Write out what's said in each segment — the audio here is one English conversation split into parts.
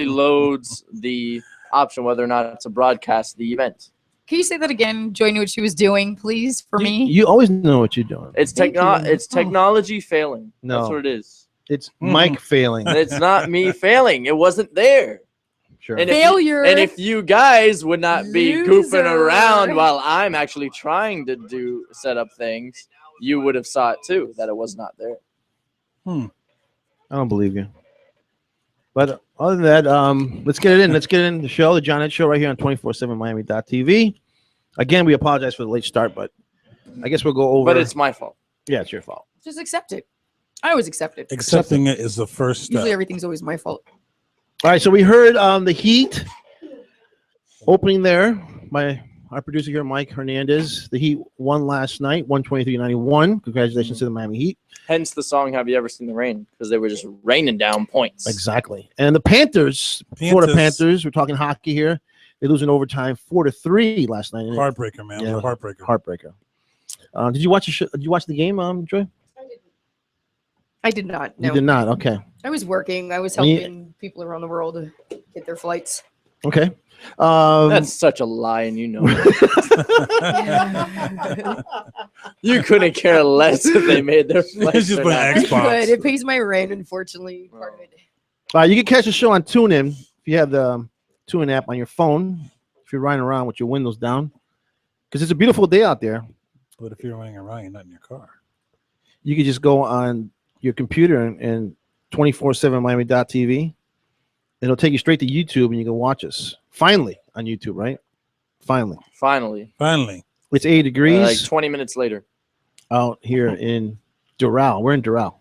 loads the option whether or not to broadcast the event. Can you say that again? Joy knew what she was doing, please, for me. You always know what you're doing. It's technology failing. No. That's what it is. It's Mike failing. It's not me failing. It wasn't there. Sure. And Failure. If you guys would not be Loser. goofing around while I'm actually trying to set up things, you would have saw it too, that it was not there. I don't believe you. But other than that, let's get it in. Let's get in the show, the John Ech Show, right here on 247miami.tv. Again, we apologize for the late start, but I guess we'll go over. But it's my fault. Yeah, it's your fault. Just accept it. I always accept it. Accepting it is the first step. Usually everything's always my fault. All right, so we heard the Heat opening there by our producer here, Mike Hernandez. The Heat won last night, 123-91. Congratulations to the Miami Heat. Hence the song "Have You Ever Seen the Rain?" because they were just raining down points. Exactly. And the Panthers, Florida Panthers, we're talking hockey here. They lose in overtime 4-3 last night. Heartbreaker, man. Yeah, Heartbreaker. Did you watch Did you watch the game, Joy? I did not. No. You did not. Okay. I was working. I was helping people around the world get their flights. Okay. That's such a lie, and you know it. You couldn't care less if they made their flights. Just or play not. Xbox. It pays my rent, unfortunately. Part of it. You can catch the show on TuneIn if you have the TuneIn app on your phone. If you're riding around with your windows down, because it's a beautiful day out there. But if you're running around, you're not in your car. You can just go on your computer and 247miami.tv. It'll take you straight to YouTube, and you can watch us. Finally on YouTube, right? Finally. It's 80 degrees. Like 20 minutes later. Out here in Doral. We're in Doral.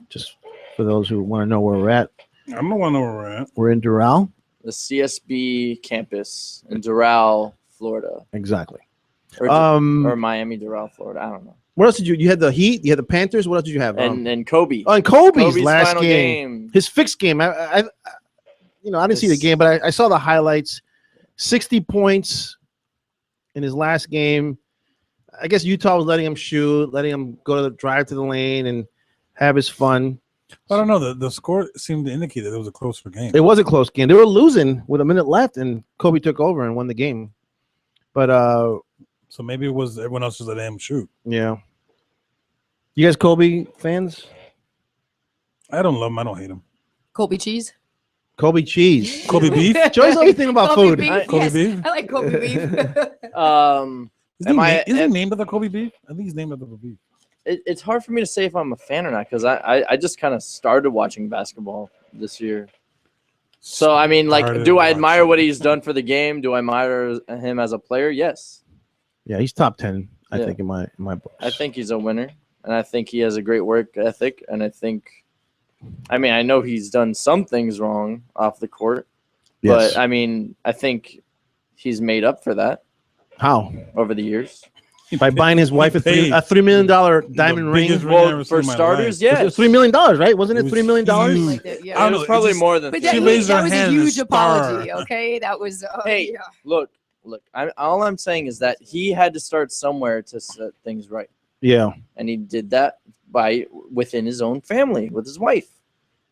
Just for those who want to know where we're at. I don't want to know where we're at. We're in Doral. The CSB campus in Doral, Florida. Exactly. Or Miami, Doral, Florida. I don't know. What else did you had the Heat, you had the Panthers. What else did you have? And Kobe. Oh, and Kobe's last final game. His fixed game. I didn't see the game, but I saw the highlights. 60 points in his last game. I guess Utah was letting him shoot, letting him go to the drive to the lane and have his fun. I don't know. The score seemed to indicate that it was a closer game. It was a close game. They were losing with a minute left, and Kobe took over and won the game. But so maybe it was everyone else just let him shoot. Yeah. You guys Kobe fans? I don't love him. I don't hate him. Colby cheese. Kobe cheese. Kobe beef. Joy's always thinking about Kobe food. beef. Kobe Yes, beef? I like Kobe beef. Is he named after Kobe beef? I think he's named after Kobe beef. It's hard for me to say if I'm a fan or not because I just kind of started watching basketball this year. So, I mean, like, do I admire what he's done for the game? Do I admire him as a player? Yes. Yeah, he's top 10, I think, in my books. I think he's a winner, and I think he has a great work ethic, and I know he's done some things wrong off the court, but, I think he's made up for that. How? Over the years. By buying his wife a $3 million diamond ring. Well, for starters, yes. It was $3 million, right? Wasn't it $3 million? Yeah, it was probably more than but that. that was a huge apology, okay? That was Look, all I'm saying is that he had to start somewhere to set things right. Yeah. And he did that within his own family, with his wife.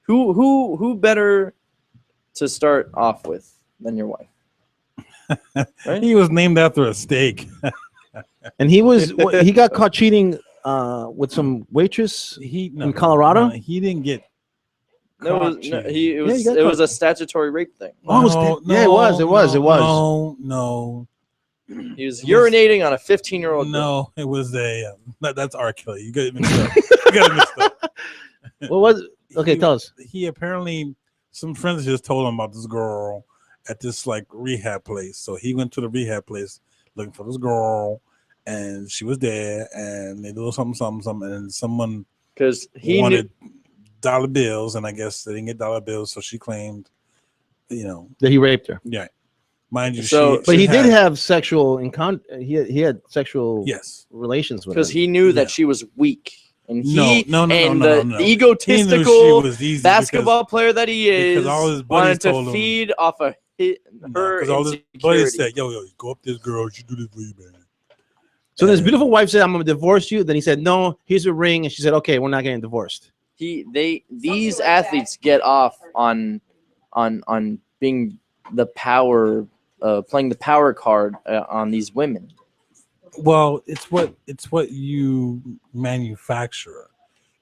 Who better to start off with than your wife? Right? He was named after a steak. And he got caught cheating with some waitress in Colorado. He didn't get. It was a statutory rape thing. Oh, it was. No. He was urinating on a 15-year-old. No, it was that's R. Kelly. You got it mixed up. What was it? Okay, tell us. He apparently, some friends just told him about this girl at this like rehab place. So he went to the rehab place looking for this girl, and she was there, and they do something, and someone because he wanted dollar bills, and I guess they didn't get dollar bills, so she claimed, that he raped her. Yeah, mind you. But he did have sexual encounter. He had sexual relations with her because he knew that she was weak. And the egotistical basketball player that he is all his buddies wanted to feed off of her because all his buddies said, yo, go up this girl, she do this for you, man. So this beautiful wife said, I'm gonna divorce you. Then he said, no, here's a ring, and she said, okay, we're not getting divorced. These athletes get off on being the power, playing the power card on these women. Well, it's what you manufacture.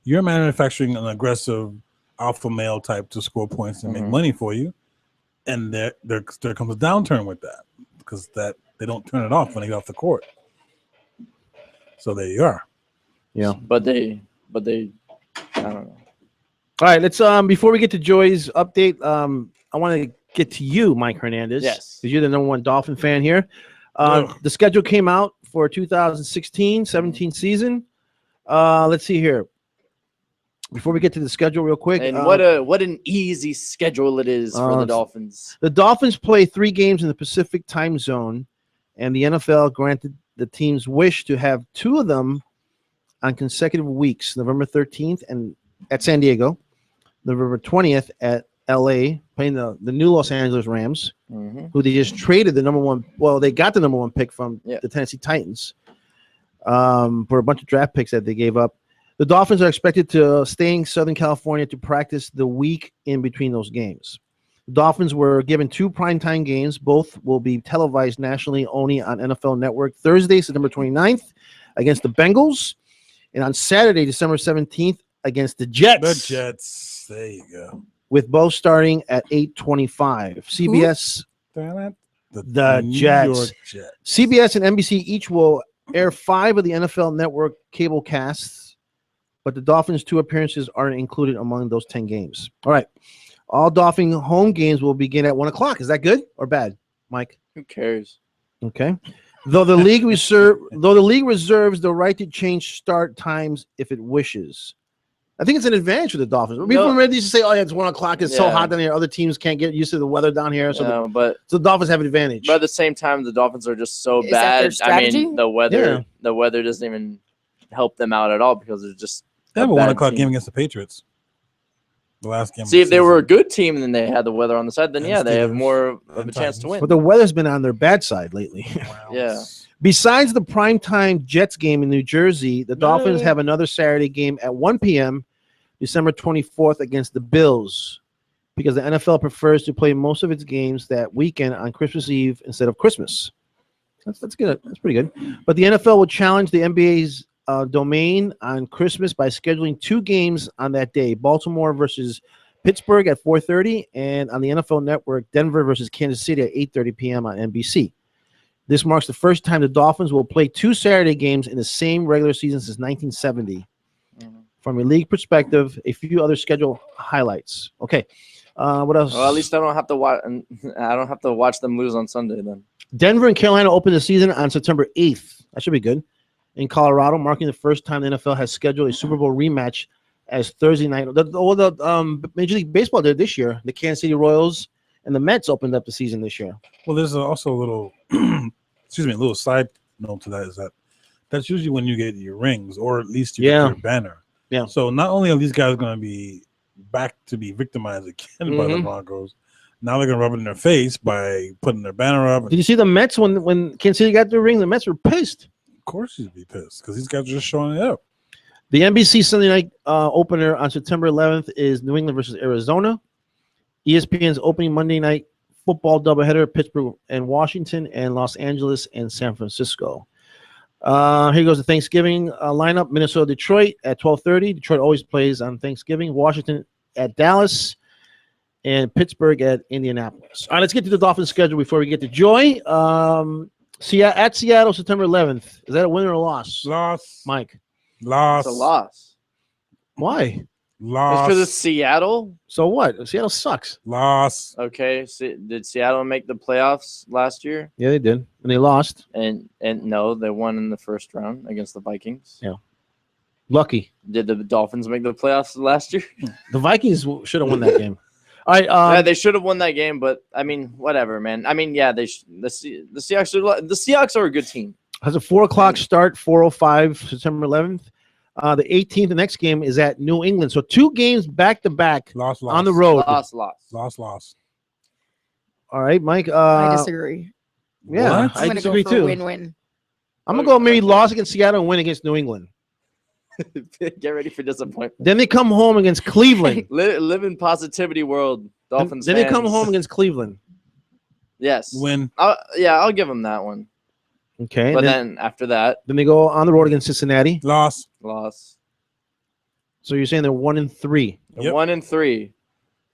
You're manufacturing an aggressive alpha male type to score points and make money for you, and there comes a downturn with that because that they don't turn it off when they get off the court. So there you are. Yeah, but they I don't know. All right, let's before we get to Joy's update, I want to get to you, Mike Hernandez. Yes, because you're the #1 Dolphin fan here. The schedule came out for 2016-17 season. Let's see here. Before we get to the schedule, real quick, and what an easy schedule it is for the Dolphins. The Dolphins play 3 games in the Pacific time zone, and the NFL granted the team's wish to have 2 of them on consecutive weeks: November 13th and at San Diego, November 20th at LA, playing the new Los Angeles Rams, who they just traded the #1. Well, they got the #1 pick from the Tennessee Titans for a bunch of draft picks that they gave up. The Dolphins are expected to stay in Southern California to practice the week in between those games. The Dolphins were given 2 primetime games. Both will be televised nationally only on NFL Network. Thursday, September 29th, against the Bengals, and on Saturday, December 17th, against the Jets. The Jets. There you go. With both starting at 8:25. CBS, the Jets. CBS and NBC each will air 5 of the NFL Network cable casts, but the Dolphins' 2 appearances aren't included among those 10 games. All right. All Dolphin home games will begin at 1 o'clock. Is that good or bad, Mike? Who cares? Okay. Though the league reserves the right to change start times if it wishes. I think it's an advantage for the Dolphins. People ready to say, "Oh yeah, it's 1 o'clock. It's so hot down here. Other teams can't get used to the weather down here." So, so the Dolphins have an advantage. But at the same time, the Dolphins are just so bad. I mean, the weather doesn't even help them out at all because it's just. They have a 1 o'clock game against the Patriots. The last game. See, if they were a good team and then they had the weather on the side, then they have more of a chance to win. But the weather's been on their bad side lately. Yeah. Besides the primetime Jets game in New Jersey, the Dolphins have another Saturday game at 1 p.m. December 24th against the Bills, because the NFL prefers to play most of its games that weekend on Christmas Eve instead of Christmas. That's good. That's pretty good. But the NFL will challenge the NBA's domain on Christmas by scheduling 2 games on that day: Baltimore versus Pittsburgh at 4:30, and on the NFL Network, Denver versus Kansas City at 8:30 p.m. on NBC. This marks the first time the Dolphins will play 2 Saturday games in the same regular season since 1970. From a league perspective, a few other schedule highlights. Okay, what else? Well, at least I don't have to watch. I don't have to watch them lose on Sunday then. Denver and Carolina open the season on September 8th. That should be good. In Colorado, marking the first time the NFL has scheduled a Super Bowl rematch as Thursday night. The Major League Baseball did this year. The Kansas City Royals and the Mets opened up the season this year. Well, there's also a little, a little side note to that is that's usually when you get your rings, or at least you get your banner. Yeah. So not only are these guys going to be back to be victimized again by the Broncos, now they're going to rub it in their face by putting their banner up. Did you see the Mets when Kansas City got their ring? The Mets were pissed. Of course you'd be pissed because these guys are just showing it up. The NBC Sunday night opener on September 11th is New England versus Arizona. ESPN's opening Monday night football doubleheader: Pittsburgh and Washington, and Los Angeles and San Francisco. Here goes the Thanksgiving lineup: Minnesota, Detroit at 12:30. Detroit always plays on Thanksgiving. Washington at Dallas, and Pittsburgh at Indianapolis. All right, let's get to the Dolphins schedule before we get to Joy. At Seattle, September 11th. Is that a win or a loss? Loss. Mike. It's a loss. Why? Loss. It's because it's Seattle. So what? Seattle sucks. Loss. Okay. Did Seattle make the playoffs last year? Yeah, they did, and they lost. And no, they won in the first round against the Vikings. Yeah. Lucky. Did the Dolphins make the playoffs last year? The Vikings should have won that game. All right. They should have won that game, but I mean, whatever, man. I mean, yeah, the Seahawks are a good team. Has a 4 o'clock start, 4:05, September 11th. The 18th, the next game is at New England. So 2 games back to back on the road. Loss. All right, Mike. I disagree. Yeah, I'm I disagree go for too. Win-win. I'm gonna go maybe loss against Seattle and win against New England. Get ready for disappointment. Then they come home against Cleveland. Live in positivity world. Dolphins. Then they come home against Cleveland. Yes. Win. I'll give them that one. Okay. But then after that, then they go on the road against Cincinnati. Loss. So you're saying they're 1-3. Yep. 1-3.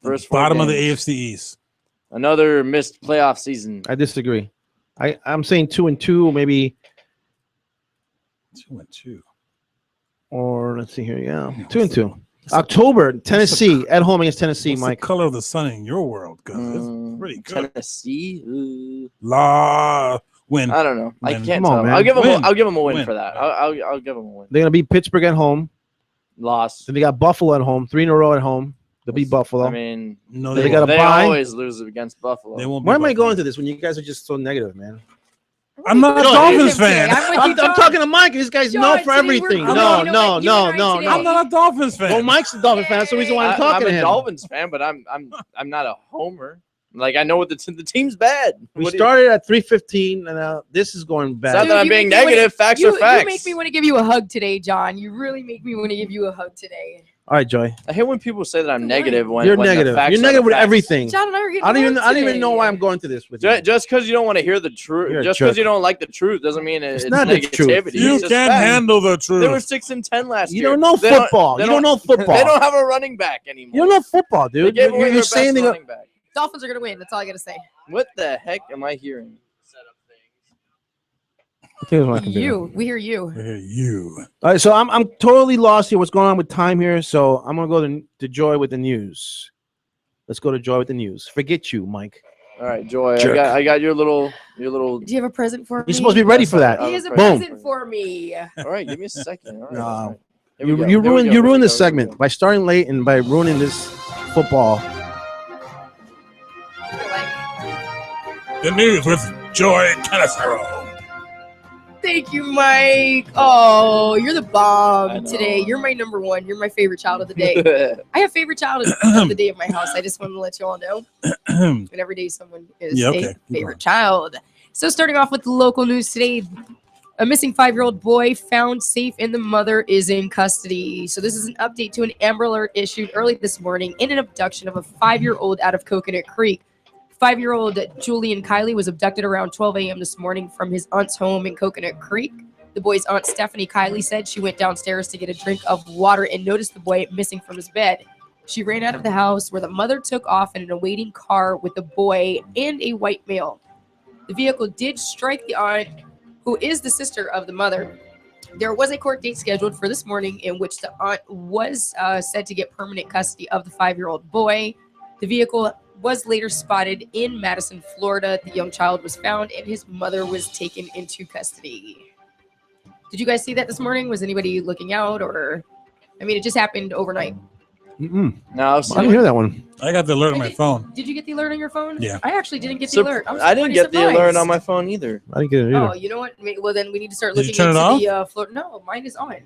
First bottom of the games. AFC East. Another missed playoff season. I disagree. I'm saying 2-2, maybe 2-2. Or let's see here. Yeah, 2-2. October, Tennessee at home against Tennessee. What's Mike, the color of the sun in your world? Because it's pretty good. Tennessee. Win. I don't know. Win. I can't Come on, tell. man. I'll give them a win Win. for that. I'll give them a win. they're gonna beat Pittsburgh at home. Loss. Then they got Buffalo at home. 3 in a row at home. They'll beat Buffalo. I mean, No, they got a they bye. always lose against Buffalo. They won't. Why am I Buffalo. going to this when you guys are just so negative, man? I'm not a No, Dolphins fan. I'm talking to Mike. This guy's no for everything. No. I'm not a Dolphins fan. Well, Mike's a Dolphin fan. That's the reason why I'm talking to I'm a him. Dolphins fan, but I'm not a homer. Like I know what the team's bad. We started at 3:15, and this is going It's bad. not that I'm being negative. Facts are facts. You make me want to give you a hug today, John. You really make me want to give you a hug today. All right, Joy. I hate when people say that I'm negative when You're when negative. The facts You're are negative the with facts. everything. John and I are getting I don't today. even know why I'm going to this with you. Just because you don't want to hear the You're truth, a just jerk. because you don't like the truth, doesn't mean it's not the truth. negativity. You It's just can't facts. handle the truth. They were 6-10 last You year. don't know They football. they You don't know football. They don't have a running back anymore. You don't know football, They dude. gave away You're their saying best they go. running back. Dolphins are gonna win. That's all I gotta say. What the heck am I hearing? Here's what I can do. You, we hear you. You. All right, so I'm totally lost here. What's going on with time here? So I'm gonna go to Joy with the news. Let's go to Joy with the news. Forget you, Mike. All right, Joy. Jerk. I got your little. Do you have a present for me? You're supposed to be ready for that. He has a Boom. present for me. All right, give me a second. All right. No. all right. Here we You go, here we ruined go, here we this go, here we segment go. by starting late and by ruining this football. The news with Joy Canacero. Thank you, Mike. Oh, you're the I bomb know. today. You're my number one. You're my favorite child of the day. I have favorite child of the day at my house. I just wanted to let you all know. And every day someone is Yeah, a okay. Keep favorite child. So starting off with the local news today, a missing 5-year-old boy found safe and the mother is in custody. So this is an update to an Amber Alert issued early this morning in an abduction of a 5-year-old out of Coconut Creek. 5-year-old Julian Kiley was abducted around 12 a.m. this morning from his aunt's home in Coconut Creek. The boy's aunt, Stephanie Kiley, said she went downstairs to get a drink of water and noticed the boy missing from his bed. She ran out of the house where the mother took off in an awaiting car with the boy and a white male. The vehicle did strike the aunt, who is the sister of the mother. There was a court date scheduled for this morning in which the aunt was said to get permanent custody of the 5-year-old boy. The vehicle was later spotted in Madison, Florida. The young child was found and his mother was taken into custody. Did you guys see that this morning? Was anybody looking out or? I mean, it just happened overnight. No, No, I didn't hear that one. I got the alert on my phone. Did you get the alert on your phone? Yeah. I actually didn't get the alert. I didn't get the alert on my phone either. I didn't get it either. Oh, you know what? Well, then we need to start Did you looking turn it into the Florida. No, mine is on.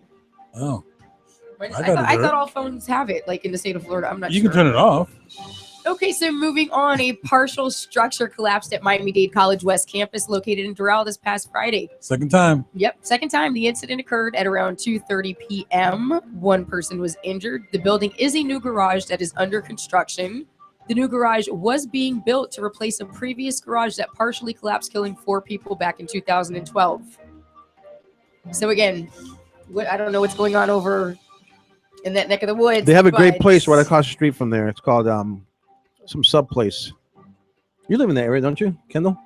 Oh. Mine is, I I, got thought, an I alert. thought all phones have it, like in the state of Florida. I'm not You sure. can turn it off. Okay, so moving on, a partial structure collapsed at Miami-Dade College West Campus located in Doral this past Friday. Second time. Yep, second time. The incident occurred at around 2:30 p.m. One person was injured. The building is a new garage that is under construction. The new garage was being built to replace a previous garage that partially collapsed, killing 4 people back in 2012. So again, I don't know what's going on over in that neck of the woods. They have a great but- place right across the street from there. It's called some sub place. You live in that area, don't you, Kendall?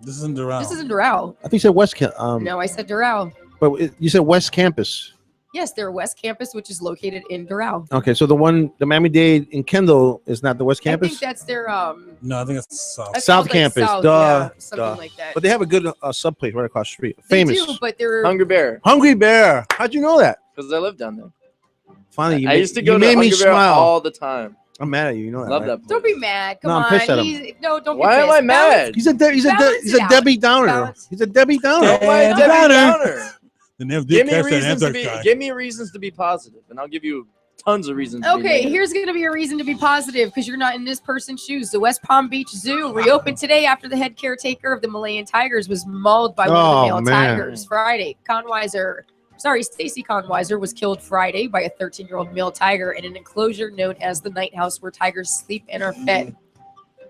This is in Doral. This is in Doral. I think you said West. No, I said Doral. But you said West Campus. Yes, their West Campus, which is located in Doral. Okay, so the Miami-Dade in Kendall is not the West I Campus, think that's their No, I think it's south. that South sounds like Campus. South, Duh, yeah, something duh. like that. but they have a good sub place right across the street. They Famous. do, but they're Hungry Bear, Hungry Bear. How'd you know that? because I live down there. Finally, I used to go you to made me Hungry Bear smile. all the time. I'm mad at you. You know that. Love right? that place. don't be mad. Come No, I'm on. pissed at him. No, don't. Why be am pissed. I mad? He's a Balance it out. Debbie Downer. Balance. He's a Debbie Downer. Don't mind Yeah, Debbie Downer. Downer. They never Give did me catch that reasons to answer be. guy. Give me reasons to be positive, and I'll give you tons of reasons. To be Okay, negative. here's gonna be a reason to be positive because you're not in this person's shoes. The West Palm Beach Zoo reopened today after the head caretaker of the Malayan tigers was mauled by one of the Oh, male man. tigers Friday. Conweiser Stacy Conweiser was killed Friday by a 13-year-old male tiger in an enclosure known as the Night House, where tigers sleep and are fed.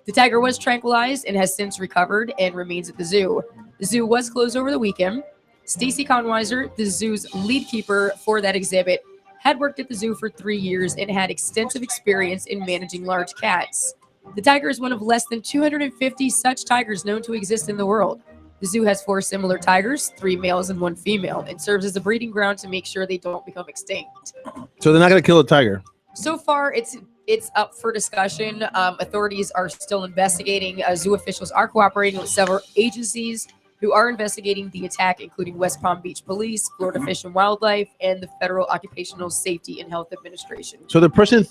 The tiger was tranquilized and has since recovered and remains at the zoo. The zoo was closed over the weekend. Stacy Conweiser, the zoo's lead keeper for that exhibit, had worked at the zoo for 3 years and had extensive experience in managing large cats. The tiger is one of less than 250 such tigers known to exist in the world. The zoo has 4 similar tigers, 3 males and 1 female, and serves as a breeding ground to make sure they don't become extinct. So they're not going to kill a tiger? So far, it's up for discussion. Authorities are still investigating. Zoo officials are cooperating with several agencies who are investigating the attack, including West Palm Beach Police, Florida Fish and Wildlife, and the Federal Occupational Safety and Health Administration. So the person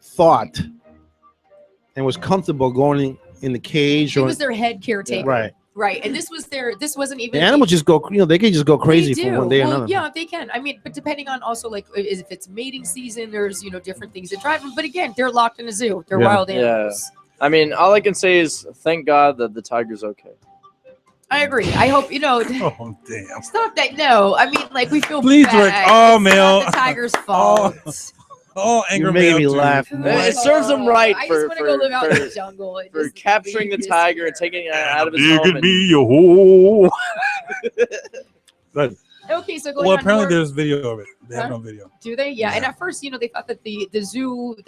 thought and was comfortable going in the cage? It was their head caretaker. Right. Right, and this wasn't even. The animals just go, they can just go crazy from one day to another. Yeah, they can. I mean, but depending on also like if it's mating season, there's different things that drive them. But again, they're locked in a zoo. They're wild animals. Yeah. I mean, all I can say is thank God that the tiger's okay. I agree. I hope Oh damn! Stop that. No, I mean like we feel. Please bad. direct all mail. It's not the tiger's fault. Anger made me laugh. It serves them right I just want to go live out in the jungle. For capturing the tiger and taking it out of his home. You could be your hole. Okay, so going well, on apparently more, there's video of it. They have it on video. Do they? Yeah. And at first, they thought that the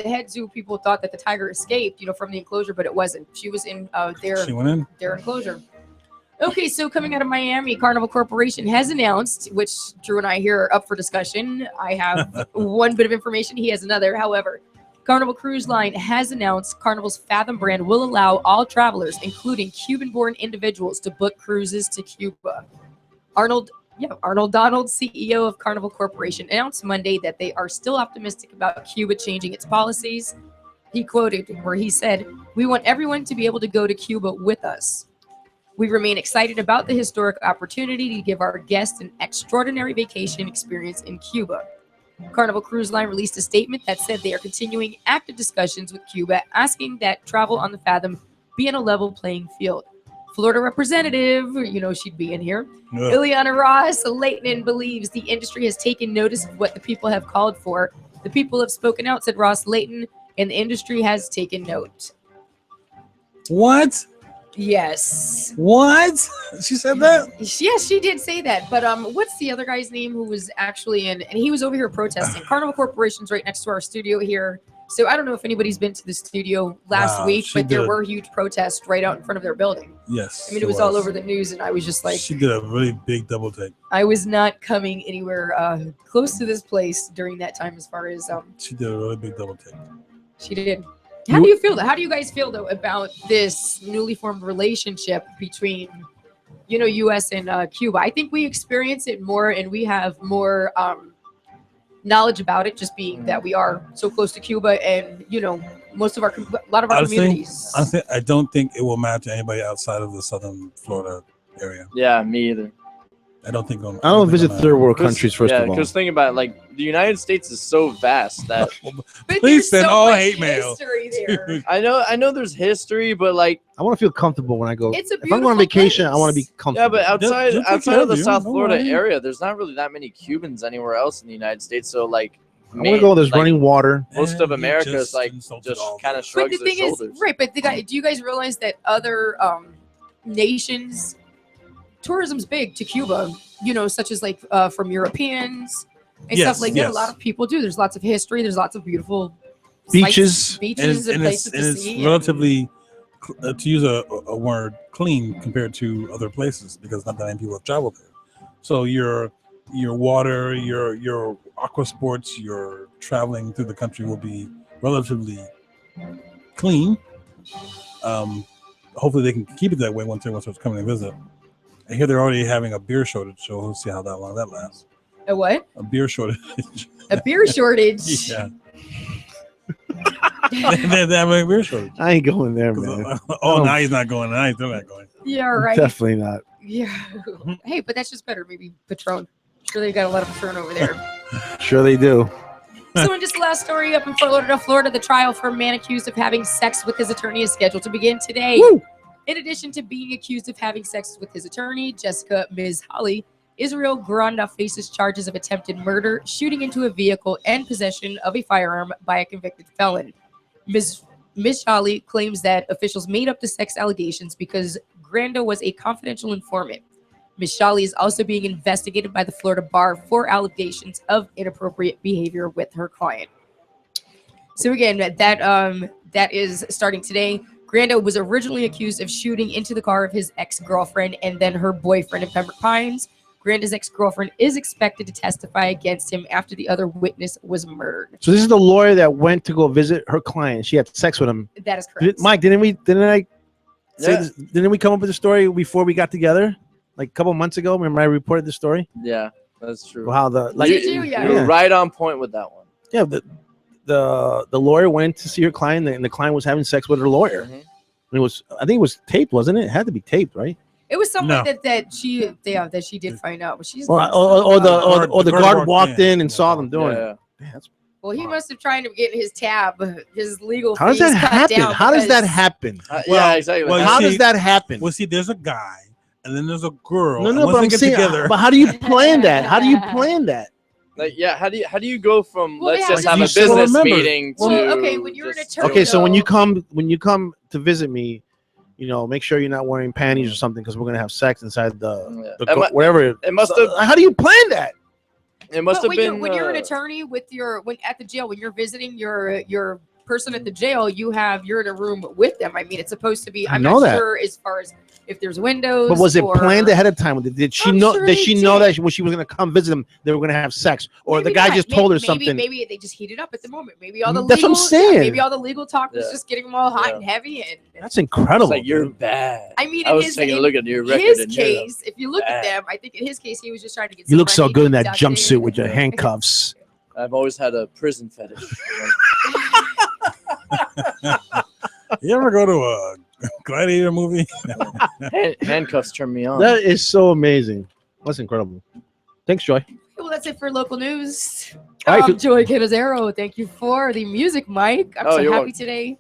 head zoo people thought that the tiger escaped, from the enclosure, but it wasn't. She was in She went in their enclosure. Okay, so coming out of Miami, Carnival Corporation has announced, which Drew and I here are up for discussion. I have one bit of information. He has another. However, Carnival Cruise Line has announced Carnival's Fathom brand will allow all travelers, including Cuban-born individuals, to book cruises to Cuba. Arnold Donald, CEO of Carnival Corporation, announced Monday that they are still optimistic about Cuba changing its policies. He quoted where he said, "We want everyone to be able to go to Cuba with us. We remain excited about the historic opportunity to give our guests an extraordinary vacation experience in Cuba." Carnival Cruise Line released a statement that said they are continuing active discussions with Cuba, asking that travel on the Fathom be on a level playing field. Florida representative, she'd be in here, Ileana Ross Leighton believes the industry has taken notice of what the people have called for. The people have spoken out, said Ross Leighton, and the industry has taken note. What? Yes. What? She said that? Yes, she did say that. But what's the other guy's name who was actually in? And he was over here protesting. Carnival Corporation's right next to our studio here. So I don't know if anybody's been to the studio last week, but there were huge protests right out in front of their building. Yes. I mean, it was all over the news, and I was just like, she did a really big double take. I was not coming anywhere close to this place during that time. As far as she did a really big double take. She did. How do you feel? How do you guys feel though about this newly formed relationship between, U.S. and Cuba? I think we experience it more, and we have more knowledge about it, just being that we are so close to Cuba, and a lot of our communities. I don't think it will matter to anybody outside of the southern Florida area. Yeah, me either. I don't think. I don't visit third world countries first of all. Because think about it, like the United States is so vast that. Please send all hate mail. I know there's history, but like I want to feel comfortable when I go. If I'm going on vacation, I want to be comfortable. Yeah, but outside of the South Florida area, there's not really that many Cubans anywhere else in the United States. So like, I want to go. There's running water. Most of America is like just kind of shrugs their shoulders. But do you guys realize that other nations? Tourism's big to Cuba, such as like from Europeans and stuff like that. A lot of people do. There's lots of history. There's lots of beautiful beaches and places to see. It's relatively, to use a word, clean compared to other places because not that many people have traveled there. So your water, your aqua sports, your traveling through the country will be relatively clean. Hopefully they can keep it that way once everyone starts coming to visit. I hear they're already having a beer shortage, so we'll see how long that lasts. A what? A beer shortage. A beer shortage? Yeah. They're having a beer shortage. I ain't going there, man. Now he's not going. Now he's still not going. Yeah, right. Definitely not. Yeah. Hey, but that's just better. Maybe Patron. Sure, they've got a lot of Patron over there. Sure they do. So in just the last story up in Fort Lauderdale, Florida, the trial for a man accused of having sex with his attorney is scheduled to begin today. Woo! In addition to being accused of having sex with his attorney, Jessica Ms. Holly Israel Granda faces charges of attempted murder, shooting into a vehicle, and possession of a firearm by a convicted felon. Ms. Shali claims that officials made up the sex allegations because Granda was a confidential informant. Ms. Shali is also being investigated by the Florida bar for allegations of inappropriate behavior with her client. So again, that is starting today. Granda was originally accused of shooting into the car of his ex-girlfriend and then her boyfriend in Pembroke Pines. Granda's ex-girlfriend is expected to testify against him after the other witness was murdered. So this is the lawyer that went to go visit her client. She had sex with him. That is correct. Mike, didn't we come up with the story before we got together? Like a couple months ago, remember I reported the story? Yeah, that's true. Well, how the like Did you? Yeah. You're right on point with that one. Yeah, the lawyer went to see her client, and the client was having sex with her lawyer. Mhm. And I think it was taped, wasn't it? It had to be taped, right? It was something No. that she did find out, but she's Or the guard walked in and saw them doing it. Yeah. Man, that's- well, he must have tried to get his tab, his legal. How does fees that cut happen? down How does that because- happen? Yeah, exactly. well, How you does see- that happen? Well, see, there's a guy, and then there's a girl. No, and but once I'm they get saying, together, but how do you plan that? How do you plan that? Like, yeah, how do you go from Well, let's yeah, just like have you a said- business remember- meeting to Well, okay, when you're an just attorney- Okay, so when So- you come to visit me, make sure you're not wearing panties or something because we're gonna have sex inside the whatever. it must have How do you plan that? it must But have been when you're an attorney when at the jail, when you're visiting your person at the jail, you're in a room with them. I mean, it's supposed to be. I I'm know not that. sure as far as if there's windows. But was it or- planned ahead of time? Did she I'm know? sure Did they she know did. that when she was gonna come visit them, they were gonna have sex, or the Maybe guy not. just told her Maybe- something? Maybe they just heated up at the moment. Maybe all the That's what I'm legal, saying. maybe all the legal talk was Yeah. just getting them all hot Yeah. and heavy. And That's incredible. It's like you're dude. bad. I mean, I in was his, taking a in look at your record. his and you're case, if you look at bad. them, I think in his case he was just trying to get. You look so somebody good in that inducted. jumpsuit with your Yeah. handcuffs. I've always had a prison fetish. you ever go to a gladiator movie? Handcuffs turn me on. That is so amazing. That's incredible. Thanks, Joy. Well, that's it for local news. All right, Joy Canizero, thank you for the music, Mike. I'm so you're happy welcome. today.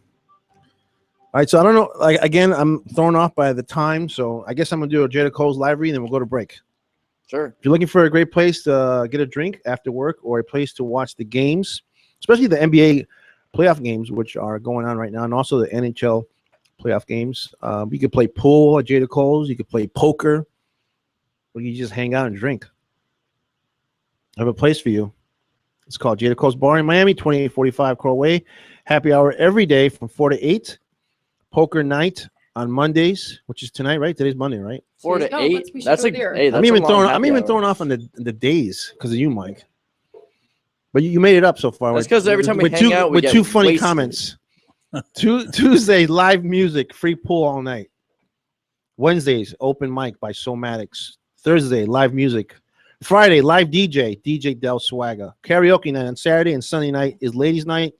All right, so I don't know. Like again, I'm thrown off by the time, so I guess I'm gonna do a Jada Cole's live read, and then we'll go to break. Sure. If you're looking for a great place to get a drink after work or a place to watch the games, especially the NBA playoff games, which are going on right now, and also the NHL playoff games, you could play pool at Jada Cole's. You could play poker, or you just hang out and drink. I have a place for you. It's called Jada Cole's Bar in Miami, 2845 Coral Way. Happy hour every day from 4 to 8. Poker night on Mondays, which is tonight, right? Today's Monday, right? 4 to No, 8. we should That's go a there. hey, that's I'm even a long I'm happy even hour. thrown off on the days because of you, Mike. But you made it up so far. That's with- 'cause every time we with hang two, out, we with get two funny wasted. comments. Tuesday live music, free pool all night. Wednesdays open mic by Somatics. Thursday live music. Friday live DJ Del Swagga. Karaoke night on Saturday and Sunday night is ladies' night.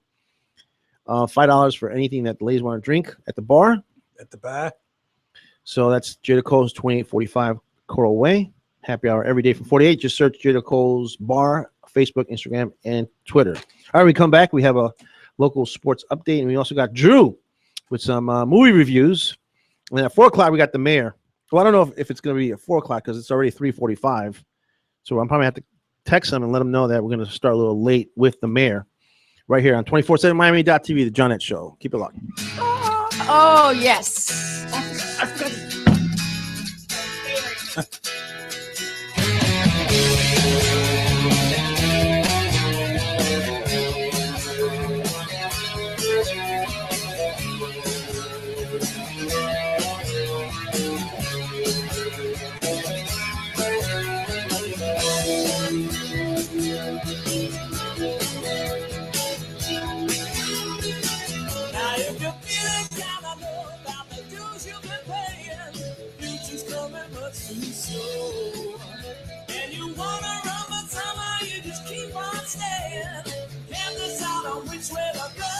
$5 for anything that the ladies want to drink at the bar. At the back. So that's Jada Cole's 2845 Coral Way. Happy hour every day from 48. Just search Jada Cole's Bar, Facebook, Instagram, and Twitter. All right, we come back. We have a local sports update, and we also got Drew with some movie reviews. And at 4 o'clock, we got the mayor. Well, I don't know if it's going to be at 4 o'clock because it's already 3:45. So I'm probably have to text them and let them know that we're going to start a little late with the mayor right here on 247miami.tv, the John Ech Show. Keep it locked. Oh yes. Now if you're feeling down, I know about the dues you've been paying. Future's coming much too slow. And you wanna run, but somehow you just keep on staying. Can't decide on which way to go.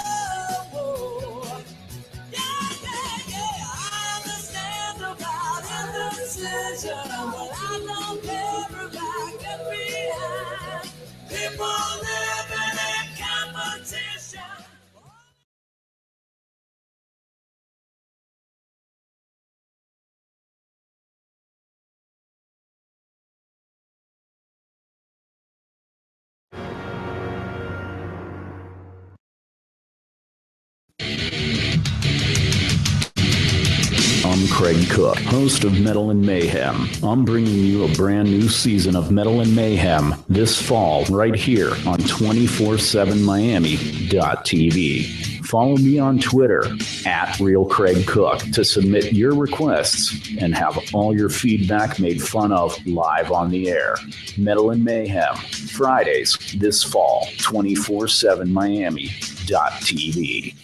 Yeah. I understand about indecision, but I don't care about getting behind. People living in competition. I'm Craig Cook, host of Metal and Mayhem. I'm bringing you a brand new season of Metal and Mayhem this fall right here on 247miami.tv. Follow me on Twitter @RealCraigCook to submit your requests and have all your feedback made fun of live on the air. Metal and Mayhem, Fridays this fall, 247miami.tv.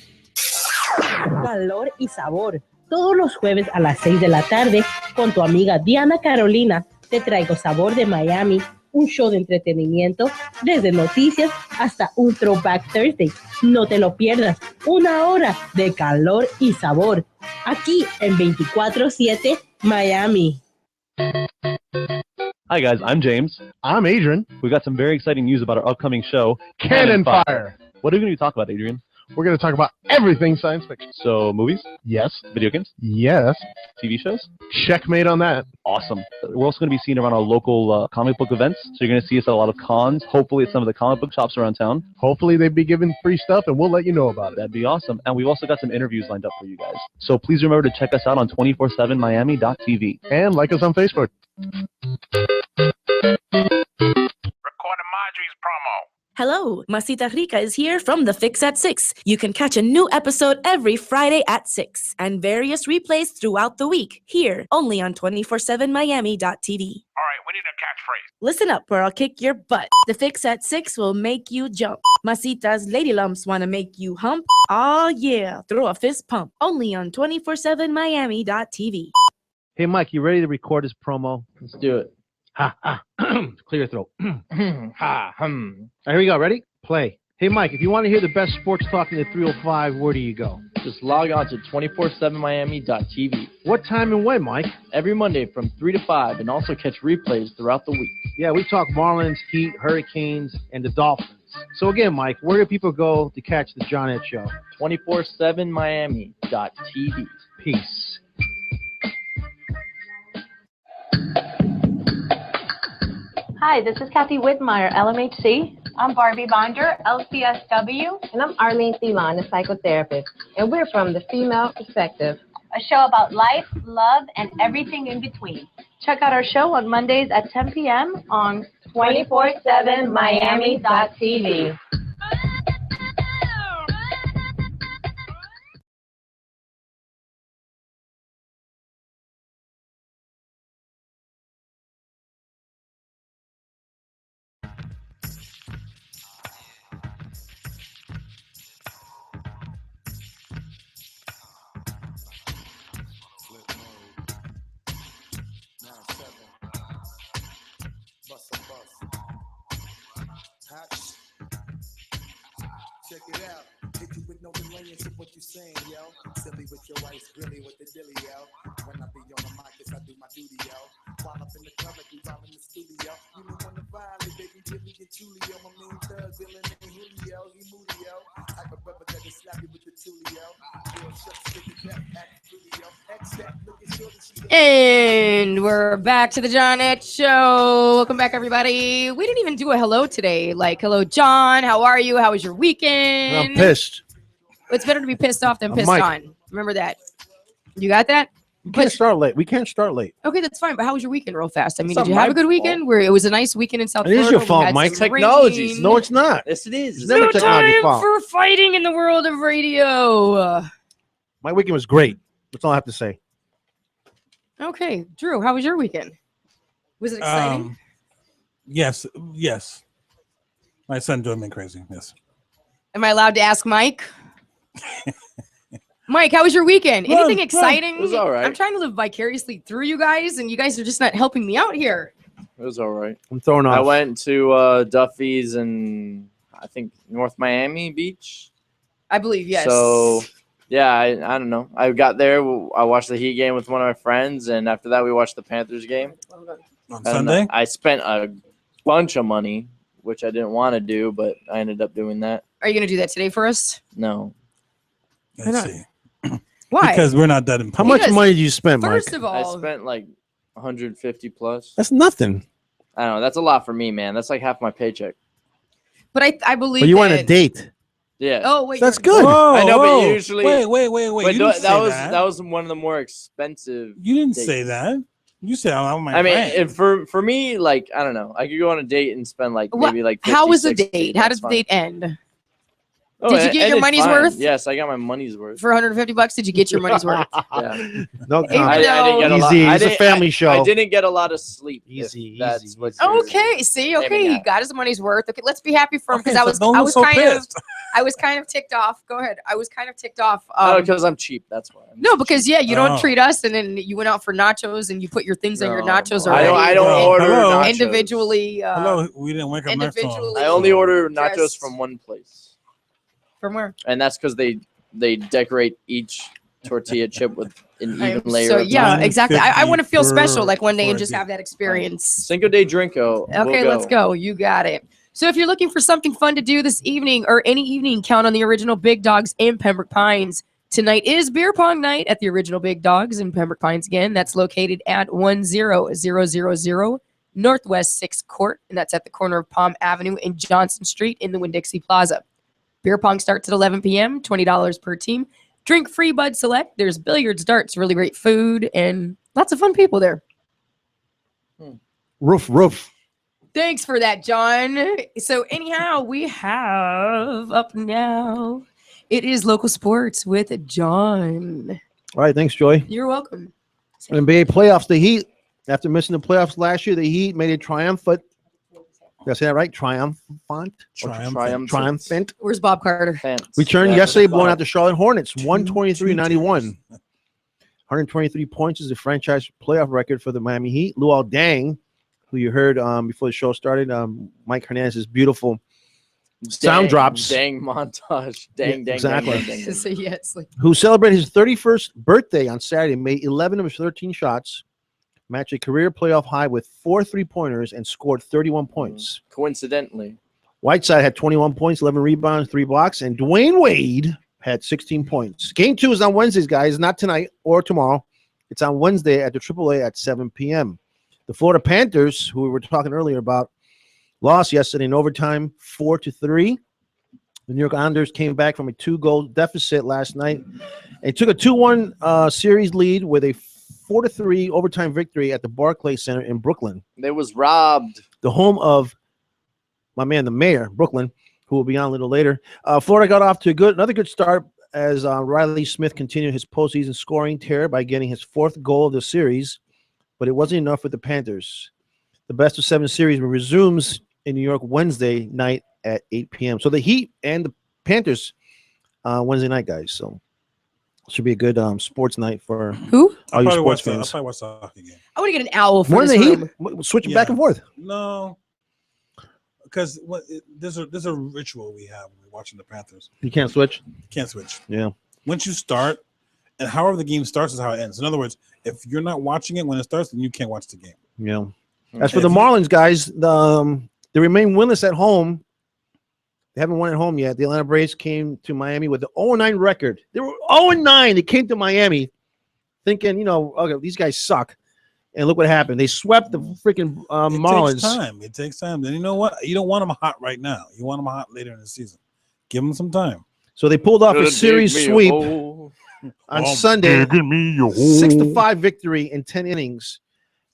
Calor y sabor. Todos los jueves a las 6 de la tarde, con tu amiga Diana Carolina, te traigo Sabor de Miami, un show de entretenimiento, desde noticias hasta un Throwback Thursday. No te lo pierdas, 1 hora de calor y sabor, aquí en 24/7 Miami. Hi guys, I'm James. I'm Adrian. We got some very exciting news about our upcoming show, Cannon Fire. What are we going to talk about, Adrian? We're going to talk about everything science fiction. So, movies? Yes. Video games? Yes. TV shows? Checkmate on that. Awesome. We're also going to be seen around our local comic book events. So you're going to see us at a lot of cons, hopefully at some of the comic book shops around town. Hopefully they'd be giving free stuff, and we'll let you know about it. That'd be awesome. And we've also got some interviews lined up for you guys. So please remember to check us out on 247miami.tv. And like us on Facebook. Recording Marjorie's promo. Hello, Masita Rica is here from The Fix at 6. You can catch a new episode every Friday at 6 and various replays throughout the week here only on 247miami.tv. All right, we need a catchphrase. Listen up or I'll kick your butt. The Fix at 6 will make you jump. Masita's lady lumps want to make you hump. Oh yeah, throw a fist pump. Only on 247miami.tv. Hey, Mike, you ready to record this promo? Let's do it. Ha, ha. Clear your throat. Ha, All right, here we go. Ready? Play. Hey, Mike, if you want to hear the best sports talk in the 305, where do you go? Just log on to 247miami.tv. What time and when, Mike? Every Monday from 3 to 5, and also catch replays throughout the week. Yeah, we talk Marlins, Heat, Hurricanes, and the Dolphins. So again, Mike, where do people go to catch the John Ech Show? 247miami.tv. Peace. Hi, this is Kathy Whitmire, LMHC. I'm Barbie Bonder, LCSW. And I'm Arlene Thielon, a psychotherapist. And we're from The Female Perspective, a show about life, love, and everything in between. Check out our show on Mondays at 10 p.m. on 247miami.tv. Check it out. Hit you with no delayance of what you saying, yo. Silly with your ice, grilly with the dilly, yo. When I be on the mic, I do my duty, yo. While up in the club, like we while in the studio. You know when the violin, baby, Jimmy and Julio. My mean thug, Dylan and Julio. He moody, yo. Type of brother that can slap you with the tulio. Real shucks, stick it back, act Julio. X-Step, looking shorty, she And we're back to the John Ech Show. Welcome back, everybody. We didn't even do a hello today. Like, hello, John. How are you? How was your weekend? I'm pissed. It's better to be pissed off than pissed Mike. on. Remember that. You got that? We can't start late. We can't start late. Okay, that's fine. But how was your weekend, real fast? I mean, It's did you not have my a good weekend? Where it was a nice weekend in South It is Florida. your We fault, had Mike. some Technologies. rain. No, it's not. Yes, it is. It's never No technology's time fault. for fighting in the world of radio. My weekend was great. That's all I have to say. Okay, Drew, how was your weekend? Was it exciting? Yes. My son drove me crazy. Yes. Am I allowed to ask Mike? Mike, how was your weekend? Run, Anything run. exciting? It was all right. I'm trying to live vicariously through you guys, and you guys are just not helping me out here. It was all right. I'm thrown off. I went to Duffy's in, I think, North Miami Beach. I believe, yes. So, yeah, I don't know. I got there. I watched the Heat game with one of my friends, and after that, we watched the Panthers game. On And Sunday? I spent a bunch of money, which I didn't want to do, but I ended up doing that. Are you going to do that today for us? No. Let's see. Why? Because we're not that important. How much Because money did you spend, Mike? First of I all, spent like 150 plus. That's nothing. I don't know. That's a lot for me, man. That's like half my paycheck. but I believe But you that went on a date. Yeah. Oh wait, That's you're- good. Whoa, I know, whoa. but usually. Wait. But You no, didn't say that was one of the more expensive. You didn't dates. say that. You said I'm my I mean, friend. if for me, like I don't know, I could go on a date and spend like What- maybe like. 50, How was the 60, date? How that's did the fine. date end? Oh, Did you it get your ended money's fine. worth? Yes, I got my money's worth. For $150, did you get your money's worth? Yeah. No Even comment. I didn't get a lot. Easy. I It's a didn't- family I show. didn't get a lot of sleep. Easy, That's easy, what easy. you're Okay, see, okay, aiming he at. got his money's worth. Okay, let's be happy for him because Okay, I so was don't I look was so kind pissed. of I was kind of ticked off. Go ahead. I was kind of ticked off. Oh, because I'm cheap. That's why. No, because yeah, you don't Oh. treat us, and then you went out for nachos, and you put your things on your No, nachos I already. don't. I don't Bro, order hello. nachos. individually. Hello, we didn't wake up next to him. individually- I only order Dressed. nachos from one place, From where? and that's because they decorate each tortilla chip with an even layer. So of yeah, nachos. exactly. I want to feel $1.50 special, like one day, for and a just date. have that experience. Cinco de Drinko. Okay, let's go. You got it. So if you're looking for something fun to do this evening or any evening, count on the original Big Dogs in Pembroke Pines. Tonight is beer pong night at the original Big Dogs in Pembroke Pines again. That's located at 10000 Northwest 6th Court, and that's at the corner of Palm Avenue and Johnson Street in the Winn-Dixie Plaza. Beer pong starts at 11 p.m., $20 per team. Drink free Bud Select. There's billiards, darts, really great food, and lots of fun people there. Roof. Thanks for that, John. So anyhow, we have up now. It is local sports with John. All right, thanks, Joy. You're welcome. NBA playoffs. The Heat, after missing the playoffs last year, the Heat made a triumphant. Did I say that right? Triumphant. Where's Bob Carter? Returned Yeah, yesterday, that's blowing fine. out the Charlotte Hornets, 123-91. 123 points is the franchise playoff record for the Miami Heat. Luol Deng, who you heard before the show started, Mike Hernandez's beautiful sound drops, Dang montage. Dang. exactly. Dang. So yeah, it's like who celebrated his 31st birthday on Saturday, made 11 of his 13 shots, matched a career playoff high with 4 3-pointers, and scored 31 points. Coincidentally. Whiteside had 21 points, 11 rebounds, 3 blocks, and Dwayne Wade had 16 points. Game 2 is on Wednesdays, guys, not tonight or tomorrow. It's on Wednesday at the AAA at 7 p.m. The Florida Panthers, who we were talking earlier about, lost yesterday in overtime, 4-3. The New York Islanders came back from a 2-goal deficit last night and took a 2-1 series lead with a 4-3 overtime victory at the Barclays Center in Brooklyn. They was robbed. The home of my man, the mayor, Brooklyn, who will be on a little later. Florida got off to another good start as Riley Smith continued his postseason scoring tear by getting his 4th goal of the series, but it wasn't enough with the Panthers. The best-of-7 series resumes in New York Wednesday night at 8 p.m. So the Heat and the Panthers Wednesday night, guys. So it should be a good sports night for who? all you I'll sports probably fans. watch the hockey game. I want to get an owl for More this than the room. Heat, switching back and forth. No, because there's a ritual we have when we're watching the Panthers. You can't switch. Can't switch. Yeah. Once you start, and however the game starts is how it ends. In other words, if you're not watching it when it starts, then you can't watch the game. Yeah. As for the Marlins, guys, they remain winless at home. They haven't won at home yet. The Atlanta Braves came to Miami with an 0-9 record. They were 0-9. They came to Miami thinking, okay, these guys suck. And look what happened. They swept the freaking Marlins. It takes time. Then you know what? You don't want them hot right now. You want them hot later in the season. Give them some time. So they pulled off a series sweep on Sunday. 6-5 victory in 10 innings.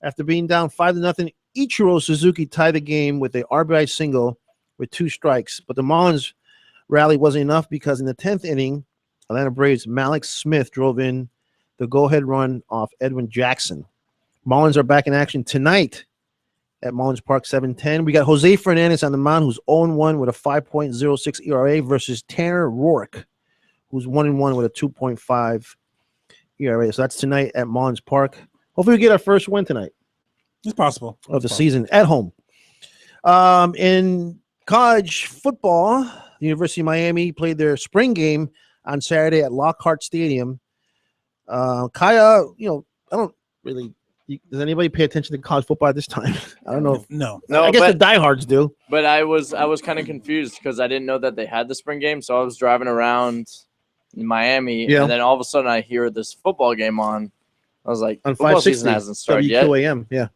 After being down 5-0, Ichiro Suzuki tied the game with a RBI single with 2 strikes. But the Marlins rally wasn't enough because in the 10th inning, Atlanta Braves' Malik Smith drove in the go-ahead run off Edwin Jackson. Marlins are back in action tonight at Marlins Park, 7:10. We got Jose Fernandez on the mound, who's 0-1 with a 5.06 ERA versus Tanner Roark, who's 1-1 with a 2.5 ERA. So that's tonight at Marlins Park. Hopefully we get our first win tonight. It's possible. Of the season at home. In college football, the University of Miami played their spring game on Saturday at Lockhart Stadium. Kaya, I don't really. Does anybody pay attention to college football at this time? I don't know. No. I guess the diehards do. But I was kind of confused because I didn't know that they had the spring game. So I was driving around in Miami, and then all of a sudden I hear this football game on. I was like, on football season hasn't started yet. WQAM, yeah.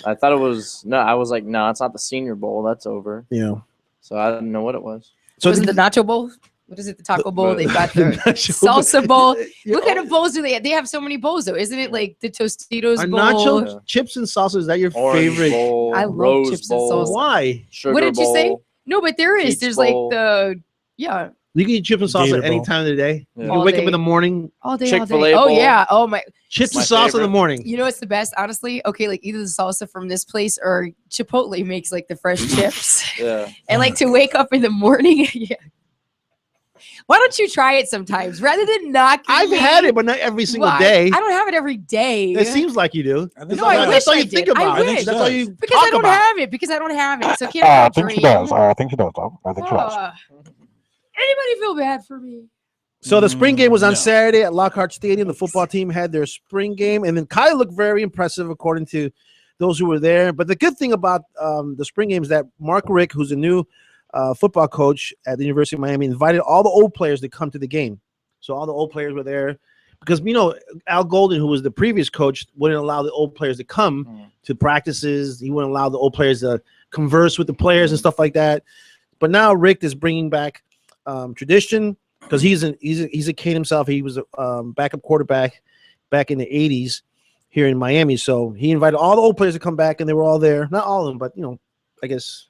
I thought it was no. I was like, no, it's not the Senior Bowl. That's over. Yeah. So I didn't know what it was. So was it the nacho bowl? What is it? The taco bowl? They've got the salsa bowl. What kind of bowls do they have? They have so many bowls though. Isn't it like the Tostitos bowl? Nacho chips and salsa. Is that your Orange favorite? bowl, I love rose chips bowl, and salsa. Why? sugar What did you say? bowl. No, but there is. Peach There's bowl. like the You can eat chips and salsa Gator any bowl. time of the day. Yeah. You All wake day. up in the morning, all day, all Chick-fil-A day. Oh bowl. yeah. Oh my. chips My and salsa in the favorite. morning. You know what's the best, honestly? Okay, like either the salsa from this place or Chipotle makes like the fresh chips. Yeah. And like to wake up in the morning. Yeah. Why don't you try it sometimes rather than knocking I've me? had it, but not every single Why? day. I don't have it every day. It seems like you do. I think No, I she wish That's all I you did. think I about. wish. That's all you because talk I don't about. have it. Because I don't have it. So can't I I think she dream? does. I think she does, though. I think she does. Anybody feel bad for me? So the spring game was on No. Saturday at Lockhart Stadium. The football team had their spring game, and then Kyle looked very impressive according to those who were there. But the good thing about the spring game is that Mark Rick, who's a new football coach at the University of Miami, invited all the old players to come to the game. So all the old players were there because, you know, Al Golden, who was the previous coach, wouldn't allow the old players to come to practices. He wouldn't allow the old players to converse with the players and stuff like that. But now Rick is bringing back tradition because he's a kid himself. He was a backup quarterback back in the 80s here in Miami. So he invited all the old players to come back, and they were all there. Not all of them, but, you know, I guess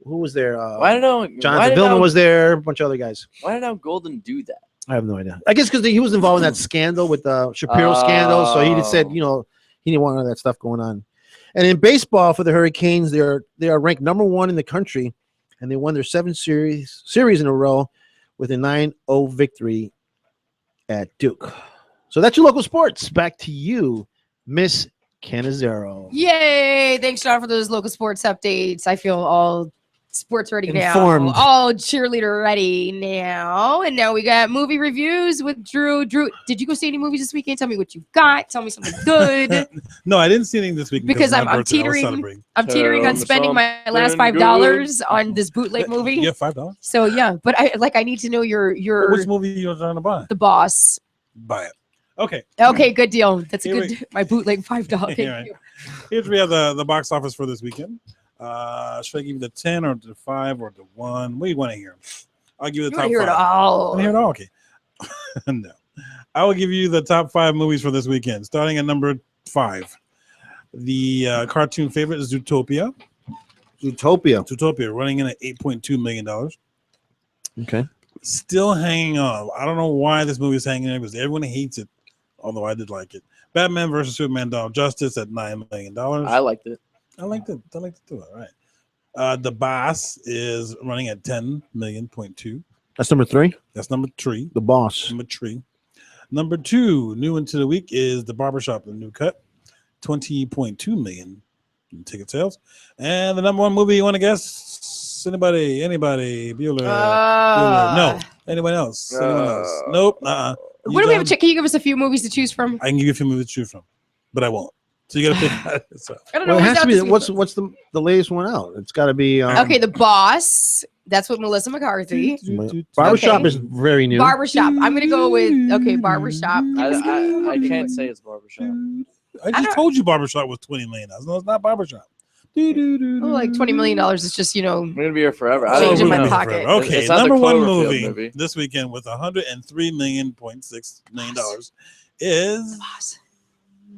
who was there? Why did Jonathan Vilma was there, a bunch of other guys. Why did Al Golden do that? I have no idea. I guess because he was involved in that scandal with the Shapiro scandal. So he just said, you know, he didn't want none of that stuff going on. And in baseball for the Hurricanes, they are ranked number 1 in the country, and they won their 7th series in a row with a 9-0 victory at Duke. So that's your local sports. Back to you, Miss Canizero. Yay! Thanks, John, for those local sports updates. I feel all sports ready Informed. now. All cheerleader ready now. And now we got movie reviews with Drew. Drew, did you go see any movies this weekend? Tell me what you got. Tell me something good. No, I didn't see anything this week Because of my I'm birthday. I was teetering. celebrating. I'm teetering on spending my last $5 on this bootleg movie. You have $5? So yeah, but I need to know your Which movie you're trying to buy? The Boss. Buy it. Okay. Okay, good deal. That's a Here good my bootleg $5. Thank Here, you. Here's we have the box office for this weekend. Should I give you the 10 or the 5 or the 1? What do you want to hear? I'll give you the You top wanna hear 5. it all. Want to hear it all? Okay. No. I will give you the top 5 movies for this weekend. Starting at number 5. The cartoon favorite is Zootopia. Zootopia running in at $8.2 million. Okay. Still hanging on. I don't know why this movie is hanging on because everyone hates it, although I did like it. Batman versus Superman: Dawn of Justice at $9 million. I liked it. I liked it too. All right. The Boss is running at $10.2 million. That's number 3. That's number 3. The Boss. Number 3. Number 2, new into the week, is The Barbershop, the new cut. $20.2 million in ticket sales. And the number 1 movie you want to guess? Anybody? Bueller? Bueller. No. Anybody else? Nope. What do we have? Can you give us a few movies to choose from? I can give you a few movies to choose from, but I won't. So you got to pick. So. I don't know. Well, it what's has to out be. this week. What's the latest one out? It's got to be. Okay, The Boss. That's with Melissa McCarthy. Barbershop Okay. is very new. Barbershop. I'm gonna go with Barbershop. I can't say it's Barbershop. I just told you Barbershop was $20 million. No, it's not Barbershop. Oh, like $20 million is just I'm gonna be here forever. I Change don't in my know. pocket. Okay, It's not the number 1 Cloverfield movie this weekend with $103.6 million is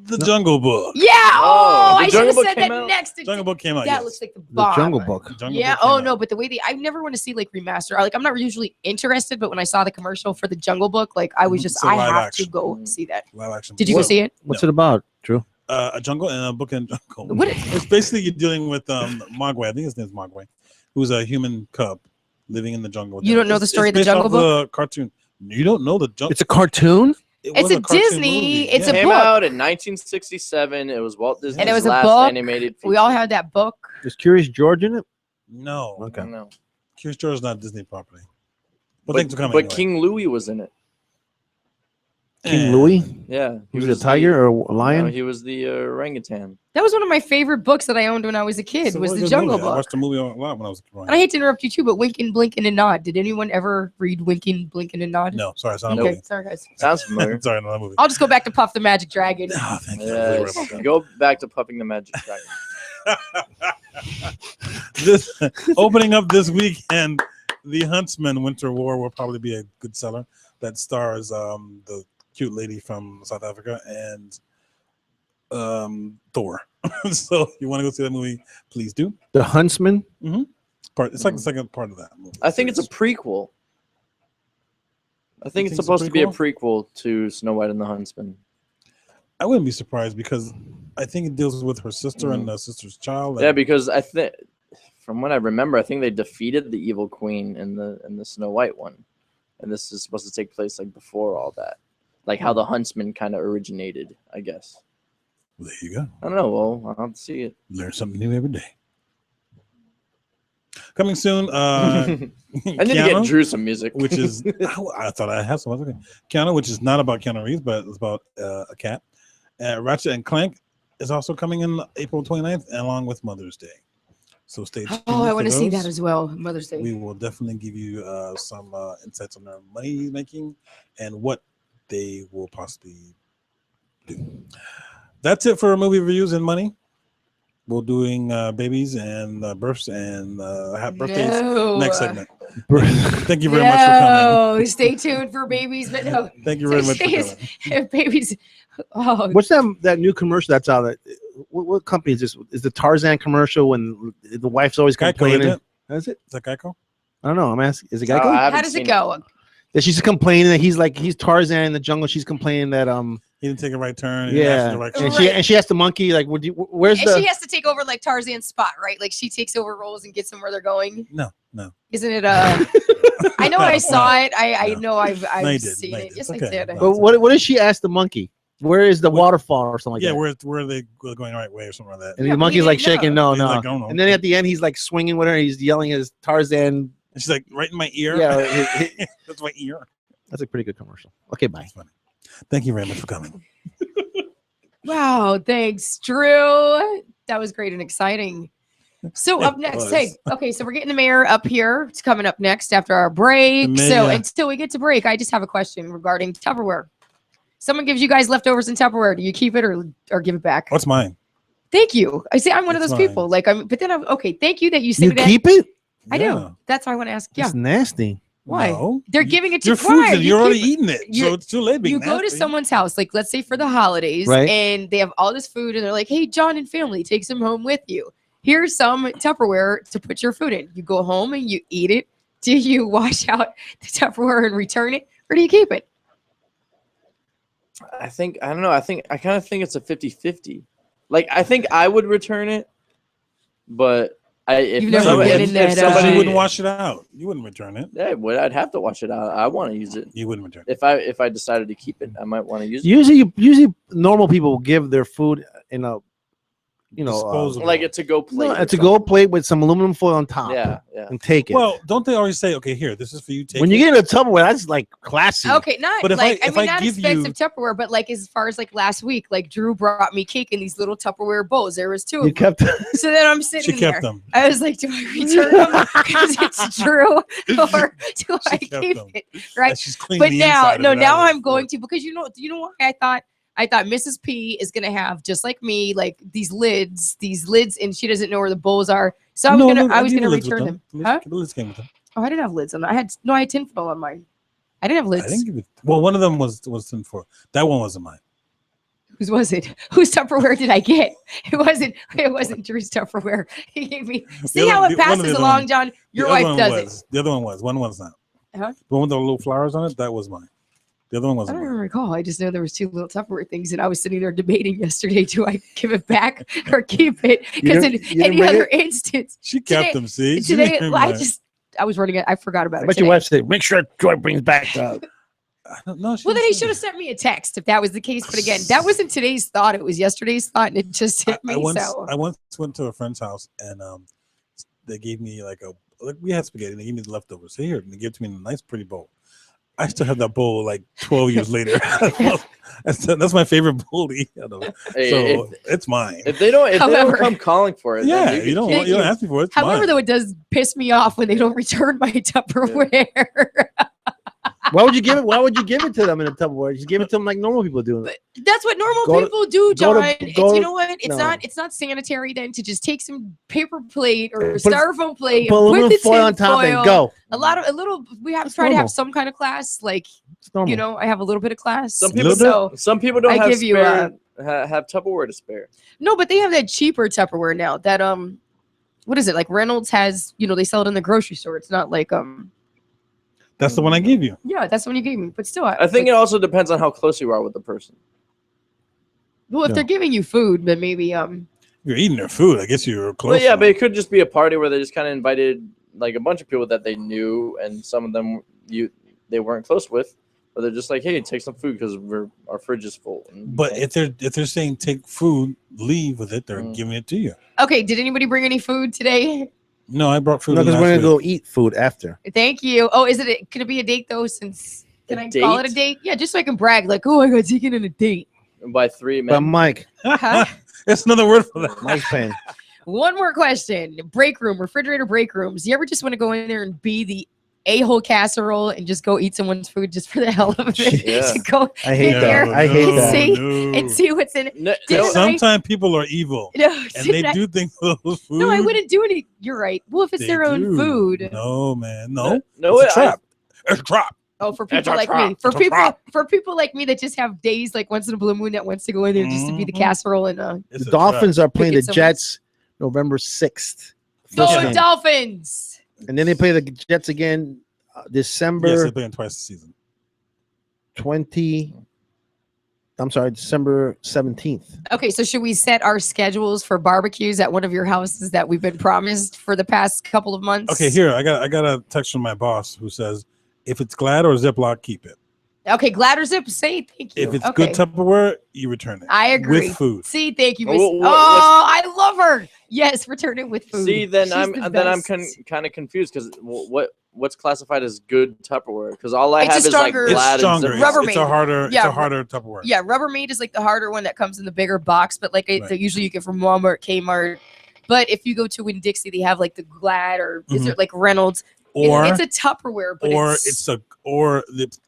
The Jungle Book. Yeah. Oh, The I should Jungle have Book said came that out? next. Jungle Book came out. That Yes. looks like the The bomb. Jungle Book. Jungle Yeah. Book came Oh out. no, but the way I never want to see like remaster. Like I'm not usually interested, but when I saw the commercial for the Jungle Book, like I was just It's a I live have action. to go see that. Live action. Did you go see it? What's it about, Drew? A jungle and a book and jungle. What? It's basically you're dealing with Mogwai. I think his name's Mogwai, who's a human cub living in the jungle. You don't know the story of the based Jungle off Book? The cartoon. You don't know the jungle. It's a cartoon. It's a Disney. It's a Came book. out in 1967. It was Walt Disney's And it was a last book. animated feature. We all had that book. Is Curious George in it? No. Okay. No. Curious George is not Disney property. But thanks for coming. But anyway. King Louis was in it. King Louis. Yeah. He was a tiger or a lion? No, he was the orangutan. That was one of my favorite books that I owned when I was a kid. It's a Was really the good Jungle movie. I Book. watched the movie a lot when I was growing And I hate to interrupt you too, but Winkin', Blinkin', and Nod. Did anyone ever read Winkin', Blinkin', and Nod? No, sorry, it's not a Okay, movie. sorry guys. Sounds familiar. Sorry, not a movie. I'll just go back to Puff the Magic Dragon. Oh, thank you. Yes. Go back to Puffing the Magic Dragon. This opening up this weekend The Huntsman Winter War will probably be a good seller. That stars the cute lady from South Africa and Thor. So if you want to go see that movie, please do. The Huntsman? Mm-hmm. It's like the second part of that movie. I think it's a prequel. I think it's supposed to be a prequel to Snow White and the Huntsman. I wouldn't be surprised because I think it deals with her sister and the sister's child. Yeah, because I think, from what I remember, I think they defeated the evil queen in the Snow White one, and this is supposed to take place like before all that, like how the Huntsman kind of originated, I guess. Well, there you go. I don't know. Well, I'll have to see it. Learn something new every day. Coming soon. I need to get Drew some music. Which is, I thought I had some. Okay. Keanu, which is not about Keanu Reeves, but it's about a cat. Ratchet and Clank is also coming in April 29th, along with Mother's Day. So stay tuned. Oh, I want to see that as well. Mother's Day. We will definitely give you some insights on their money making and what they will possibly do. That's it for movie reviews and money. We're doing babies and births and happy birthdays next segment. Thank you very much for coming. Stay tuned for babies, but no. Thank you very much for coming. Babies. Oh. What's that new commercial that's out? What company is this? Is the Tarzan commercial when the wife's always complaining? Is it? Is that Geico? I don't know. I'm asking. Is it Geico? How does it go? That she's complaining that he's Tarzan in the jungle. She's complaining that he didn't take a right turn. Yeah, and she has to monkey. Like, where's and she has to take over like Tarzan's spot, right? Like she takes over roles and gets them where they're going. No. Isn't it? I know I saw it. I know I've seen it. Yes, I did. But what does she ask the monkey? Where is the waterfall or something like that? Yeah, where are they going the right way or something like that? And the monkey's like shaking, no. Like, oh, no. And then at the end, he's like swinging with her. And he's yelling as Tarzan. And she's like, right in my ear. Yeah, that's my ear. That's a pretty good commercial. Okay, bye. Thank you very much for coming. Wow, thanks, Drew. That was great and exciting. So up next, so we're getting the mayor up here. It's coming up next after our break. So until we get to break, I just have a question regarding Tupperware. Someone gives you guys leftovers in Tupperware. Do you keep it or give it back? What's mine? Thank you. I say I'm one of those people. Like but then I'm okay. Thank you that you say you keep it. I do. That's why I want to ask. Yeah, it's nasty. Why? No. They're giving it to your food. You're already eating it, so it's too late. You go to someone's house, like let's say for the holidays, right? And they have all this food, and they're like, "Hey, John and family, take some home with you. Here's some Tupperware to put your food in." You go home and you eat it. Do you wash out the Tupperware and return it, or do you keep it? I don't know. I kind of think it's a 50-50. Like, I think I would return it, but if somebody wouldn't wash it out, you wouldn't return it. Yeah, I'd have to wash it out. I want to use it. You wouldn't return it. If I decided to keep it, I might want to use it. Usually normal people give their food in a like a to-go plate. No, a to-go plate with some aluminum foil on top. Yeah. And take it. Well, don't they always say, "Okay, here, this is for you." When you get in a Tupperware, that's like classy. Okay, not but like not expensive Tupperware, but like as far as like last week, like Drew brought me cake in these little Tupperware bowls. There was 2 of them. Kept so then I'm sitting there. She kept them. I was like, do I return them because it's Drew, or do I keep it? Right. But now I'm going to, because you know why I thought Mrs. P is gonna have, just like me, like these lids, and she doesn't know where the bowls are. So I was gonna return them. Huh? The lids came with them. Oh, I didn't have lids on them. I had tinfoil on mine. I didn't have lids. One of them was tinfoil. That one wasn't mine. Whose was it? Whose Tupperware did I get? It wasn't Drew's Tupperware. He gave me. See how it passes along, John. Your wife does it. The other one was. One was not. Huh? The one with the little flowers on it. That was mine. The other one wasn't. I don't recall. I just know there was 2 little Tupperware things, and I was sitting there debating yesterday: do I give it back or keep it? Because in any other instance, she kept them. See, today I was running it. I forgot about it. But your wife said, "Make sure Joy brings back." I don't know. Well, then he should have sent me a text if that was the case. But again, that wasn't today's thought; it was yesterday's thought, and it just hit me. I once went to a friend's house, and they gave me we had spaghetti, and they gave me the leftovers. Here, and they gave it to me in a nice, pretty bowl. I still have that bowl like 12 years later. That's my favorite bowl to eat out of. So it's mine. If they don't come calling for it, yeah, you don't ask me for it. It's However, mine. though, it does piss me off when they don't return my Tupperware. Why would you give it? Why would you give it to them in a Tupperware? Just give it to them like normal people do. But that's what normal Go to- people do, go to- John. go You to- know what? It's no. not sanitary then to just take some paper plate or Put- styrofoam plate, Put and aluminum the foil on tin top and foil. go. We have That's to try to normal. have some kind of class. Like, It's normal. you know, I have a little bit of class. Some people so Some people don't I have give you, spare. Have Tupperware to spare. no, but they have that cheaper Tupperware now. That what is it? Like Reynolds has, you know, they sell it in the grocery store. It's not like That's the one I gave you. yeah, that's the one you gave me. But still, I think it also depends on how close you are with the person. well, if No. they're giving you food, then maybe You're eating their food. I guess you're close. But yeah, but it could just be a party where they just kind of invited like a bunch of people that they knew, and some of them they weren't close with, but they're just like, hey, take some food because our fridge is full. And But if they're saying take food, leave with it, they're giving it to you. okay. Did anybody bring any food today? No, I brought food. No, because last we're gonna week. go eat food after. Thank you. Oh, could it be a date though? Since can A I call it a date? date? Yeah, just so I can brag. Like, oh, I got taken on a date. by 3 But men. Mike, Huh? That's another word for that. Mike's paying. One more question. Break room, refrigerator break rooms. You ever just want to go in there and be the a-hole casserole and just go eat someone's food just for the hell of it? Yeah. To go I hate in there that. I hate that. See, and see what's in it. No, Didn't I- Sometimes people are evil, No, and didn't they I- do things with those food. No, I wouldn't do any. You're right. Well, if it's They their own do. food. No, man, no. no, It's a trap. It's a trap. Oh, for It's people a like trap. me. For It's a people trap. for people like me that just have days like once in a blue moon that wants to go in there just to be the Mhm. casserole and It's The a Dolphins are playing the Pick it Jets November 6th. go First game. Dolphins. And then they play the Jets again trap. Yes, December they're playing twice a season. 20. I'm sorry, December 17th. Okay, so should we set our schedules for barbecues at one of your houses that we've been promised for the past couple of months? Okay, here I got a text from my boss who says, if it's Glad or Ziploc, keep it. Okay, Glad or Zip, say thank you. If it's okay. good Tupperware, you return it. I agree. With food. See, thank you, Oh, Miss. what- I love her. Yes, return it with food. See, then She's I'm the then I'm best. kind of confused because what's classified as good Tupperware? Because all I It's a have is like stronger- It's Glad and stronger. Ziploc. Rubbermaid. It's a harder. Yeah, It's a harder Tupperware. Yeah, Rubbermaid is like the harder one that comes in the bigger box, but like Right. that usually you get from Walmart, Kmart. But if you go to Winn-Dixie, they have like the Glad or is it like Reynolds? Or it's a Tupperware, but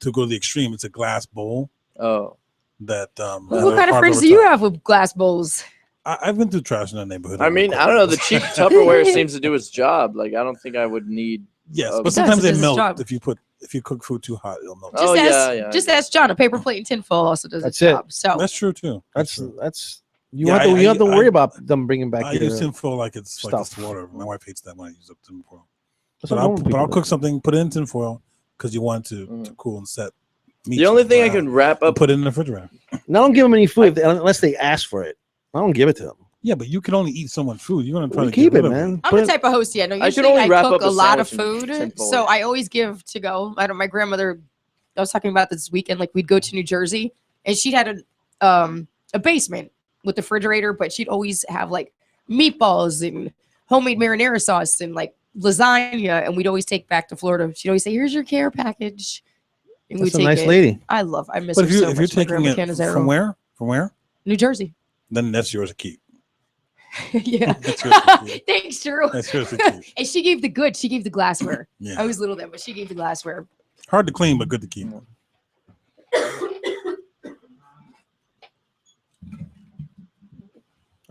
to go to the extreme, it's a glass bowl Oh, that. what kind of friends do you have with glass bowls? I've been through trash in that neighborhood. I mean, I don't know. The cheap Tupperware seems to do its job. Like, I don't think I would need. Yes, It but does, sometimes it they does its melt job. if you cook food too hot, it'll melt. Just Oh, ask, yeah. just ask John. A paper plate and tinfoil also does That's its it. job. So That's true too. That's true. you Yeah, have to I- worry I- about them bringing back I your use tinfoil like it's stuff. water. My wife hates that when I use up tinfoil. That's But what I'll normal people cook do. something, put it in tinfoil because you want it to cool and set. meat The only thing I down, can wrap and up. put it in the refrigerator. And I don't give them any food unless they ask for it. I don't give it to them. Yeah, but you can only eat someone's food. You're gonna try We to keep get it, rid of man. I'm Put the it- type of host. Yeah, no. I can Usually only I wrap cook up a a lot of sandwich in food, tinfoil. so I always give to go. I don't. My grandmother. I was talking about this weekend. Like we'd go to New Jersey, and she had a basement with the refrigerator, but she'd always have like meatballs and homemade marinara sauce and like lasagna, and we'd always take back to Florida. She'd always say, "Here's your care package." And That's a take nice it. lady. I miss But her if, so if much. you're My taking grandma it Canizaro. from where? From where? New Jersey. Then that's yours to keep. Yeah. That's yours to keep. Thanks, Drew. That's yours to keep. And she gave the good. She gave the glassware. Yeah. I was little then, but she gave the glassware. Hard to clean, but good to keep.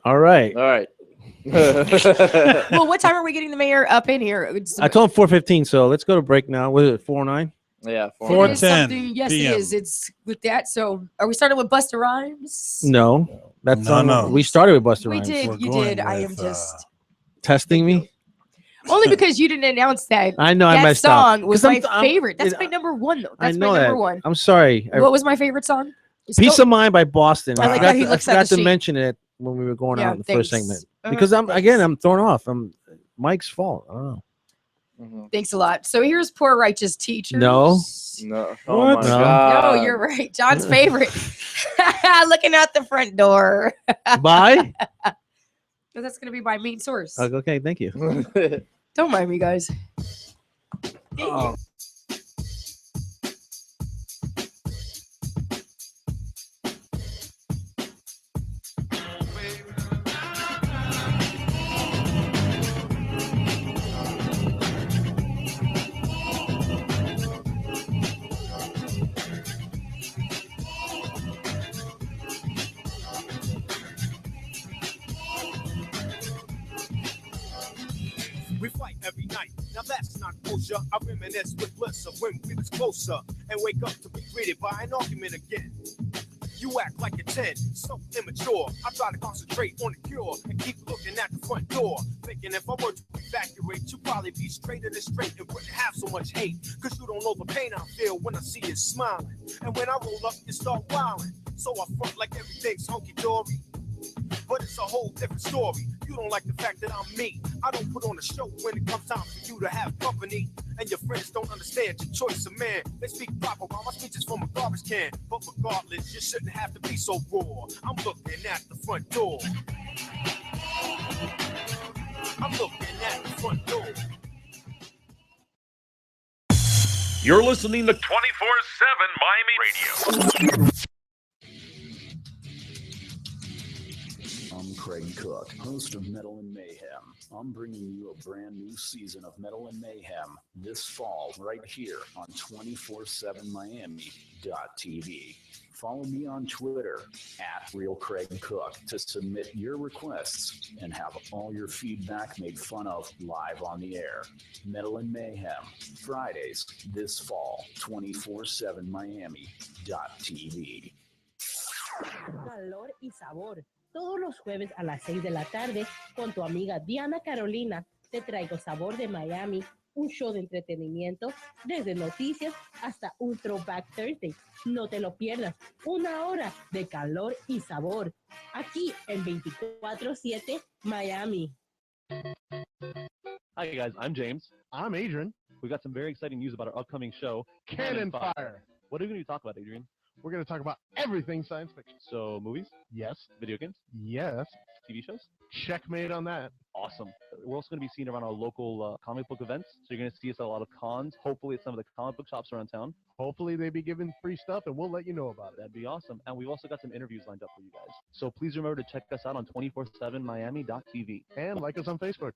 All right. All right. Well, what time are we getting the mayor up in here? I told him 4:15, so let's go to break now. Was it 4:09? Yeah. It is 4:10 something- Yes, PM. it is. It's with that. So, are we starting with Busta Rhymes? No, that's No, on. no. We started with Buster We Rhymes. did. We're You going did. I am with, just Testing me. only because you didn't announce that. I know I That messed up. song was 'Cause my I'm- favorite. That's it- my number one, though. I That's know my number that. one. I'm sorry. What was my favorite song? Peace of Mind by Boston. I like forgot how he to- looks I at forgot the to sheet. mention it when we were going Yeah, out in the first thanks. segment because I'm thrown off. Mike's fault. I don't know. Thanks a lot. So here's Poor Righteous Teachers. No. No. Oh What? my No. God. No, you're right. John's favorite. Looking out the front door. Bye. No, that's going to be my main source. Okay, thank you. Don't mind me, guys. Oh. composure. I reminisce with bliss of when we was closer and wake up to be greeted by an argument again. You act like a 10, so immature. I try to concentrate on the cure and keep looking at the front door. Thinking if I were to evacuate, you'd probably be straighter than straight and wouldn't have so much hate. Cause you don't know the pain I feel when I see you smiling. And when I roll up, you start wilding. So I front like everything's hunky-dory. But it's a whole different story. You don't like the fact that I'm me. I don't put on a show when it comes time for you to have company. And your friends don't understand your choice of man. They speak proper while my speech is from a garbage can. But regardless, you shouldn't have to be so raw. I'm looking at the front door. I'm looking at the front door. You're listening to 24/7 Miami Radio. I'm Craig Cook, host of Metal and Mayhem. I'm bringing you a brand new season of Metal and Mayhem this fall right here on 247miami.tv. Follow me on Twitter at RealCraigCook to submit your requests and have all your feedback made fun of live on the air. Metal and Mayhem, Fridays this fall, 247miami.tv. Calor y sabor. Todos los jueves a las 6 de la tarde, con tu amiga Diana Carolina, te traigo Sabor de Miami, un show de entretenimiento, desde noticias hasta un Throwback Thursday. No te lo pierdas, 1 hora de calor y sabor, aquí en 24/7 Miami. Hi guys, I'm James. I'm Adrian. We got some very exciting news about our upcoming show, Cannon Fire. What are we going to talk about, Adrian? We're going to talk about everything science fiction. So, movies? Yes. Video games? Yes. TV shows? Checkmate on that. Awesome. We're also going to be seen around our local comic book events. So you're going to see us at a lot of cons, hopefully at some of the comic book shops around town. Hopefully they be giving free stuff and we'll let you know about it. That'd be awesome. And we've also got some interviews lined up for you guys. So please remember to check us out on 247miami.tv. And like us on Facebook.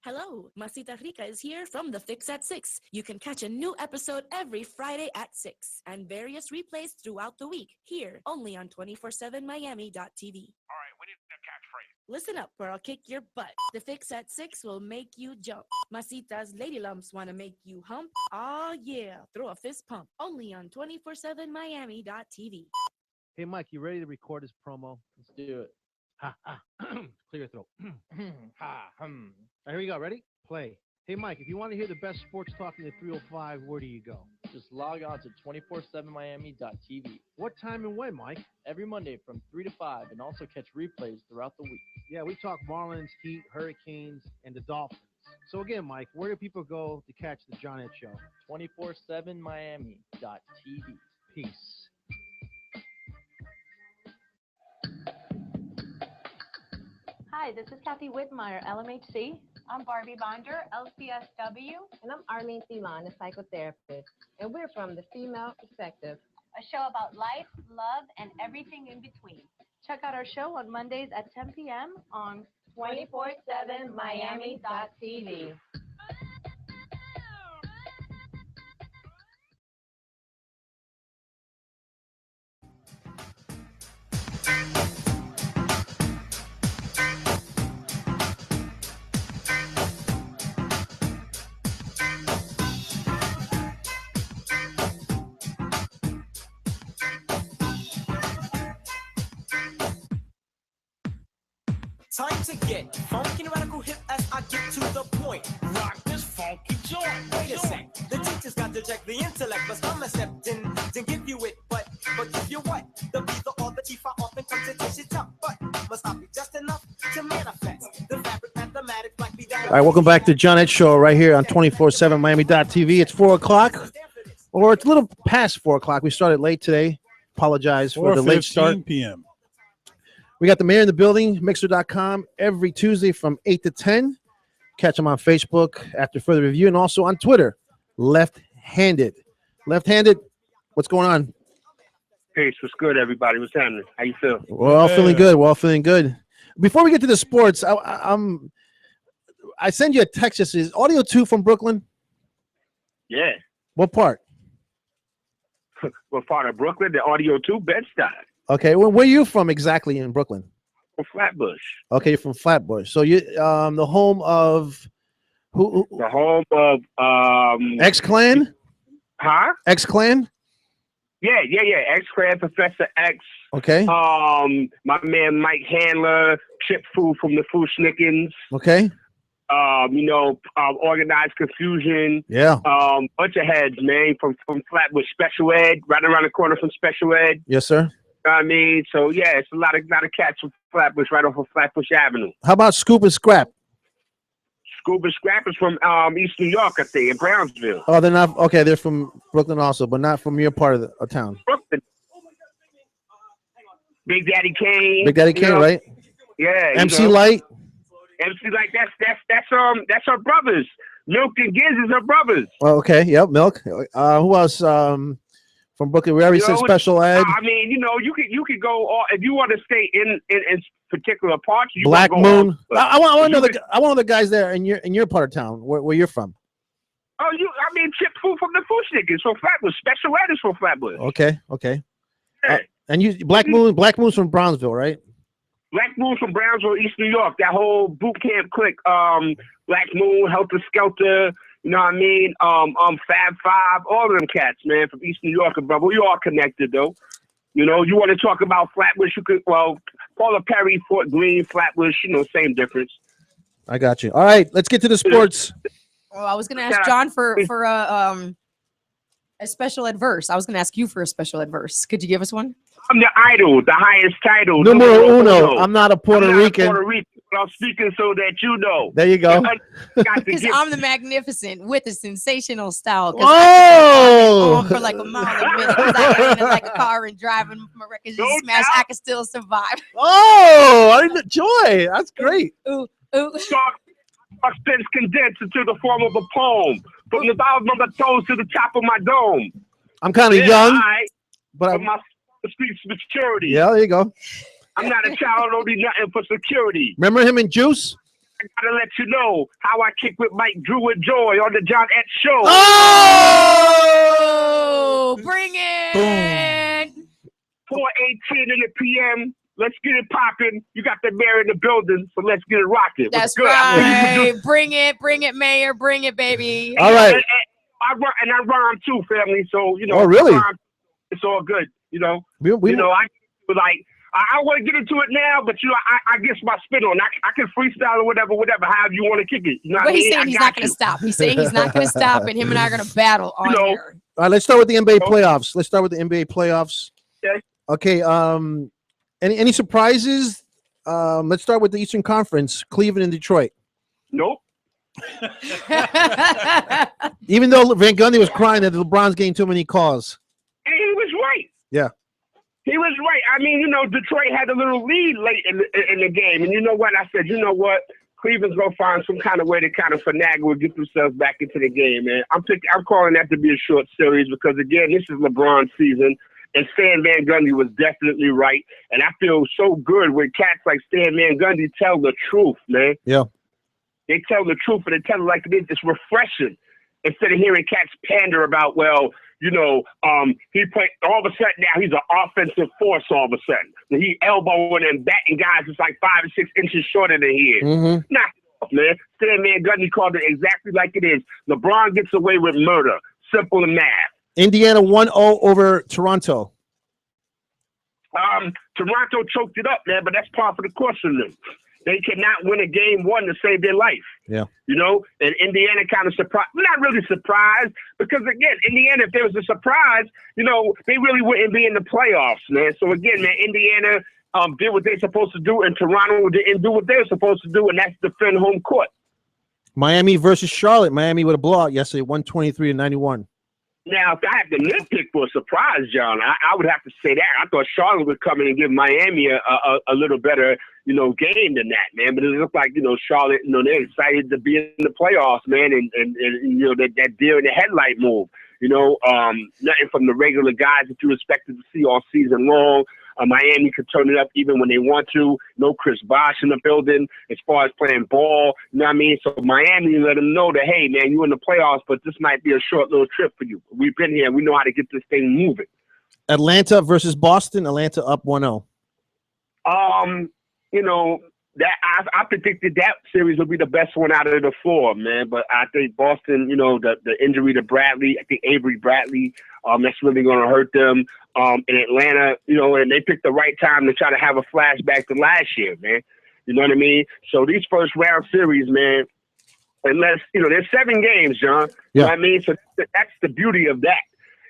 Hello, Masita Rica is here from The Fix at 6. You can catch a new episode every Friday at 6 and various replays throughout the week here only on 247miami.tv. All right, we need a catchphrase. Listen up or I'll kick your butt. The Fix at 6 will make you jump. Masita's lady lumps want to make you hump. Oh yeah, throw a fist pump only on 247miami.tv. Hey, Mike, you ready to record this promo? Let's do it. Ha, ha. Clear your throat. Ha, hum. Right, here we go. Ready? Play. Hey, Mike, if you want to hear the best sports talk in the 305, where do you go? Just log on to 247miami.tv. What time and when, Mike? Every Monday from 3 to 5, and also catch replays throughout the week. Yeah, we talk Marlins, Heat, Hurricanes, and the Dolphins. So again, Mike, where do people go to catch the John Ech Show? 247miami.tv. Peace. Hi, this is Kathy Whitmire, LMHC. I'm Barbie Bonder, LCSW. And I'm Arlene Thielon, a psychotherapist. And we're from The Female Perspective, a show about life, love, and everything in between. Check out our show on Mondays at 10 p.m. on 247miami.tv. Time to get funky and radical hip as I get to the point. Rock this funky joint. Wait a sec. The teacher's got to check the intellect, but I'm a step in to give you it. But give you what? The beat, the all, the T5 often comes to taste it tough. But must not be just enough to manifest the fabric mathematics like be that. All right, welcome back to John Ech Show right here on 247miami.tv. It's 4 o'clock, or it's a little past 4 o'clock. We started late today. Apologize for the late start. p.m. We got the mayor in the building, Mixer.com, every Tuesday from 8 to 10. Catch them on Facebook after further review, and also on Twitter, Left-Handed. Left-Handed, what's going on? Peace, what's good, everybody? What's happening? How you feel? We're all feeling good. We're all feeling good. Before we get to the sports, I send you a text. This is Audio 2 from Brooklyn. Yeah. What part? What part of Brooklyn? The Audio 2, Bed-Stuy. Okay, well, where are you from exactly in Brooklyn? From Flatbush. Okay, you're from Flatbush. So you the home of who? The home of X-Clan? Huh? X-Clan? Yeah. X-Clan, Professor X. Okay. My man Mike Handler, Chip Fu from the Fushnickens. Okay. Organized Confusion. Yeah. Bunch of heads, man, from Flatbush. Special Ed, right around the corner from Special Ed. Yes, sir. You know what I mean? So yeah, it's a lot of cats from Flatbush, right off of Flatbush Avenue. How about Scoop and Scrap? Scoop and Scrap is from East New York, I think, in Brownsville. Oh, they're not okay. They're from Brooklyn also, but not from your part of the town. Brooklyn. Big Daddy Kane. Big Daddy Kane, right? Yeah. MC Light. MC Light. That's our brothers. Milk and Giz is our brothers. Oh, okay. Yep. Milk. Who else? From Brooklyn. We already said Special Ed. I mean, you could go all, if you want to stay in particular parts. You Black go Moon. all, I want to know the guys there in your part of town where you're from. Oh, Chip Fu from the Fushnickens from Flatbush. Special Ed is from Flatbush. Okay. And you Black Moon's from Brownsville, right? Black Moon from Brownsville, East New York. That whole boot camp clique. Black Moon, Helter Skelter. You know what I mean? Fab Five, all of them cats, man, from East New York, brother. We all connected, though. You want to talk about Flatbush? You could, Paula Perry, Fort Greene, Flatbush. Same difference. I got you. All right, let's get to the sports. Oh, I was going to ask John for a special ed verse. I was going to ask you for a special ed verse. Could you give us one? I'm the idol, the highest title. Numero uno. I'm not a Puerto Rican. I'm speaking so that you know. There you go. Because I'm the magnificent with a sensational style. Oh! For like a mile a minute. Because I get in like a car and driving my records just smash. I can still survive. Oh, joy. That's great. Ooh. Substance condensed into the form of a poem. From the bottom of my toes to the top of my dome. I'm kind of young. But my speaks maturity. Yeah, there you go. I'm not a child, I don't need nothing for security. Remember him in Juice? I gotta let you know how I kick with Mike, Drew, and Joy on the John Ech Show. Oh! Bring it! Boom. 4:18 in the PM. Let's get it popping. You got the mayor in the building, so let's get it rocking. That's right. Bring it, mayor. Bring it, baby. All right. And I rhyme too, family. So Oh, really? It's all good. We I want to get into it now, but I guess my spin on. I can freestyle or whatever, however you want to kick it. But he's saying he's not going to stop. He's saying he's not going to stop, and him and I are going to battle on here. All right, let's start with the NBA playoffs. Okay. Any surprises? Let's start with the Eastern Conference. Cleveland and Detroit. Nope. Even though Van Gundy was crying that LeBron's getting too many calls. And he was right. Yeah. He was right. I mean, Detroit had a little lead late in the game. And you know what? I said, you know what? Cleveland's going to find some kind of way to kind of finagle and get themselves back into the game, man. I'm calling that to be a short series because, again, this is LeBron's season. And Stan Van Gundy was definitely right. And I feel so good when cats like Stan Van Gundy tell the truth, man. Yeah. They tell the truth and they tell it like it is. It's refreshing. Instead of hearing cats pander about, he played all of a sudden now he's an offensive force all of a sudden. He elbowing and batting guys that's like 5 or 6 inches shorter than he is. Mm-hmm. Knock it off, man. Stan Van Gundy called it exactly like it is. LeBron gets away with murder. Simple and math. Indiana 1-0 over Toronto. Toronto choked it up, man, but that's par for the course for them. They cannot win a game one to save their life. Yeah. And Indiana kind of surprised. We're not really surprised because, again, Indiana, if there was a surprise, they really wouldn't be in the playoffs, man. So, again, man, Indiana did what they're supposed to do, and Toronto didn't do what they were supposed to do, and that's defend home court. Miami versus Charlotte. Miami with a blowout yesterday, 123-91. Now, if I have to nitpick for a surprise, John, I would have to say that. I thought Charlotte would come in and give Miami a little better, game than that, man. But it looked like, Charlotte, they're excited to be in the playoffs, man, and that deer in the headlight move. Nothing from the regular guys that you expected to see all season long. Miami could turn it up even when they want to. No Chris Bosh in the building as far as playing ball. You know what I mean? So Miami let them know that, hey, man, you're in the playoffs, but this might be a short little trip for you. We've been here. We know how to get this thing moving. Atlanta versus Boston. Atlanta up 1-0. you know, that I predicted that series would be the best one out of the four, man. But I think Boston, you know, the injury to Bradley, I think Avery Bradley, that's really going to hurt them. In Atlanta, you know, and they picked the right time to try to have a flashback to last year, man. You know what I mean? So these first round series, man, unless, you know, there's 7 games, John. You know what I mean? So that's the beauty of that.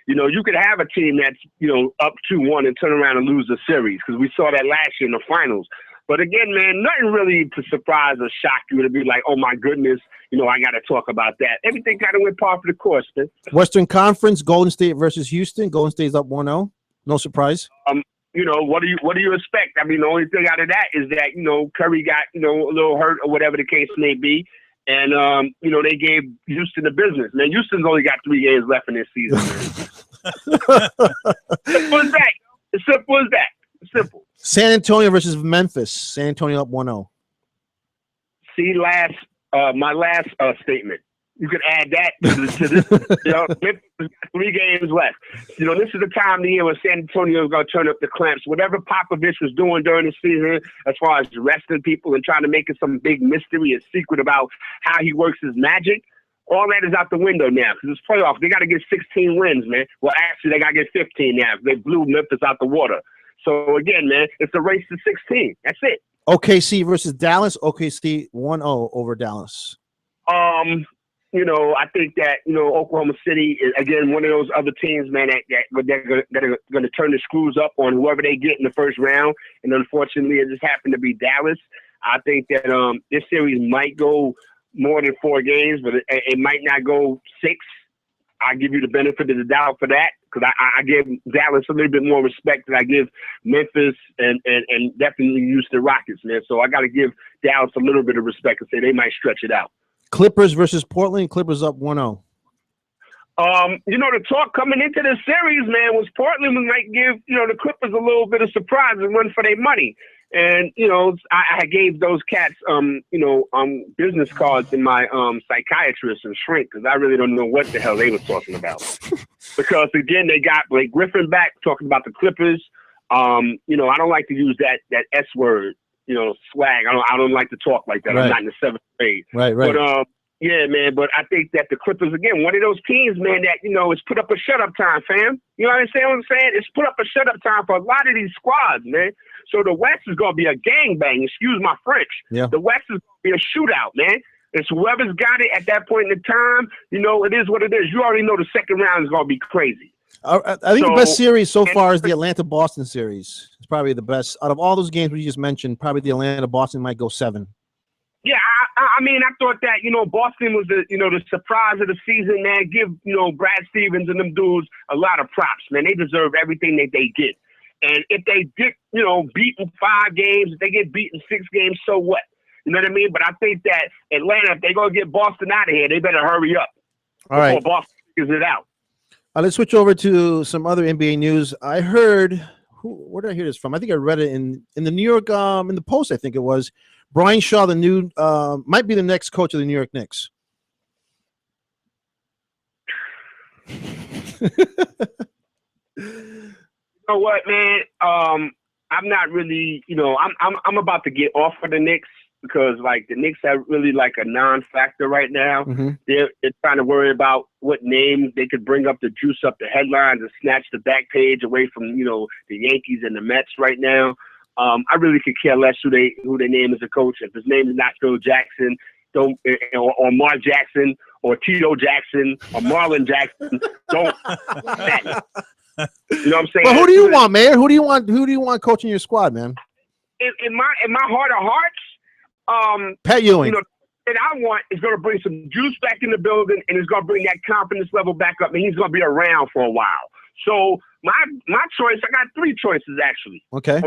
You know, you could have a team that's, you know, up 2-1 and turn around and lose the series, because we saw that last year in the finals. But again, man, nothing really to surprise or shock you to be like, oh my goodness, you know, I got to talk about that. Everything kind of went par for the course, man. Western Conference, Golden State versus Houston. Golden State's up 1-0. No surprise. You know, what do you expect? I mean, the only thing out of that is that, you know, Curry got, you know, a little hurt or whatever the case may be. And, you know, they gave Houston the business. Man, Houston's only got 3 games left in this season. Simple as that. As simple as that. Simple. San Antonio versus Memphis. San Antonio up 1-0. See, my last statement. You could add that to this. You know, Memphis has got 3 games left. You know, this is the time of the year when San Antonio is going to turn up the clamps. Whatever Popovich was doing during the season, as far as arresting people and trying to make it some big mystery and secret about how he works his magic, all that is out the window now, because it's playoffs. They got to get 16 wins, man. Well, actually, they got to get 15 now. They blew Memphis out the water. So, again, man, it's a race to 16. That's it. OKC versus Dallas. OKC 1-0 over Dallas. You know, I think that, you know, Oklahoma City is, again, one of those other teams, man, that are going to turn the screws up on whoever they get in the first round. And unfortunately, it just happened to be Dallas. I think that this series might go more than 4 games, but it might not go 6. I give you the benefit of the doubt for that, because I give Dallas a little bit more respect than I give Memphis and definitely Houston Rockets, man. So I got to give Dallas a little bit of respect and say they might stretch it out. Clippers versus Portland. Clippers up 1-0. You know, the talk coming into this series, man, was Portland might give, you know, the Clippers a little bit of surprise and run for their money. And, you know, I gave those cats, business cards in my psychiatrist and shrink, because I really don't know what the hell they were talking about. Because, again, they got Blake Griffin back talking about the Clippers. You know, I don't like to use that S word, you know, swag. I don't like to talk like that. Right. I'm not in the 7th grade. Right. But, yeah, man, but I think that the Clippers, again, one of those teams, man, that, you know, is put up a shut-up time, fam. You know what I'm saying? It's put up a shut-up time for a lot of these squads, man. So the West is going to be a gangbang, excuse my French. Yeah. The West is going to be a shootout, man. It's whoever's got it at that point in the time, you know, it is what it is. You already know the second round is going to be crazy. I think the best series so far is the Atlanta-Boston series. It's probably the best. Out of all those games we just mentioned, probably the Atlanta-Boston might go 7. Yeah, I mean, I thought that, you know, Boston was the surprise of the season, man. Give, you know, Brad Stevens and them dudes a lot of props, man. They deserve everything that they get. And if they get, you know, beaten 5 games, if they get beaten 6 games, so what? You know what I mean? But I think that Atlanta, if they're going to get Boston out of here, they better hurry up. All right. Before Boston figures it out. Let's switch over to some other NBA news. I heard, where did I hear this from? I think I read it in the New York, in the Post, I think it was. Brian Shaw, the new, might be the next coach of the New York Knicks. You know what, man? I'm not really, you know, I'm about to get off of the Knicks, because like the Knicks are really like a non-factor right now. Mm-hmm. They're trying to worry about what names they could bring up to juice up the headlines and snatch the back page away from, you know, the Yankees and the Mets right now. I really could care less who they name as a coach. If his name is not Phil Jackson, or Mark Jackson, or Tito Jackson, or Marlon Jackson, don't. You know what I'm saying? But who do you want, Mayor? Who do you want coaching your squad, man? In my heart of hearts, Pat Ewing. You know, that I want is going to bring some juice back in the building, and is going to bring that confidence level back up, and he's going to be around for a while. So my choice, I got 3 choices actually. Okay.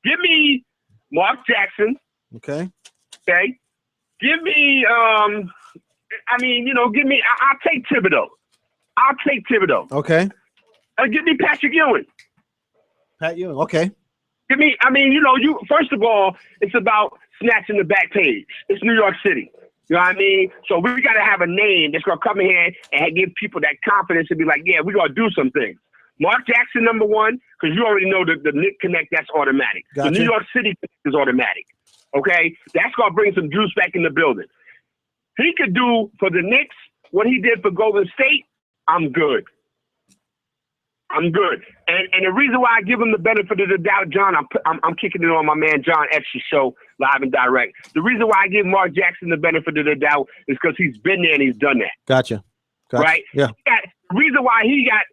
Give me Mark Jackson. Okay. Give me, give me, I'll take Thibodeau. Okay. Give me Patrick Ewing. Pat Ewing. Okay. Give me, first of all, it's about snatching the back page. It's New York City. You know what I mean? So we got to have a name that's going to come in here and give people that confidence and be like, yeah, we're going to do some things. Mark Jackson, number one, because you already know the Knick Connect, that's automatic. Gotcha. The New York City Connect is automatic. Okay? That's going to bring some juice back in the building. He could do for the Knicks what he did for Golden State. I'm good. I'm good. And the reason why I give him the benefit of the doubt, John, I'm kicking it on my man John Ech Show live and direct. The reason why I give Mark Jackson the benefit of the doubt is because he's been there and he's done that. Gotcha. Right? Yeah. The reason why he got,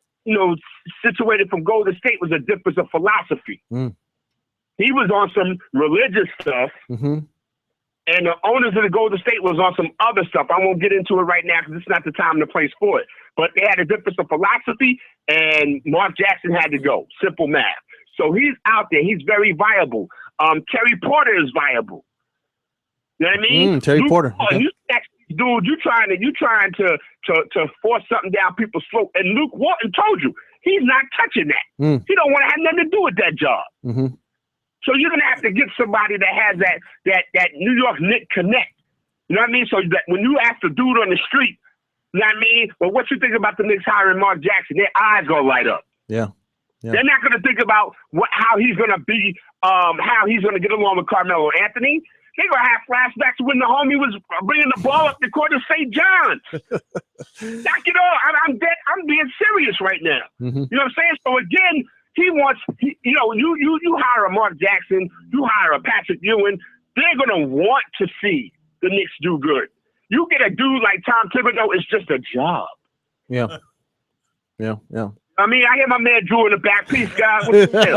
situated from Golden State was a difference of philosophy. He was on some religious stuff, and the owners of the Golden State was on some other stuff. I won't get into it right now because it's not the time and the place for it. But they had a difference of philosophy, and Mark Jackson had to go. Simple math. So he's out there. He's very viable. Terry Porter is viable. You know what I mean? Terry Porter. Okay. Dude, you trying to force something down people's throat. And Luke Walton told you he's not touching that. He don't want to have nothing to do with that job. So you're gonna have to get somebody that has that New York Knick Connect. You know what I mean? So that when you ask the dude on the street, you know what I mean? Well, what you think about the Knicks hiring Mark Jackson? Their eyes gonna light up. Yeah. They're not gonna think about how he's gonna be, how he's gonna get along with Carmelo Anthony. They're gonna have flashbacks when the homie was bringing the ball up the court to St. John's. Knock it off. I'm dead. I'm being serious right now. You know what I'm saying? So again, you hire a Mark Jackson, you hire a Patrick Ewing, they're gonna want to see the Knicks do good. You get a dude like Tom Thibodeau, it's just a job. Yeah. I mean, I hear my man Drew in the back. Peace, guys. What's the deal?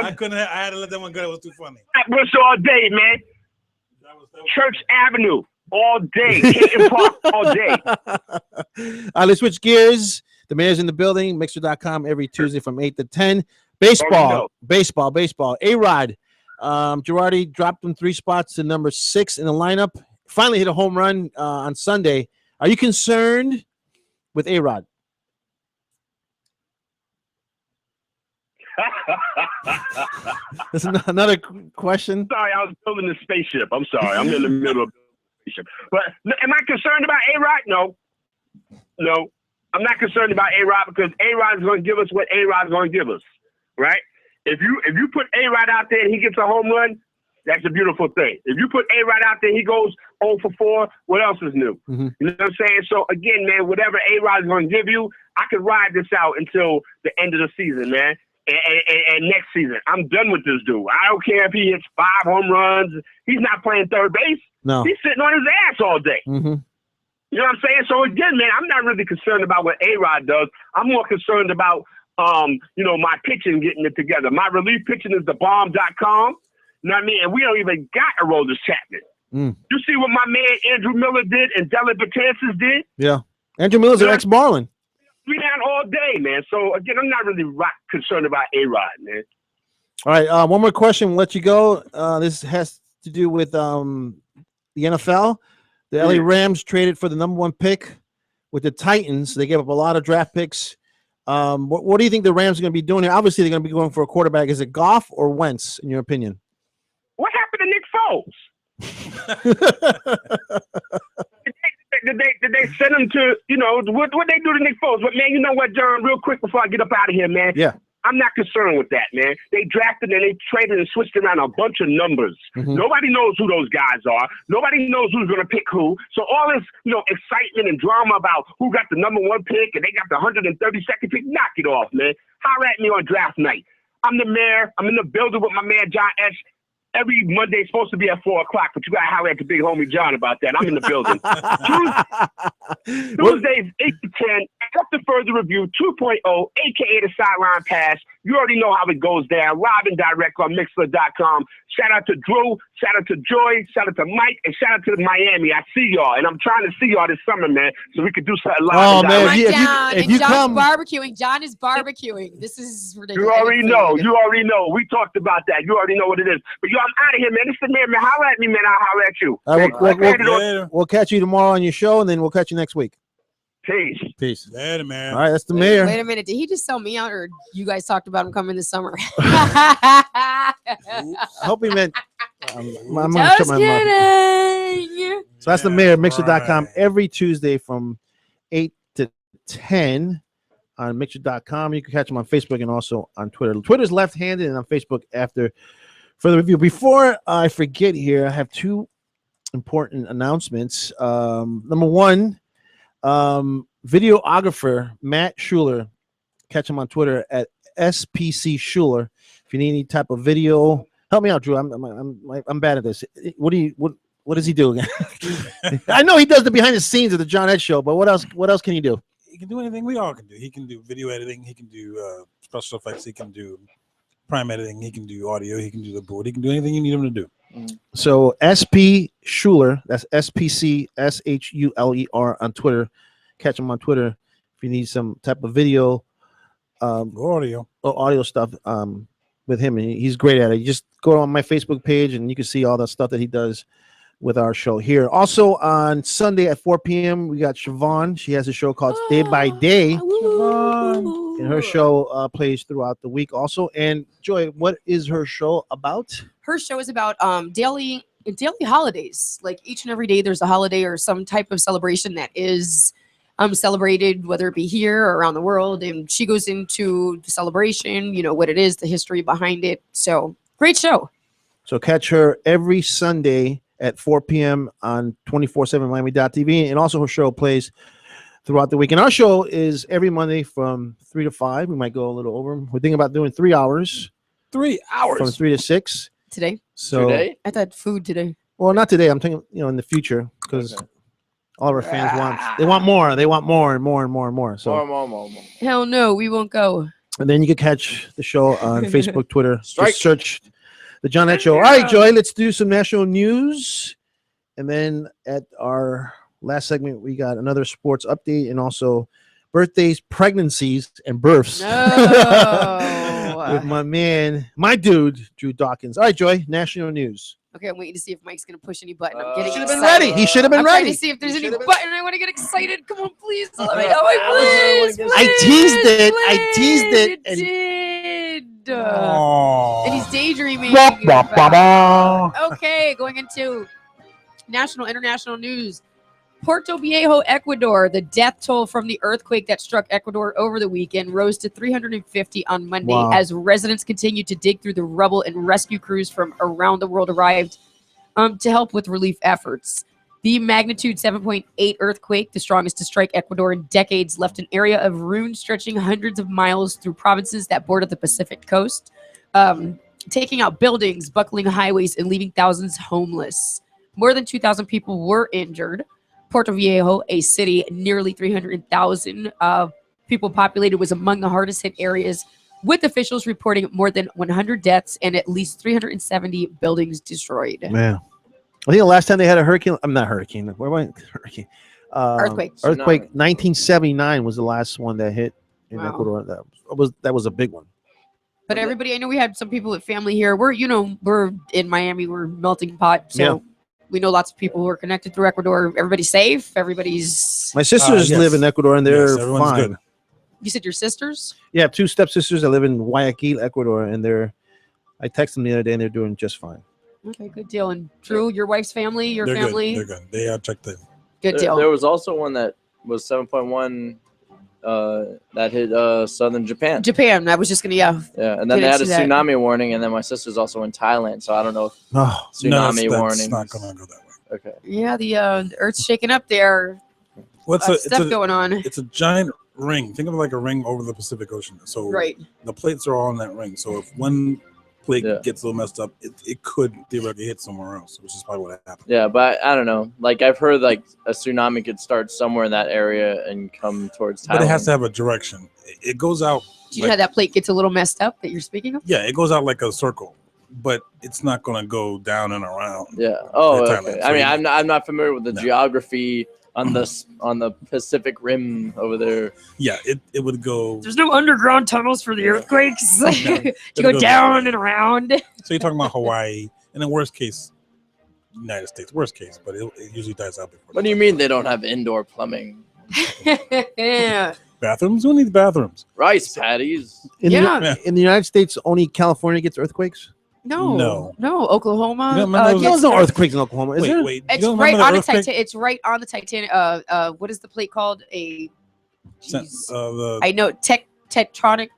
I had to let that one go. It was too funny. Bush all day, man. Church Avenue all day. Caton Park all day. Let's switch gears. The mayor's in the building. Mixer.com every Tuesday from 8 to 10. Baseball. A-Rod. Girardi dropped him 3 spots to number 6 in the lineup. Finally hit a home run on Sunday. Are you concerned with A-Rod? That's another question. Sorry, I was building a spaceship. I'm sorry. I'm in the middle of a spaceship. But am I concerned about A-Rod? No. I'm not concerned about A-Rod because A-Rod is going to give us what A-Rod is going to give us, right? If you put A-Rod out there and he gets a home run, that's a beautiful thing. If you put A-Rod out there, he goes 0 for 4, what else is new? You know what I'm saying? So, again, man, whatever A-Rod is going to give you, I could ride this out until the end of the season, man. And next season, I'm done with this dude. I don't care if he hits 5 home runs. He's not playing third base. No. He's sitting on his ass all day. You know what I'm saying? So, again, man, I'm not really concerned about what A-Rod does. I'm more concerned about, my pitching, getting it together. My relief pitching is thebomb.com. You know what I mean? And we don't even got a Aroldis Chapman. You see what my man Andrew Miller did and Dellin Betances did? Yeah. Andrew Miller's an ex-Marlin. We down all day, man. So, again, I'm not really concerned about A-Rod, man. All right, one more question. We'll let you go. This has to do with the NFL. The LA Rams traded for the number 1 pick with the Titans. They gave up a lot of draft picks. What do you think the Rams are going to be doing here? Obviously, they're going to be going for a quarterback. Is it Goff or Wentz, in your opinion? What happened to Nick Foles? Did they send him to, what they do to Nick Foles? But, man, you know what, John, real quick before I get up out of here, man. Yeah. I'm not concerned with that, man. They drafted and they traded and switched around a bunch of numbers. Nobody knows who those guys are. Nobody knows who's going to pick who. So all this, excitement and drama about who got the number 1 pick and they got the 132nd pick, knock it off, man. Holler at me on draft night. I'm the mayor. I'm in the building with my man, John Ech. Every Monday is supposed to be at 4 o'clock, but you got to holler at the big homie John about that. I'm in the building. Tuesdays, 8 to 10, after further review 2.0, a.k.a. the Sideline Pass. You already know how it goes down. Live and direct on Mixler.com. Shout out to Drew. Shout out to Joy. Shout out to Mike. And shout out to Miami. I see y'all. And I'm trying to see y'all this summer, man, so we could do something live and direct. If you come, barbecuing. John is barbecuing. This is ridiculous. You already know. You already know. We talked about that. You already know what it is. But yo, I'm out of here, man. This is the man, man. Holler at me, man. I'll holler at you. We'll catch you tomorrow on your show, and then we'll catch you next week. Peace. Later, man. All right, that's the mayor. Wait a minute. Did he just sell me out, or you guys talked about him coming this summer? I hope he meant. I'm gonna just shut my kidding. So that's the mayor. Mixer.com every Tuesday from 8 to 10. on Mixer.com. You can catch him on Facebook and also on Twitter. Twitter's left-handed and on Facebook after further review. Before I forget here, I have two important announcements. Number one, videographer Matt Schuler. Catch him on Twitter at SPC Schuler. If you need any type of video, help me out, Drew. I'm bad at this. What does he do again? I know he does the behind the scenes of the John Ech Show, but what else can he do? He can do anything we all can do. He can do video editing. He can do special effects. He can do prime editing. He can do audio. He can do the board. He can do anything you need him to do. So SP Schuler, that's SPC SHULER on Twitter. Catch him on Twitter if you need some type of video, audio stuff with him. And he's great at it. You just go on my Facebook page and you can see all the stuff that he does with our show here. Also on Sunday at 4 p.m. we got Siobhan. She has a show called Day by Day. And her show plays throughout the week also. And Joy, what is her show about? Her show is about daily holidays. Like each and every day there's a holiday or some type of celebration that is celebrated, whether it be here or around the world. And she goes into the celebration, you know, what it is, the history behind it. So great show. So catch her every Sunday at 4 p.m. on 247miami.tv. And also her show plays throughout the week. And our show is every Monday from 3 to 5. We might go a little over. We're thinking about doing 3 hours. 3 hours? From 3 to 6. Today? So Today? I thought food today. Well, not today. I'm thinking, in the future, because all of our fans want more. They want more and more and more and more. So More. Hell no, we won't go. And then you can catch the show on Facebook, Twitter. Strike. Just search the John Ech Show. All right, Joy, let's do some national news. And then at our last segment, we got another sports update and also birthdays, pregnancies, and births. No. With my dude, Drew Dawkins. All right, Joy, national news. Okay, I'm waiting to see if Mike's going to push any button. I'm getting Should have excited. been ready. He should have been I'm ready. trying to see if there's any button. I want to get excited. Come on, please. Let me know. Please. I teased it. I teased it. You did. Oh. And he's daydreaming. Okay, going into international news. Puerto Viejo, Ecuador. The death toll from the earthquake that struck Ecuador over the weekend rose to 350 on Monday as residents continued to dig through the rubble and rescue crews from around the world arrived to help with relief efforts. The magnitude 7.8 earthquake, the strongest to strike Ecuador in decades, left an area of ruin stretching hundreds of miles through provinces that border the Pacific coast, taking out buildings, buckling highways, and leaving thousands homeless. More than 2,000 people were injured. Puerto Viejo, a city nearly 300,000 people populated, was among the hardest hit areas, with officials reporting more than 100 deaths and at least 370 buildings destroyed. Man, I think the last time they had a hurricane, I'm not hurricane. Where am I? Hurricane. Earthquake. Earthquake. 1979 was the last one that hit in Ecuador. That was a big one. But everybody, I know we had some people with family here. We're in Miami. We're melting pot. So we know lots of people who are connected through Ecuador. Everybody's safe. Everybody's. My sisters live in Ecuador and they're fine. Good. You said your sisters? Yeah, I have 2 stepsisters that live in Guayaquil, Ecuador, and I texted them the other day and they're doing just fine. Okay, good deal. And Drew, your wife's family, your They're family? Good. They're good. They are checked in. Good deal. There was also one that was 7.1 that hit southern Japan. Japan. I was just gonna Yeah, and then they had a tsunami warning, and then my sister's also in Thailand, so I don't know if tsunami warning. Not gonna go that way. Okay. Yeah, the Earth's shaking up there. Stuff going on. It's a giant ring. Think of it like a ring over the Pacific Ocean. So the plates are all in that ring. So if one plate gets a little messed up, it could theoretically hit somewhere else, which is probably what happened. Yeah, but I don't know. Like I've heard like a tsunami could start somewhere in that area and come towards Thailand. But it has to have a direction. It goes out. Do you know how that plate gets a little messed up that you're speaking of? Yeah, it goes out like a circle, but it's not going to go down and around. Yeah. Oh, okay. I mean, I'm not familiar with the geography on the Pacific Rim over there. Yeah, it would go. There's no underground tunnels for the earthquakes to go down and around. So you're talking about Hawaii, and in worst case, United States. Worst case, but it usually dies out before. What do you mean they don't have indoor plumbing? Bathrooms? Who needs bathrooms? Rice paddies. In the United States, only California gets earthquakes. No, Oklahoma. There's no earthquakes in Oklahoma. Is there? It's right on the Titanic. It's right on the Titanic. What is the plate called? I know tectonic.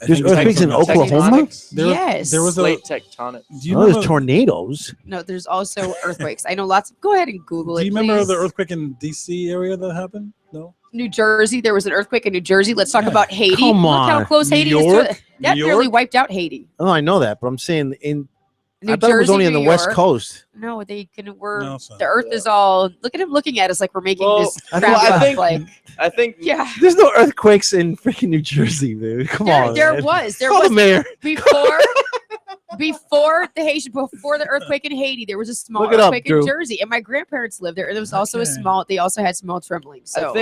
There's earthquakes in Oklahoma? Yes. There was a plate tectonic. Do you remember, there's tornadoes. No, there's also earthquakes. I know lots of. Go ahead and Google it. do you remember please. the earthquake in D.C. area that happened? No. New Jersey? There was an earthquake in New Jersey. Let's talk about Haiti. Come Look how on. close New Haiti York? is to that. New Nearly York? wiped out Haiti. Oh, I know that, but I'm saying New I thought it was Jersey, only in the New West York. Coast. No, they can. We're No, son. the Earth is all. Look at him looking at us like we're making this. I crap thought- up, I think yeah. There's no earthquakes in freaking New Jersey, dude. Come on. There man. was. There Call was the mayor. before the earthquake in Haiti. There was a small Look it up, earthquake in Drew. Jersey, and my grandparents lived there. And there was also a small. They also had small trembling. So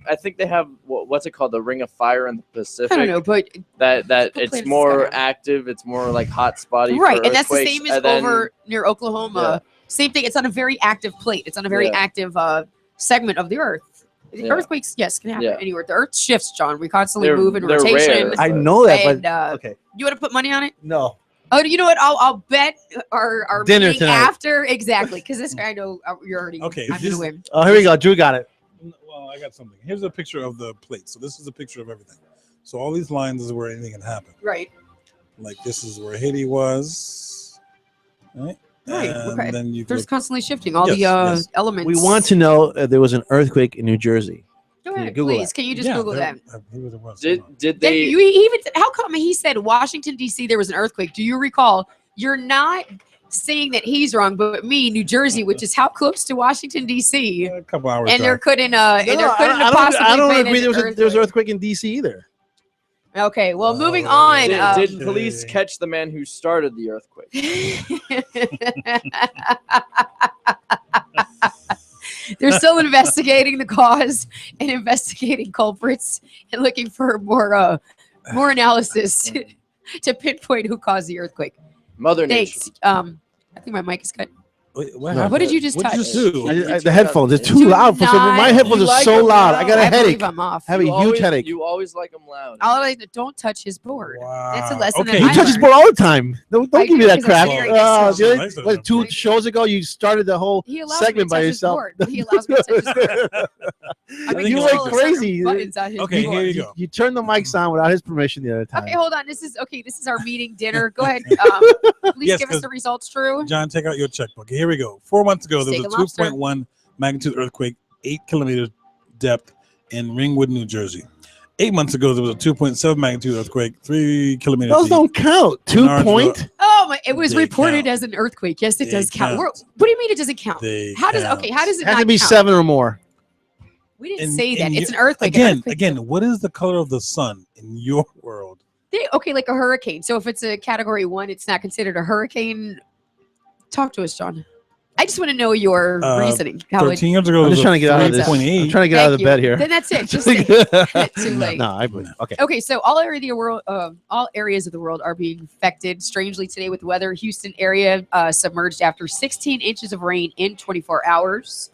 I think they have what's it called, the Ring of Fire in the Pacific. I don't know, but that planet it's is more Skyrim. active. It's more like hot spotty. right, for and that's the earthquakes, same as and then- over near Oklahoma. Same thing. It's on a very active plate. It's on a very Yeah. active segment of the Earth. Yeah. Earthquakes, yes, can happen Yeah. anywhere. The Earth shifts, John. We constantly They're- move in they're rotation. rare, I know that, And, but okay. You want to put money on it? No. Oh, you know what? I'll bet our Dinner meeting tonight. after exactly because this guy I know you're already. Okay, I'm gonna win. Oh, here we go. Drew got it. Well, I got something. Here's a picture of the plate. So this is a picture of everything. So all these lines is where anything can happen. Right. Like this is where Haiti was. Right. Right. And Okay. then you There's look- constantly shifting all Yes, the yes. elements. We want to know there was an earthquake in New Jersey. Go Can you ahead, Google please. that? Can you just Google that? I believe it was. Did Then they? you even how come he said Washington D.C. there was an earthquake? Do you recall? You're not saying that he's wrong, but me, New Jersey, which is how close to Washington D.C. A couple hours. and there drive. couldn't No, and there couldn't have possibly I don't been agree. an There was an earthquake in D.C. either. Okay, well, moving on. Did police catch the man who started the earthquake? They're still investigating the cause and investigating culprits and looking for more analysis to pinpoint who caused the earthquake. Mother Nature. Thanks. I think my mic is cut. Wait, What did you just touch? The headphones. It's too Do loud. For some, not- my headphones You are like so them loud. I got a I believe headache. I'm off. I have a huge headache. You always like them loud. Don't touch his board. That's a Wow. lesson. Okay. that You I touch his learned. board all the time. Don't I give me do, that 'cause crap. I'm very aggressive. What, 2 shows ago, you started the whole He allows me segment to by touch his yourself. board. He allows me to touch his board. I mean, You he went controls crazy. certain buttons on his Okay, board. here you go. You turned the mics on without his permission the other time. Okay, hold on. This is our meeting dinner. Go ahead. Please Yes, give us 'cause- the results, Drew. John, take out your checkbook. Here we go. 4 months ago, there Steak was a and lobster. 2.1 magnitude earthquake, 8 kilometers depth in Ringwood, New Jersey. 8 months ago, there was a 2.7 magnitude earthquake, 3 kilometers Those deep. don't count. 2 Nardsville. point. Oh my! It was They reported count. as an earthquake. Yes, it They does count. count. What do you mean it doesn't count? They How does count. it not Has to be count? 7 or more. We didn't And- say that. and It's you- an earthquake. An Again, earthquake- again, what is the color of the sun in your world? Okay, like a hurricane. So if it's a category 1, it's not considered a hurricane. Talk to us, John. I just want to know your reasoning. How it- 13 years ago, I'm it just was trying to get out of this. 3.8. I'm trying to get out of the bed here. Then that's it. Just say it. Too late. No, I believe. Okay. Okay, so all areas of the world are being affected strangely today with weather. Houston area submerged after 16 inches of rain in 24 hours.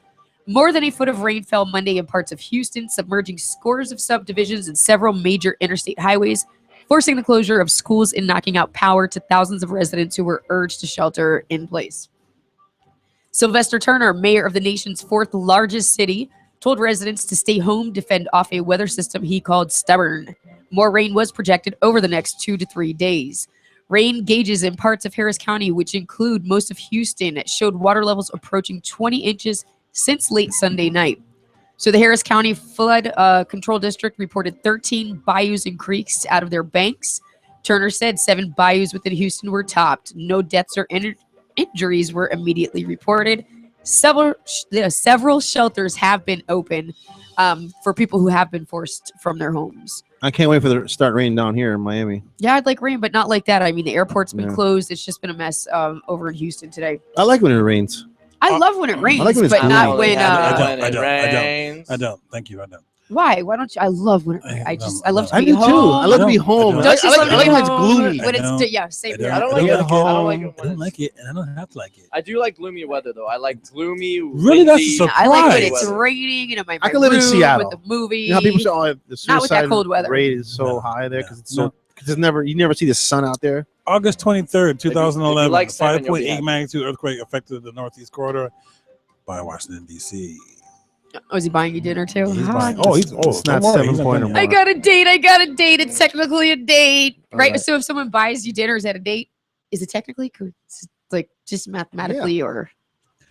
More than a foot of rain fell Monday in parts of Houston, submerging scores of subdivisions and several major interstate highways, forcing the closure of schools and knocking out power to thousands of residents who were urged to shelter in place. Sylvester Turner, mayor of the nation's 4th largest city, told residents to stay home to fend off a weather system he called stubborn. More rain was projected over the next 2 to 3 days. Rain gauges in parts of Harris County, which include most of Houston, showed water levels approaching 20 inches since late Sunday night. So the Harris County Flood Control District reported 13 bayous and creeks out of their banks. Turner said 7 bayous within Houston were topped. No deaths or injuries were immediately reported. Several shelters have been open for people who have been forced from their homes. I can't wait for the start raining down here in Miami. Yeah, I'd like rain, but not like that. I mean, the airport's been Yeah. closed. It's just been a mess over in Houston today. I like when it rains. I love when it rains, like when it's but not gloomy. when. I don't. Thank you. I don't. Why? Why don't you? I love when it rains. I love to I be do too. home. I love to be home. Don't you I like love to be when it's home gloomy. when it's I yeah, same here. I don't like it. I don't like it. I don't like it, and I don't have to like it. I do like gloomy weather though. I like gloomy. Really? That's a windy, surprise. I like when it's weather. raining and my I can live in room Seattle. with the movie. You know how people say, "Oh, the Not with suicide that cold weather. rate is so high there because it's so because it's never you never see the sun out there." August 23rd, 2011, if you like salmon, you'll be 5.8 happy. magnitude earthquake affected the northeast corridor by Washington, D.C. Oh, is he buying you dinner too? He's Ah, buying. It's not 7 point I got a date. It's technically a date, right? right. So if someone buys you dinner, is that a date? Is it technically like just mathematically or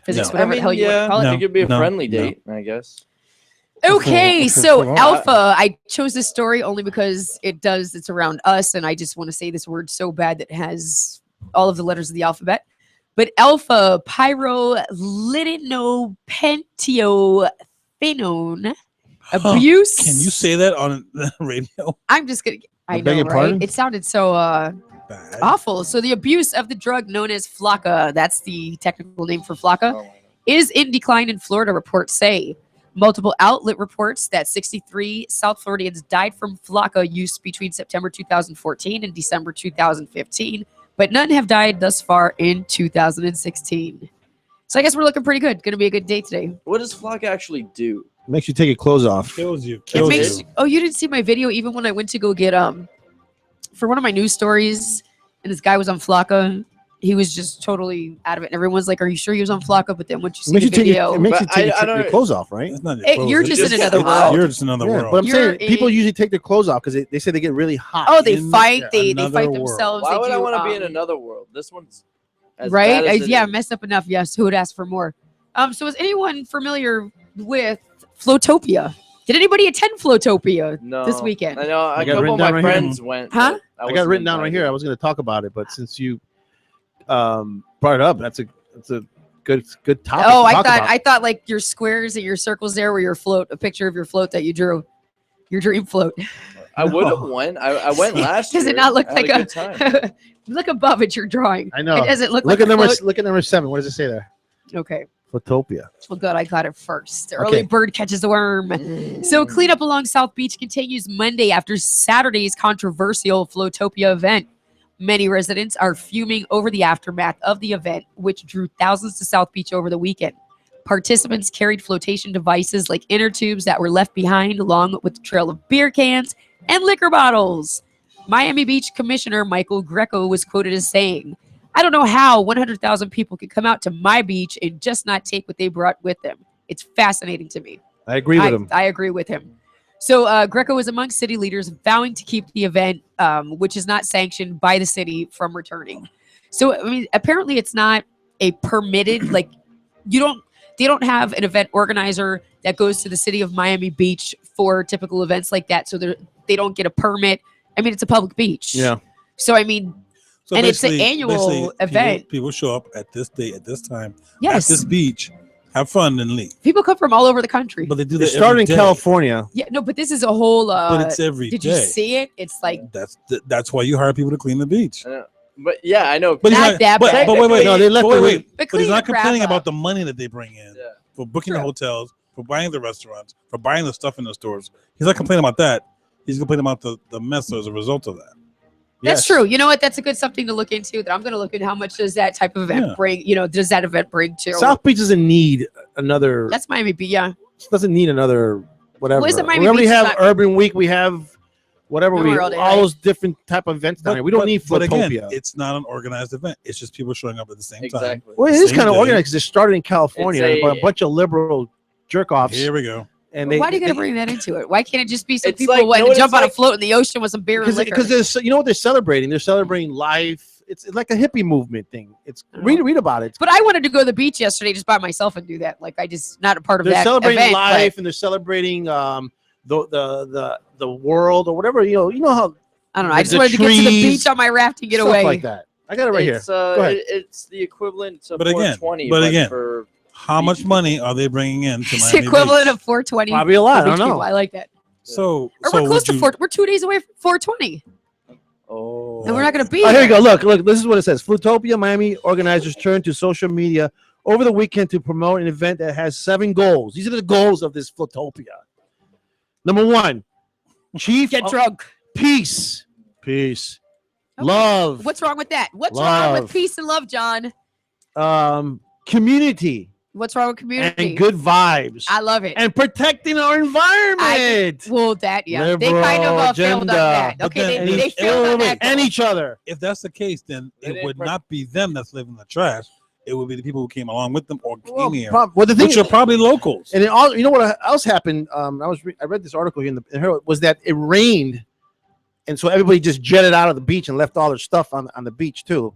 physics, No. whatever the hell you want to call it? It could be a friendly date, I guess. Okay, For- so for- Alpha, I chose this story only because it's around us, and I just want to say this word so bad that it has all of the letters of the alphabet. But Alpha pyrrolidinopentiophenones abuse. Can you say that on the radio? I'm just gonna. I beg know, your right? pardon? It sounded so awful. So the abuse of the drug known as Flocka, that's the technical name for Flocka, is in decline in Florida, reports say. Multiple outlet reports that 63 South Floridians died from Flocka use between September 2014 and December 2015, but none have died thus far in 2016. So I guess we're looking pretty good. Going to be a good day today. What does Flock actually do? Makes you take your clothes off. Kills you. It makes, oh, you didn't see my video even when I went to go get for one of my news stories, and this guy was on Flocka. He was just totally out of it. And everyone's like, "Are you sure he was on Flocka?" But then once you see the video, It makes you take your clothes off, right? It's not your Hey, clothes. you're It's just in another world. You're just another world. But I'm saying You're people in- usually take their clothes off because they say they get really hot. oh, they fight. They another fight world. themselves. Why they would I do, want to be in another world? This one's as right? bad as it Yeah, is. messed up enough. Yes. Who would ask for more? So is anyone familiar with Flotopia? Did anybody attend Flotopia No, this weekend? I know I a got couple written of down my right here. friends went. Huh? but I got wasn't written down right invited. here. I was going to talk about it, but since you brought it up, that's a good topic. Oh, to I talk thought about. I thought like your squares and your circles there were your float, a picture of your float that you drew, your dream float. I would have won. I went last year. Does it not look I had like good time. look above at your drawing? I know. It doesn't look Look like at a number. float. Look at number 7. What does it say there? Okay. Flotopia. Well, good. I got it first. The early bird catches the worm. So cleanup along South Beach continues Monday after Saturday's controversial Flotopia event. Many residents are fuming over the aftermath of the event, which drew thousands to South Beach over the weekend. Participants carried flotation devices like inner tubes that were left behind, along with a trail of beer cans and liquor bottles. Miami Beach Commissioner Michael Greco was quoted as saying, "I don't know how 100,000 people could come out to my beach and just not take what they brought with them. It's fascinating to me." I agree with him. I agree with him. So Greco was among city leaders vowing to keep the event, which is not sanctioned by the city, from returning. So, I mean, apparently it's not a permitted, like, they don't have an event organizer that goes to the city of Miami Beach for typical events like that. So they don't get a permit. I mean, it's a public beach. Yeah. So, I mean, So and it's an basically- annual basically event. People show up at this date, at this time, Yes. at this beach, have fun, and leave. People come from all over the country. But they do They that started every in day. California. Yeah, no, but this is a whole. But it's every Did you day. see it? It's like That's why you hire people to clean the beach. But yeah, I know. But he's Not that bad. But wait. No, they left But the- wait. But But he's clean not the crap complaining up. about the money that they bring in for booking the hotels, for buying the restaurants, for buying the stuff in the stores. He's not complaining about that. He's complaining about the mess as a result of that. That's true. You know what? That's a good something to look into. That I'm going to look at how much does that type of event bring. You know, does that event bring to South Beach doesn't need another. That's Miami Beach. Yeah. Doesn't need another whatever. Well, isn't Miami we already Beach have not- Urban Week. We have whatever we Memorial Day, all right? those different type of events down here. We don't need But Flotopia. again, it's not an organized event. It's just people showing up at the same time. Exactly. Well, it is Same kind of day. organized because it started in California It's by a bunch of liberal jerk offs. Here we go. And Why do you got to bring that into it? Why can't it just be some It's people like- wanting you know to what jump it's on a like? float in the ocean with some beer and liquor? Because there's, you know what they're celebrating? They're celebrating life. It's like a hippie movement thing. It's read about it. But I wanted to go to the beach yesterday just by myself and do that. Like I just not a part of They're that celebrating event. life and they're celebrating the world or whatever. You know how I don't know. I just wanted to get to the beach on my raft and get stuff away. like that. I got it right It's, here. Go ahead. It's the equivalent to But again, 420. but again, for how much money are they bringing in to It's Miami the equivalent Beach? of 420. Probably a lot, for I don't beach know. people. I like that. So, Or so we're close would to you- 4. We're 2 days away from 420. Oh. And we're not going to be Oh, here you there. go. Look. This is what it says. Flutopia Miami organizers turned to social media over the weekend to promote an event that has 7 goals. These are the goals of this Flutopia. Number 1, Get drunk. Peace. Love. What's wrong with that? What's wrong with Love. peace and love, John? Community What's wrong with community? and good vibes. I love it. And protecting our environment. Well, that, yeah. They Liberal kind of failed on agenda. that. But Okay, then- they failed on that. and each other. If that's the case, then it didn't would not be them that's living in the trash. It would be the people who came along with them or came Well, here, the thing which are probably locals. And you know what else happened? I read this article here in the Herald, was that it rained, and so everybody just jetted out of the beach and left all their stuff on the beach too.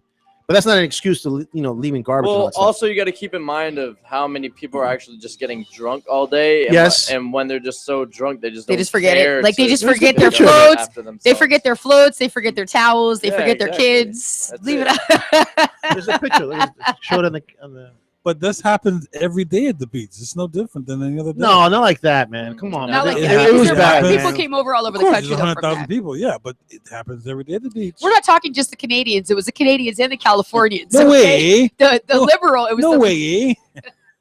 But that's not an excuse to leaving garbage. Well, and all that stuff. also you got to keep in mind of how many people are actually just getting drunk all day. And Yes. And when they're just so drunk, they just forget care it. Like they to just forget pick their up floats. after themselves. They forget their floats. They forget their towels. They Yeah, forget their exactly. kids. That's Leave it. it up. There's a picture. It's showed on the. But this happens every day at the beach. It's no different than any other day. No, not like that, man. Come on, Not man. like It, that. it was There- bad. People man. came over all over Of the course, country there's though, from 100,000 that. people. Yeah, but it happens every day at the beach. We're not talking just the Canadians. It was the Canadians and the Californians. No okay? way. The No- liberal. It was no the way.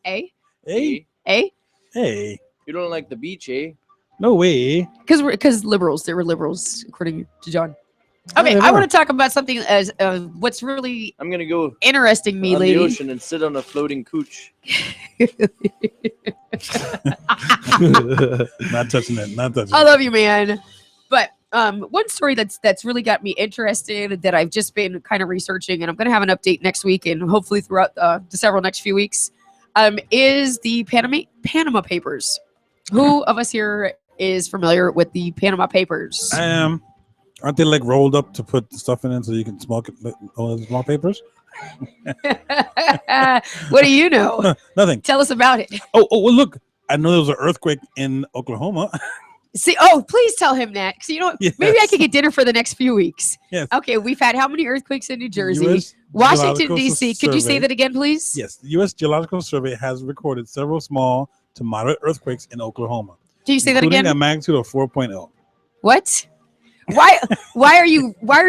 Eh? Hey, Eh? hey, You don't like the beach, eh? no way. Because liberals. They were liberals according to John. Okay, they I were. want to talk about something as what's really I'm gonna go interesting me, on the lady. ocean and sit on a floating cooch. Not touching it. Not touching I it. love you, man. But one story that's really got me interested that I've just been kind of researching, and I'm going to have an update next week and hopefully throughout the several next few weeks, is the Panama Papers. Who of us here is familiar with the Panama Papers? I am. Aren't they like rolled up to put the stuff in it so you can smoke it? Like, all the small papers? What do you know? Nothing. Tell us about it. Oh, well, look. I know there was an earthquake in Oklahoma. See, please tell him that. So you know, Yes. maybe I could get dinner for the next few weeks. Yes. Okay, we've had how many earthquakes in New Jersey? US Washington, Geological D.C. Could you say Survey. that again, please? Yes, the U.S. Geological Survey has recorded several small to moderate earthquakes in Oklahoma. Can you say that including again? a magnitude of 4.0. What? Why are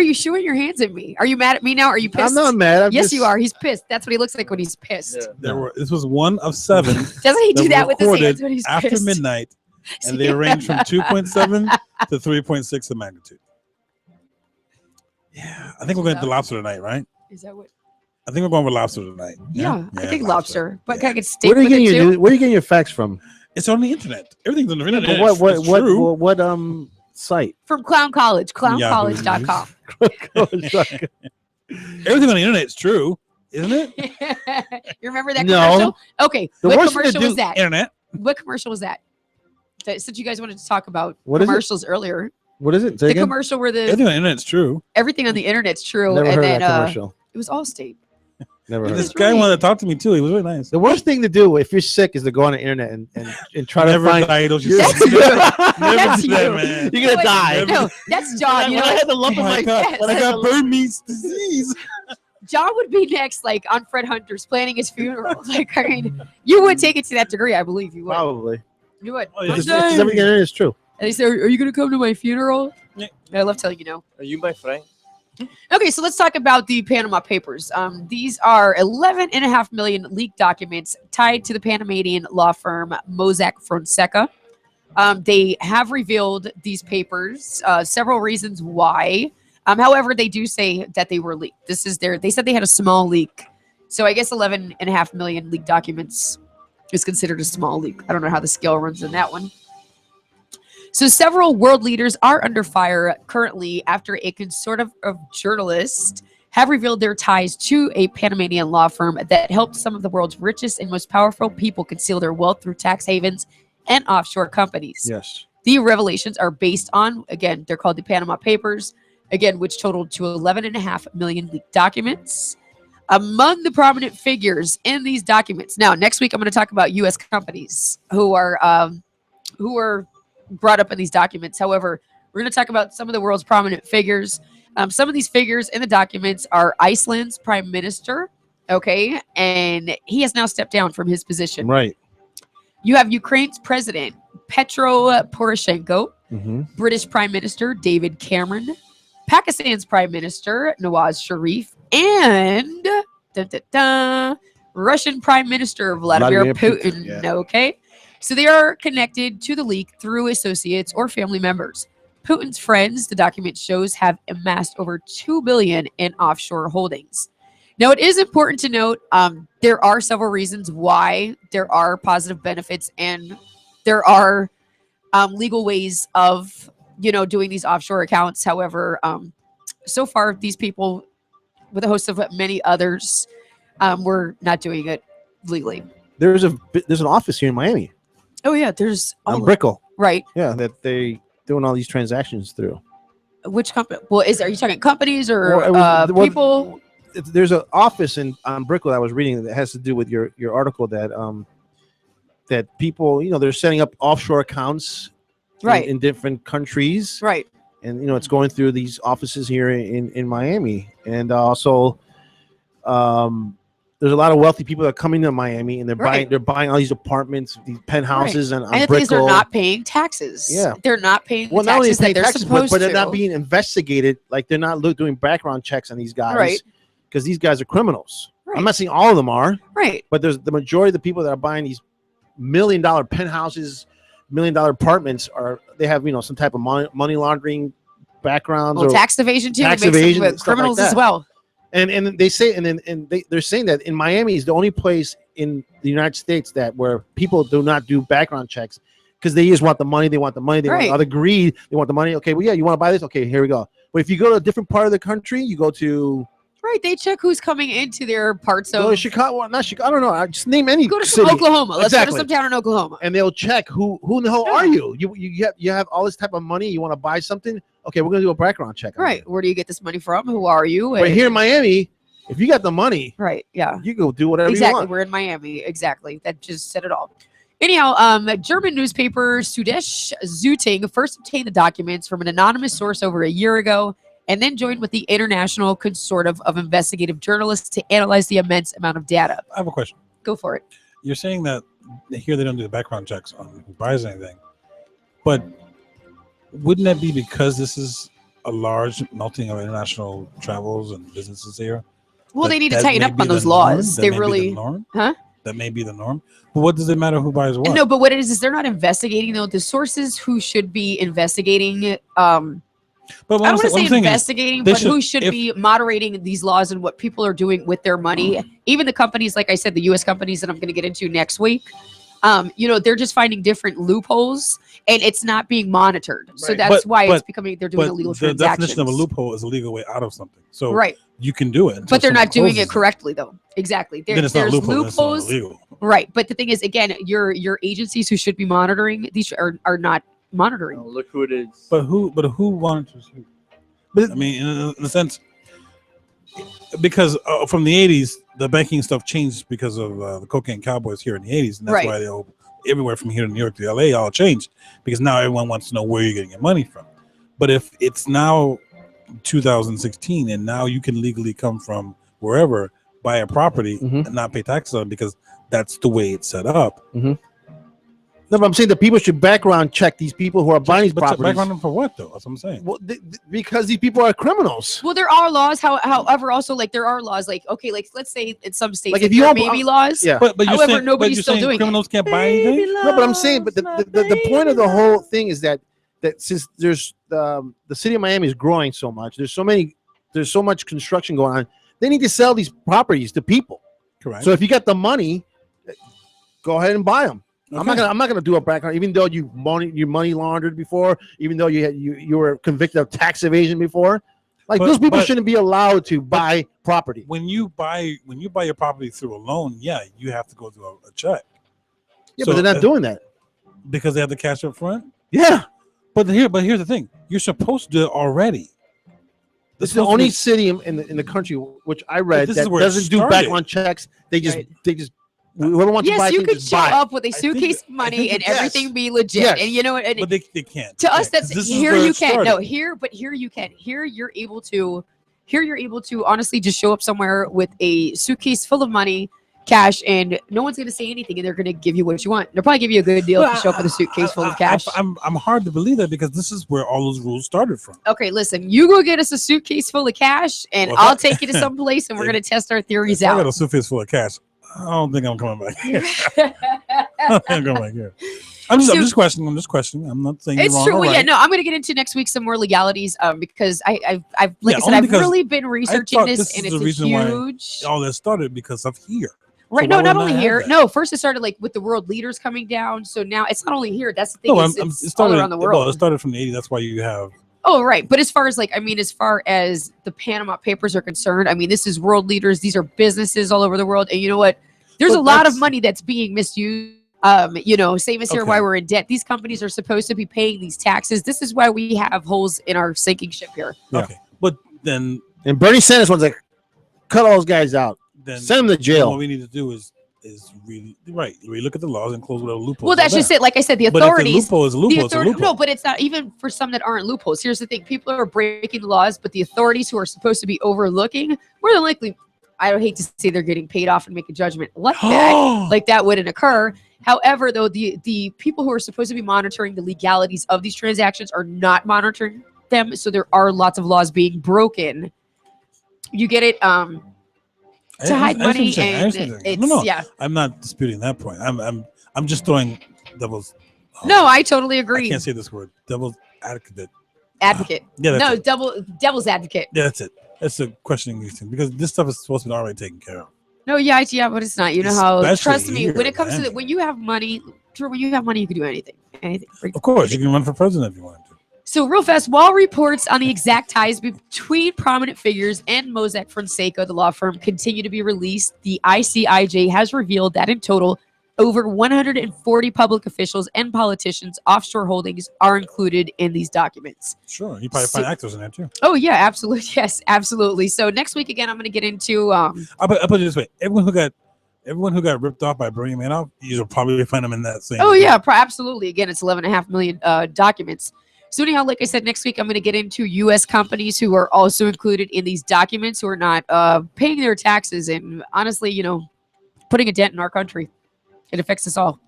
you shooing your hands at me? Are you mad at me now? Are you pissed? I'm not mad. I'm yes, just- you are. He's pissed. That's what he looks like when he's pissed. This was one of 7. Doesn't he do that with his recorded hands when he's after pissed? midnight, and they range from 2.7 to 3.6 in magnitude. Yeah, I think we're going to lobster tonight, right? Is that what? I think we're going with lobster tonight. Yeah, I think lobster. But can I get steak Where are you with it getting too? where are you getting your facts from? It's on the internet. Everything's on the internet. But what It's true. what site? From Clown College, Yahoo clowncollege.com. Everything on the internet is true, isn't it? You remember that No. commercial? Okay, The what worst thing to commercial was do- that? Internet. What commercial was that? Since you guys wanted to talk about What is it? commercials earlier, What is it? Say the again? commercial where Everything on the internet's true. everything on the internet's true, Never and heard then of that commercial. it was Allstate. Never heard. This Of guy wanted to talk to me too. He was really nice. The worst thing to do if you're sick is to go on the internet and try Never to find. diagnose You're- yourself. Never Never do do that, that, man. You're gonna Wait, die. No, that's John. You When know, I had the lump Oh in my my God. Yes. When I got Burmese disease. John would be next, like on Fred Hunter's planning his funeral. Like, I mean, you would take it to that degree, I believe you would. Probably. You would. Oh, yeah. Because everything on the internet is true. And they say, "Are you going to come to my funeral?" Yeah. I love telling you no. Are you my friend? Okay, so let's talk about the Panama Papers. These are 11.5 million leaked documents tied to the Panamanian law firm Mossack Fonseca. They have revealed these papers, several reasons why. However, they do say that they were leaked. They said they had a small leak. So I guess 11.5 million leaked documents is considered a small leak. I don't know how the scale runs in that one. So several world leaders are under fire currently after a consortium of journalists have revealed their ties to a Panamanian law firm that helped some of the world's richest and most powerful people conceal their wealth through tax havens and offshore companies. Yes. The revelations are based on, again, they're called the Panama Papers, again, which totaled to 11.5 million leaked documents. Among the prominent figures in these documents. Now, next week I'm going to talk about U.S. companies who are brought up in these documents. However, we're going to talk about some of the world's prominent figures. Some of these figures in the documents are Iceland's prime minister, okay, and he has now stepped down from his position. Right. You have Ukraine's president, Petro Poroshenko, Mm-hmm. British Prime Minister David Cameron, Pakistan's Prime Minister Nawaz Sharif, and Russian Prime Minister Vladimir Putin. yeah. Okay, so they are connected to the leak through associates or family members. Putin's friends, the document shows, have amassed over $2 billion in offshore holdings. Now, it is important to note there are several reasons why there are positive benefits and there are legal ways of, doing these offshore accounts. However, so far, these people, with a host of many others, we're not doing it legally. There's an office here in Miami. Oh yeah, there's On Brickell. Right. Yeah, that they doing all these transactions through. Which company? Well, are you talking companies or Well, people? There's an office on Brickell I was reading that has to do with your article that that people, they're setting up offshore accounts in different countries. Right. And it's going through these offices here in Miami. And also there's a lot of wealthy people that are coming to Miami and they're buying all these apartments, these penthouses on the thing is they're not paying taxes. Yeah. They're not paying Well, not only taxes paying that they're taxes, supposed but to. they're not being investigated. Like they're not doing background checks on these guys. Right. Because these guys are criminals. Right. I'm not saying all of them are. Right. But there's the majority of the people that are buying these $1 million penthouses, $1 million apartments they have some type of money laundering backgrounds or tax evasion too. Tax makes evasion, them and stuff criminals like as that. well. And they say they're saying that in Miami is the only place in the United States where people do not do background checks because they just want the money. They want the money. They want all the greed. They want the money. Okay, well, yeah, you want to buy this? Okay, here we go. But if you go to a different part of the country, you go to they check who's coming into their parts go of to Chicago. Well, not Chicago. I don't know. I just name any. Go to city. Oklahoma. Let's Exactly. go to some town in Oklahoma. And they'll check who in the hell are you? You have all this type of money. You want to buy something? Okay, we're gonna do a background check. Right. Where do you get this money from? Who are you? But here in Miami, if you got the money, right? Yeah, you go do whatever exactly. you want. We're in Miami. Exactly. That just said it all. Anyhow, German newspaper Süddeutsche Zeitung first obtained the documents from an anonymous source over a year ago, and then joined with the International Consortium of Investigative Journalists to analyze the immense amount of data. I have a question. Go for it. You're saying that here they don't do the background checks on who buys anything, but wouldn't that be because this is a large melting of international travels and businesses here? Well, they need to tighten up on those laws. They really, huh? That may be the norm. But what does it matter who buys what? No, but what it is they're not investigating though. The sources who should be investigating. But I don't want to say investigating, but who should be moderating these laws and what people are doing with their money. Even the companies, like I said, the U.S. companies that I'm going to get into next week, they're just finding different loopholes, and it's not being monitored. Right. So that's why it's becoming they're doing illegal transactions. The definition of a loophole is a legal way out of something. So you can do it, but they're not doing it correctly, though. Exactly. There's loopholes. Right, but the thing is, again, your agencies who should be monitoring these are not monitoring. Look who it is. But who monitors who? But I mean, in a sense, because from the 80s, the banking stuff changed because of the cocaine cowboys here in the 80s, and that's why they everywhere from here to New York to LA all changed, because now everyone wants to know where you're getting your money from. But if it's now 2016 and now you can legally come from wherever, buy a property and not pay taxes on it because that's the way it's set up. No, but I'm saying the people should background check these people who are buying these properties. Background them for what, though? That's what I'm saying. Well, because these people are criminals. Well, there are laws. However, also like there are laws. Like let's say in some states, like if there may be laws. Yeah. But however, saying, nobody's still doing criminals it. Can't buy anything. No, but I'm saying, but the point of the whole thing is that since there's the city of Miami is growing so much, there's so much construction going on. They need to sell these properties to people. Correct. So if you got the money, go ahead and buy them. Okay. I'm not gonna do a background, even though you money laundered before, even though you were convicted of tax evasion before. Like those people shouldn't be allowed to buy property. When you buy your property through a loan, you have to go through a check. Yeah, so, but they're not doing that because they have the cash up front. Yeah, but here's the thing: you're supposed to do it already. This is the only city in the country which I read that doesn't do background checks. They just whoever wants to buy, you could show up with a suitcase of money and everything be legit. Yes. And you know what? But they can't. To us, that's here you can. Started. No, but here you can. Here you're able to honestly just show up somewhere with a suitcase full of money, cash, and no one's going to say anything, and they're going to give you what you want. They'll probably give you a good deal to show up with a suitcase full of cash. I'm hard to believe that because this is where all those rules started from. Okay, listen, you go get us a suitcase full of cash, and I'll take you to some place, and we're going to test our theories out. I got a suitcase full of cash. I don't think I'm coming back here. I'm going back here. I'm just questioning. I'm not saying it's you're true. wrong. Well, right. yeah, no, I'm going to get into next week some more legalities because I've really been researching this, and it's huge. All that started because of here. Right. So no, not only here. No, first it started like with the world leaders coming down. So now it's not only here. That's the thing. It's all around the world. Well, it started from the 80s. That's why you have Oh, right. But as far as the Panama Papers are concerned, I mean, this is world leaders. These are businesses all over the world. And you know what? There's a lot of money that's being misused. Same as here, why we're in debt. These companies are supposed to be paying these taxes. This is why we have holes in our sinking ship here. Yeah. Okay. But then. And Bernie Sanders wants to cut all those guys out. Then send them to jail. What we need to do is really we look at the laws and close whatever loopholes. Well, that's just it. Like I said, the authorities. But if the loophole is a loophole, it's a loophole. No, but it's not even for some that aren't loopholes. Here's the thing: people are breaking the laws, but the authorities who are supposed to be overlooking, more than likely, I don't hate to say they're getting paid off and make a judgment like that. Like that wouldn't occur. However, though, the people who are supposed to be monitoring the legalities of these transactions are not monitoring them, so there are lots of laws being broken. You get it? To hide money, and it's I'm not disputing that point. I'm just throwing devil's. No, I totally agree. I can't say this word. Devil's advocate. Advocate. Devil's advocate. Yeah, that's it. That's a questioning these things because this stuff is supposed to be already taken care of. No, yeah, but it's not. You know how? Trust me, when it comes to when you have money, you can do anything. Of course, you can run for president if you want to. So real fast, while reports on the exact ties between prominent figures and Mossack Fonseca, the law firm, continue to be released, the ICIJ has revealed that in total, over 140 public officials and politicians' offshore holdings are included in these documents. Sure, you probably find actors in there too. Oh yeah, absolutely. Yes, absolutely. So next week again, I'm going to get into. I'll put it this way: everyone who got ripped off by Bernie Madoff, you'll probably find them in that same. Oh yeah, absolutely. Again, it's 11.5 million documents. So anyhow, like I said, next week I'm going to get into U.S. companies who are also included in these documents who are not paying their taxes and honestly, putting a dent in our country. It affects us all.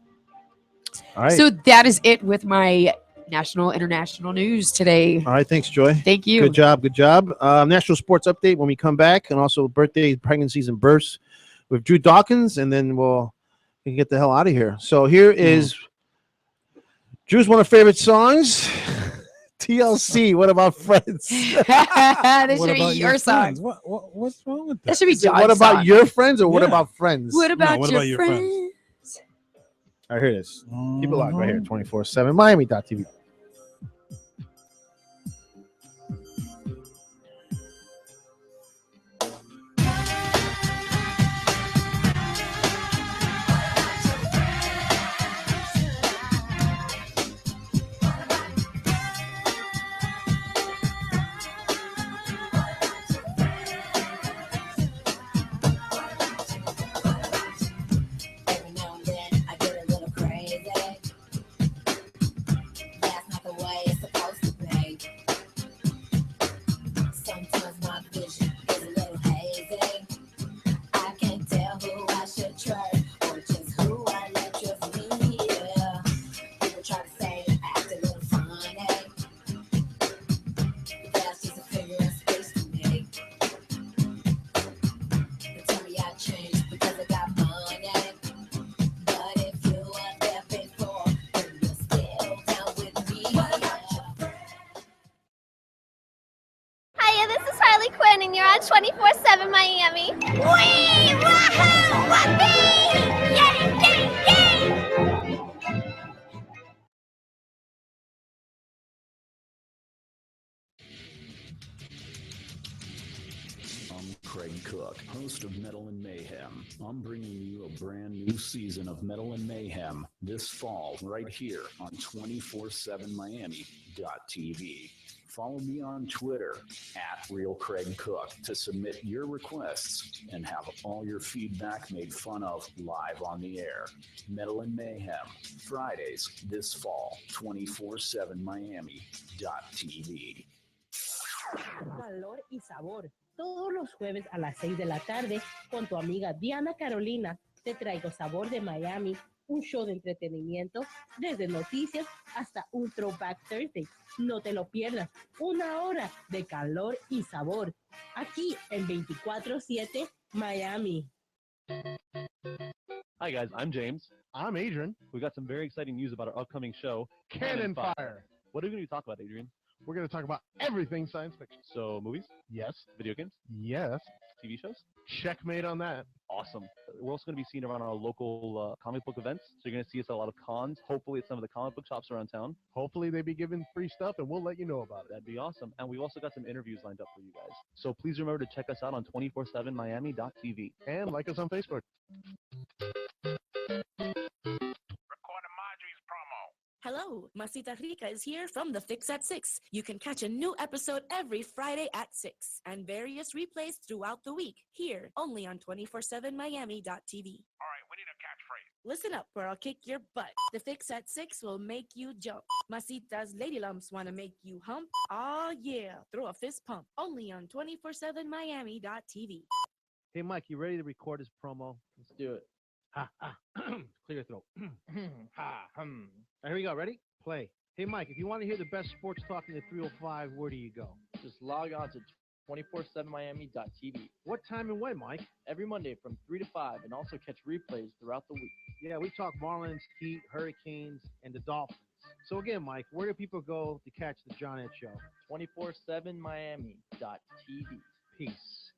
All right. So that is it with my national, international news today. All right. Thanks, Joy. Thank you. Good job. Good job. National sports update when we come back, and also birthdays, pregnancies, and births with Drew Dawkins, and then we can get the hell out of here. So here is Drew's one of favorite songs. TLC, what about Friends? This should be your song. What's wrong with that? That should be John's What about song. your friends or what about Friends? What about your friends? All right, here it is. Keep it locked right here, 24/7, Miami.tv. And you're on 24/7 Miami. Wee! Wahoo! Whoopee! Yay! Yay! Yay! I'm Craig Cook, host of Metal and Mayhem. I'm bringing you a brand new season of Metal and Mayhem this fall right here on 247miami.tv. Follow me on Twitter @RealCraigCook to submit your requests and have all your feedback made fun of live on the air. Metal and Mayhem, Fridays this fall, 247miami.tv. Calor y sabor. Todos los jueves a las 6 de la tarde, con tu amiga Diana Carolina, te traigo Sabor de Miami, un show de entretenimiento, desde noticias hasta un Throwback Thursday. No te lo pierdas, 1 hora de calor y sabor, aquí en 24/7 Miami. Hi guys, I'm James. I'm Adrian. We got some very exciting news about our upcoming show, Cannon Fire. What are we going to talk about, Adrian? We're going to talk about everything science fiction. So movies, Yes. video games, Yes. TV shows. Checkmate on that. Awesome. We're also going to be seen around our local comic book events. So you're going to see us at a lot of cons. Hopefully, at some of the comic book shops around town. Hopefully they be giving free stuff, and we'll let you know about it. That'd be awesome. And we've also got some interviews lined up for you guys. So please remember to check us out on 247miami.tv. And like us on Facebook. Hello, Masita Rica is here from The Fix at 6. You can catch a new episode every Friday at 6 and various replays throughout the week here only on 247miami.tv. All right, we need a catchphrase. Listen up or I'll kick your butt. The Fix at 6 will make you jump. Masita's Lady Lumps want to make you hump. Oh yeah, throw a fist pump. Only on 247miami.tv. Hey, Mike, you ready to record this promo? Let's do it. Ha, ha. Clear your throat. Ha, Here we go. Ready? Play. Hey, Mike, if you want to hear the best sports talk in the 305, where do you go? Just log on to 247miami.tv. What time and when, Mike? Every Monday from 3 to 5, and also catch replays throughout the week. Yeah, we talk Marlins, Heat, Hurricanes, and the Dolphins. So again, Mike, where do people go to catch the John Ech Show? 247miami.tv. Peace.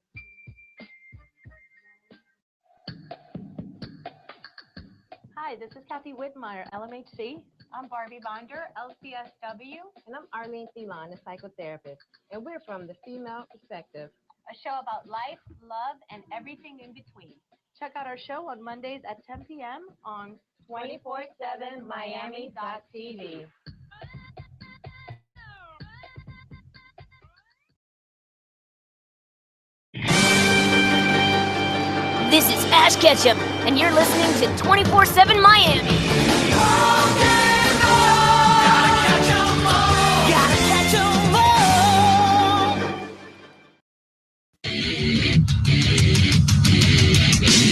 Hi, this is Kathy Whitmire, LMHC. I'm Barbie Bonder, LCSW. And I'm Arlene Thielon, a psychotherapist. And we're from The Female Perspective, a show about life, love, and everything in between. Check out our show on Mondays at 10 p.m. on 247miami.tv. This is Ash Ketchum, and you're listening to 24/7 Miami.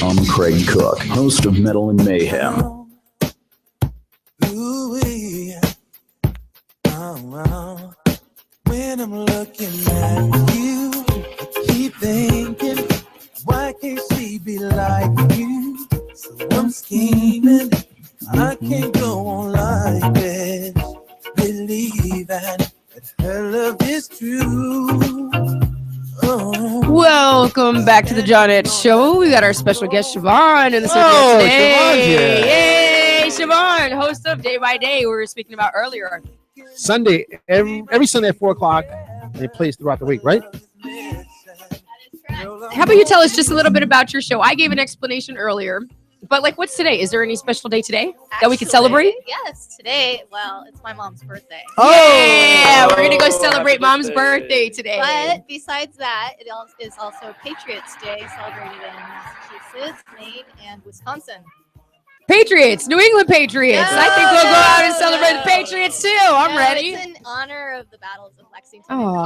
I'm Craig Cook, host of Metal and Mayhem. When I'm looking at you, I keep thinking, why can't she be like you? So I'm scheming, I can't go on like this, believing that her love is true. Welcome back to the John Ech Show. We got our special guest Siobhan in the studio today. Siobhan's here. Yay, Siobhan, host of Day by Day. We were speaking about earlier. Sunday, every Sunday at 4 o'clock, they play throughout the week, right? How about you tell us just a little bit about your show? I gave an explanation earlier, but like, what's today? Is there any special day today that we could celebrate? Yes, today. Well, it's my mom's birthday. Oh, yeah, we're gonna go celebrate Mom's birthday today. But besides that, it is also Patriots Day, celebrated in Massachusetts, Maine, and Wisconsin. Patriots, New England Patriots. I think we'll go out and celebrate the Patriots too. I'm ready. It's in honor of the battles of Lexington Oh,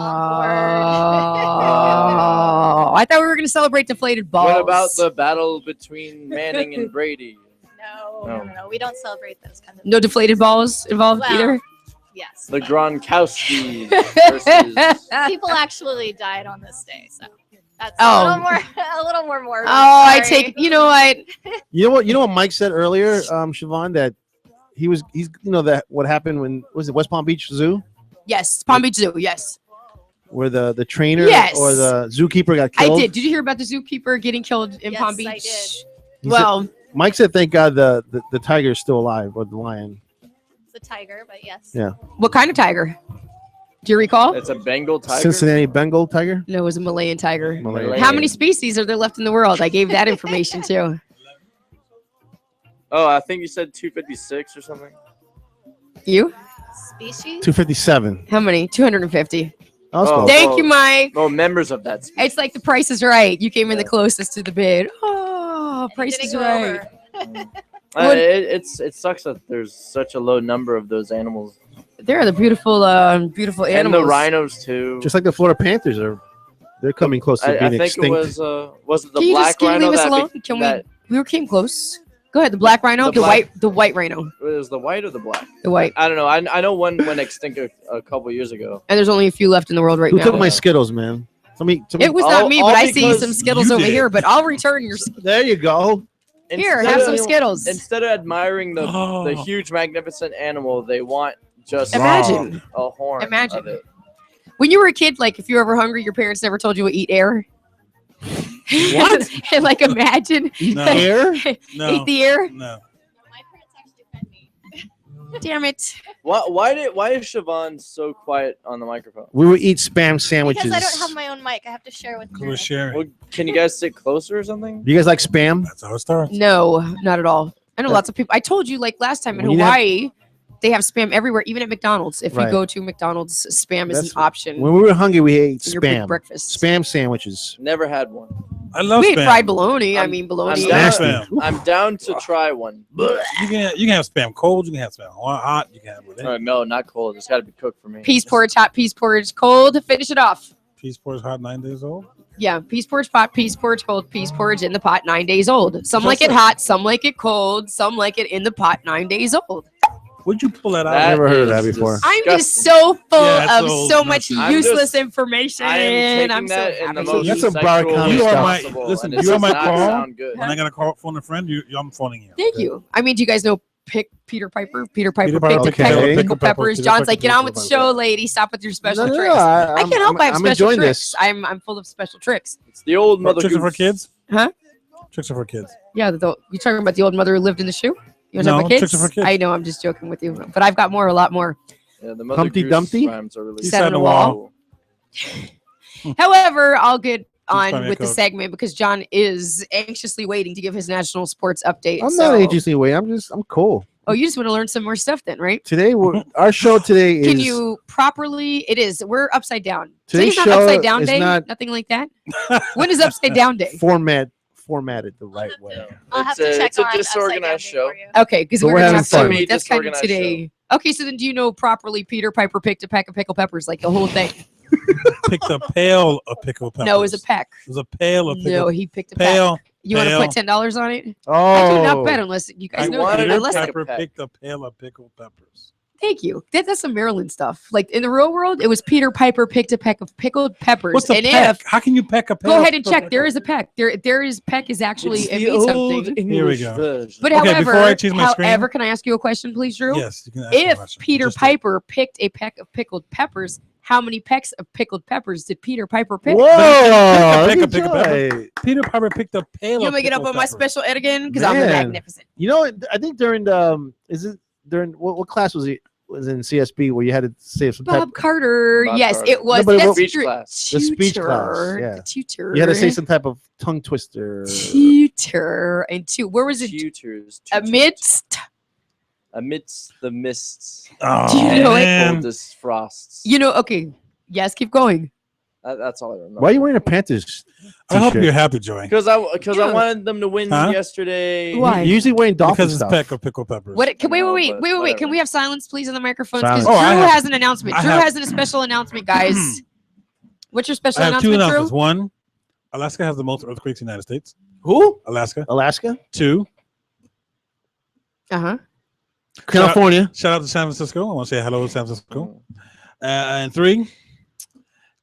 and I thought we were going to celebrate deflated balls. What about the battle between Manning and Brady? No. We don't celebrate those kind of No deflated balls involved Well, either? Yes. The Gronkowski versus. People actually died on this day, so that's Oh. a little more morbid. Oh, I Sorry. take. You know what? You know what Mike said earlier, Siobhan, that he's that what happened when was it West Palm Beach Zoo Yes, Palm Beach Zoo. Yes, where the trainer Yes. or the zookeeper got I killed. did. Did you hear about the zookeeper getting killed in Palm Beach? I did. He Well, said- Mike said, "Thank God the tiger is still alive, or the lion." It's a tiger, but yes. Yeah, what kind of tiger? Do you recall? It's a Bengal tiger. Cincinnati Bengal tiger. No, it was a Malayan tiger. Malayan. How many species are there left in the world? I gave that information too. Oh, I think you said 256 or something. You? Species? 257. How many? 250. Oh, Thank you, Mike. Oh, members of that species. It's like the Price is Right. You came in the closest to the bid. Oh, Price is Right. It sucks that there's such a low number of those animals. They're the beautiful, beautiful And animals. the rhinos too. Just like the Florida Panthers they're coming close to being I think extinct. it was it the Can you black just can you rhino leave us that alone? Can we came close. Go ahead. The black rhino, the white rhino. It was the white or the black? The white. I don't know. I know one went extinct a couple years ago. And there's only a few left in the world right Who now. took my Skittles, man? It was not me, but I see because some Skittles you over did. here. But I'll return your. There you go. Here, Instead have of- some Skittles. Instead of admiring the huge, magnificent animal, they want just Imagine. a horn. Imagine. Of it. When you were a kid, like if you were ever hungry, your parents never told you to eat air. What? And like imagine Eat air? No. Eat the air. No. Damn it! Why is Siobhan so quiet on the microphone? We would eat spam sandwiches. Because I don't have my own mic. I have to share with We're sharing. Well, can you guys sit closer or something? Do you guys like spam? That's how it starts. No, not at all. I know lots of people. I told you like last time in When you have- Hawaii, they have spam everywhere, even at McDonald's. If Right. you go to McDonald's, spam is an That's- option. When we were hungry, we ate in your big spam. breakfast. Spam sandwiches. Never had one. I love We ate spam. fried bologna. I mean, bologna. I'm down to try one. You can have spam cold. You can have spam hot. You can have whatever. No, not cold. It's got to be cooked for me. Peas porridge, hot peas porridge, cold. Finish it off. Peas porridge hot 9 days old. Yeah, peas porridge hot, peas porridge cold, peas porridge in the pot 9 days old. Some Just like it like- hot, some like it cold, some like it in the pot 9 days old. Would you pull that out? I've never heard of that before. I'm just so full Yeah, it's of old so much nonsense. useless information. I am taking I'm so that in happy. the most That's a bar sexual comment way You are my possible, listen. and it You are does my not call. sound good. When I gotta call phone a friend, I'm phoning you. Thank you. I mean, do you guys know Peter Piper? Peter Piper Peter picked Piper, a peck okay. of pickled peppers. Peter John's Piper, like, get Peter on with the Piper. show, lady. Stop with your special No, tricks. I can't help. I have I'm special enjoying tricks. this. I'm full of special tricks. It's the old mother Tricks are for goose. kids. Huh? Tricks are for kids. Yeah, you talking about the old mother who lived in the shoe? You want to No, talk about kids? tricks are for kids. I know. I'm just joking with you, but I've got more, a lot more. Yeah, the mother Humpty goose Dumpty? rhymes are really Set on the wall. However, I'll get find on me a with the code. segment because John is anxiously waiting to give his national sports update. I'm so- not anxiously waiting. I'm cool. Oh, you just want to learn some more stuff then, right? Today, our show today is. Can you properly? It is. We're upside down. Today's Today's not show upside down is day. not- Nothing like that. When is upside down day? formatted the right way? I'll have to check It's a on Upside Down disorganized Day show. for you. Okay, because But we're we're gonna having have fun. to. That's kind of Disorganized today. Okay, so then do you know properly? Peter Piper picked a pack of pickled peppers, like the whole thing. Picked a pail of pickled peppers. No, it was a peck. It was a pail of pickled. No, he picked a pail. pack. You want to pail. put $10 on it? Oh, I do not bet unless you guys know. wanted that. a Unless pepper Pepper picked a pail of pickled peppers. Thank you. That's some Maryland stuff. Like in the real world, it was Peter Piper picked a peck of pickled peppers. What's a and peck? if How can you peck a pail? go of ahead and pickled check, there peppers? is a peck. There is peck is actually It's it the means old something. Here we English go. version. But Okay, however, before I change my screen- however, can I ask you a question, please, Drew? Yes, you can ask me a If question. Peter Just Piper picked a peck of pickled peppers, how many pecks of pickled peppers did Peter Piper pick? Whoa! Pick a look pick at a pepper. Joy. Peter Piper picked a pail You of want me to get up pickled on my peppers. special ed again? Because I'm the Man. magnificent. You know, I think during the what class was it? Was in CSB where you had to say some type. Bob Carter. Bob Yes, Carter. it was. No, but it That's was- Speech true. class. The speech Tutor. class, yeah. The tutor. You had to say some type of tongue twister. tutor and two. Where was it? Tutors. Amidst the mists. Oh, Do you know it? man. Coldest frosts. You know, okay. Yes, keep going. That's all I remember. Why are you wearing a Panthers? I hope t-shirt? you're happy, Joey. Because I Yeah. wanted them to win Huh? yesterday. Why? You're usually wearing Dolphin Because it's stuff. a peck of pickled peppers. What? Can, I know, wait. but Can whatever. we have silence, please, on the microphones? Because Silence. Drew Oh, I have- has an announcement. I Drew have- has a special announcement, guys. What's your special I have two announcement, announcements. Drew? One, Alaska has the most earthquakes in the United States. Who? Alaska. Alaska? Two, Uh-huh. California. shout out to San Francisco. I want to say hello to San Francisco. And three,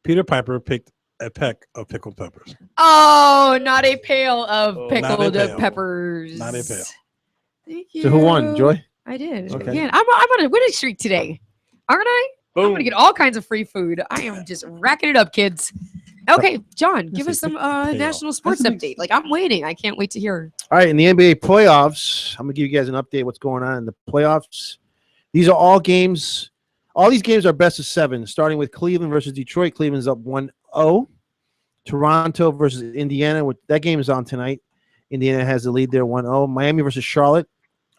Peter Piper picked a peck of pickled peppers. Oh, not a pail of Oh, pickled not a pail. peppers. Not a pail. Thank you. So who won? Joy? I did. Okay. Again, I'm on a winning streak today, aren't I? I'm Boom. gonna get all kinds of free food. I am just racking it up, kids. Okay, John, give us some national sports update. Like I'm waiting. I can't wait to hear. All right, in the NBA playoffs, I'm gonna give you guys an update. What's going on in the playoffs? These are all games. All these games are best of 7. Starting with Cleveland versus Detroit. Cleveland's up 1-0. Toronto versus Indiana. That game is on tonight. Indiana has the lead there, 1-0. Miami versus Charlotte.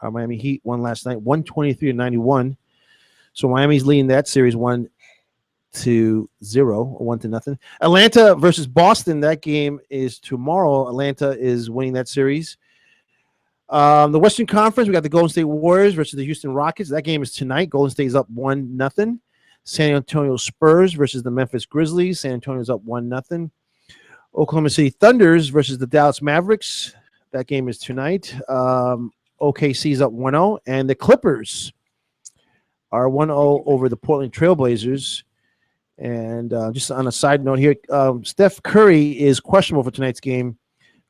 Miami Heat won last night, 123-91. So Miami's leading that series 1-0 or 1-0. Atlanta versus Boston. That game is tomorrow. Atlanta is winning that series. The Western Conference, we got the Golden State Warriors versus the Houston Rockets. That game is tonight. Golden State is up 1-0. San Antonio Spurs versus the Memphis Grizzlies. San Antonio's up 1-0. Oklahoma City Thunders versus the Dallas Mavericks. That game is tonight. OKC's up 1-0. And the Clippers are 1-0 over the Portland Trailblazers. And just on a side note here, Steph Curry is questionable for tonight's game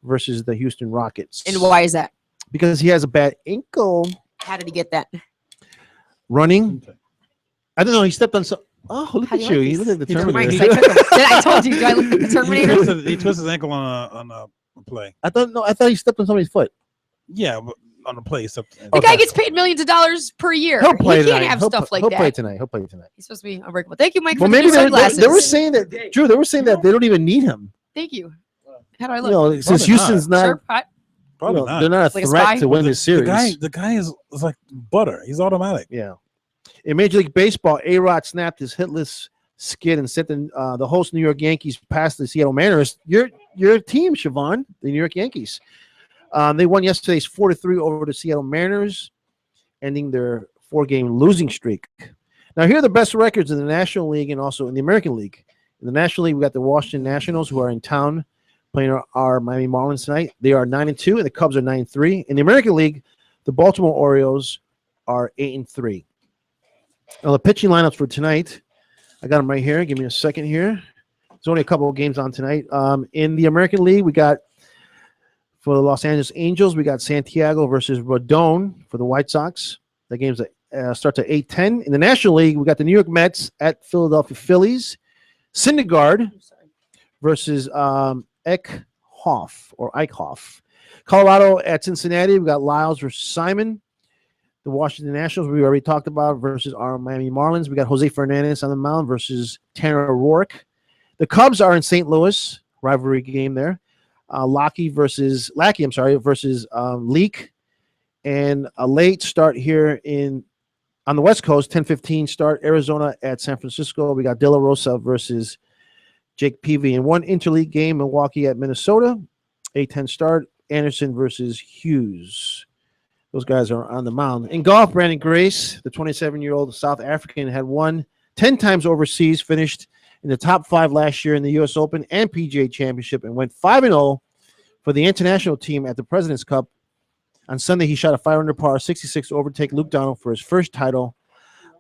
versus the Houston Rockets. And why is that? Because he has a bad ankle How did he get that? running. I don't know. He stepped on some. Oh, look How at do you! like You these? look like the These are mine Terminator. 'cause I took 'em. I told you. Do I look like the Terminator? He twisted his ankle on a play. I thought he stepped on somebody's foot. Yeah, but on the play. The guy gets paid millions of dollars per year. He'll play He can't tonight. have stuff like He'll that. play tonight. He'll play tonight. He's supposed to be unbreakable. Thank you, Mike, Well, for the maybe new sunglasses. they were saying that. Drew, they were saying that they don't even need him. Thank you. How do I You look? know, since Houston's not, Sharp, hot? Probably you know, not. they're not a Like a threat spy? to win this series. The guy is like butter. He's automatic. Yeah. In Major League Baseball, A-Rod snapped his hitless skid and sent the host New York Yankees past the Seattle Mariners. Your team, Siobhan, the New York Yankees. They won yesterday's 4-3 over the Seattle Mariners, ending their 4-game losing streak. Now, here are the best records in the National League and also in the American League. In the National League, we got the Washington Nationals, who are in town playing our Miami Marlins tonight. They are 9-2, and the Cubs are 9-3. In the American League, the Baltimore Orioles are 8-3. Now, the pitching lineups for tonight, I got them right here. Give me a second here. There's only a couple of games on tonight. In the American League, we got for the Los Angeles Angels, we got Santiago versus Rodon for the White Sox. That game starts at 8:10. In the National League, we got the New York Mets at Philadelphia Phillies. Syndergaard versus Eichhoff. Colorado at Cincinnati, we got Lyles versus Simon. The Washington Nationals, we already talked about, versus our Miami Marlins. We got Jose Fernandez on the mound versus Tanner O'Rourke. The Cubs are in St. Louis, rivalry game there. Lackey versus Leak. And a late start here on the West Coast, 10:15 start, Arizona at San Francisco. We got De La Rosa versus Jake Peavy. In one interleague game, Milwaukee at Minnesota, 8:10 start, Anderson versus Hughes. Those guys are on the mound. In golf, Brandon Grace, the 27-year-old South African, had won 10 times overseas, finished in the top 5 last year in the U.S. Open and PGA Championship, and went 5-0 for the international team at the President's Cup. On Sunday, he shot a 5-under par 66 to overtake Luke Donald for his first title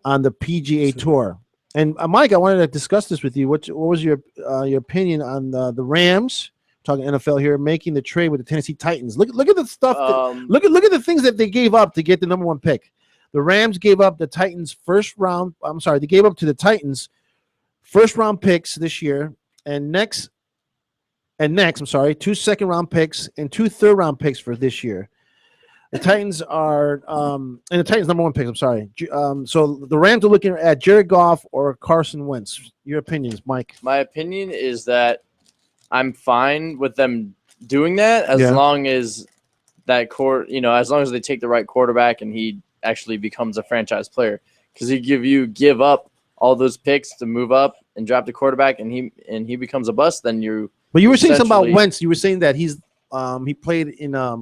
on the PGA Tour. And Mike, I wanted to discuss this with you. What was your opinion on the Rams? Talking NFL here, making the trade with the Tennessee Titans. Look at the stuff. Look at the things that they gave up to get the number 1 pick. The Rams gave up the Titans first round. I'm sorry, they gave up to the Titans first round picks this year, and next. I'm sorry, 2 second-round picks and 2 third-round picks for this year. The Titans are and the Titans number 1 picks. I'm sorry. So the Rams are looking at Jared Goff or Carson Wentz. Your opinions, Mike? My opinion is that I'm fine with them doing that as long as as long as they take the right quarterback and he actually becomes a franchise player. Because give up all those picks to move up and draft a quarterback and he becomes a bust, then you. But you were saying something about Wentz. You were saying that he played in a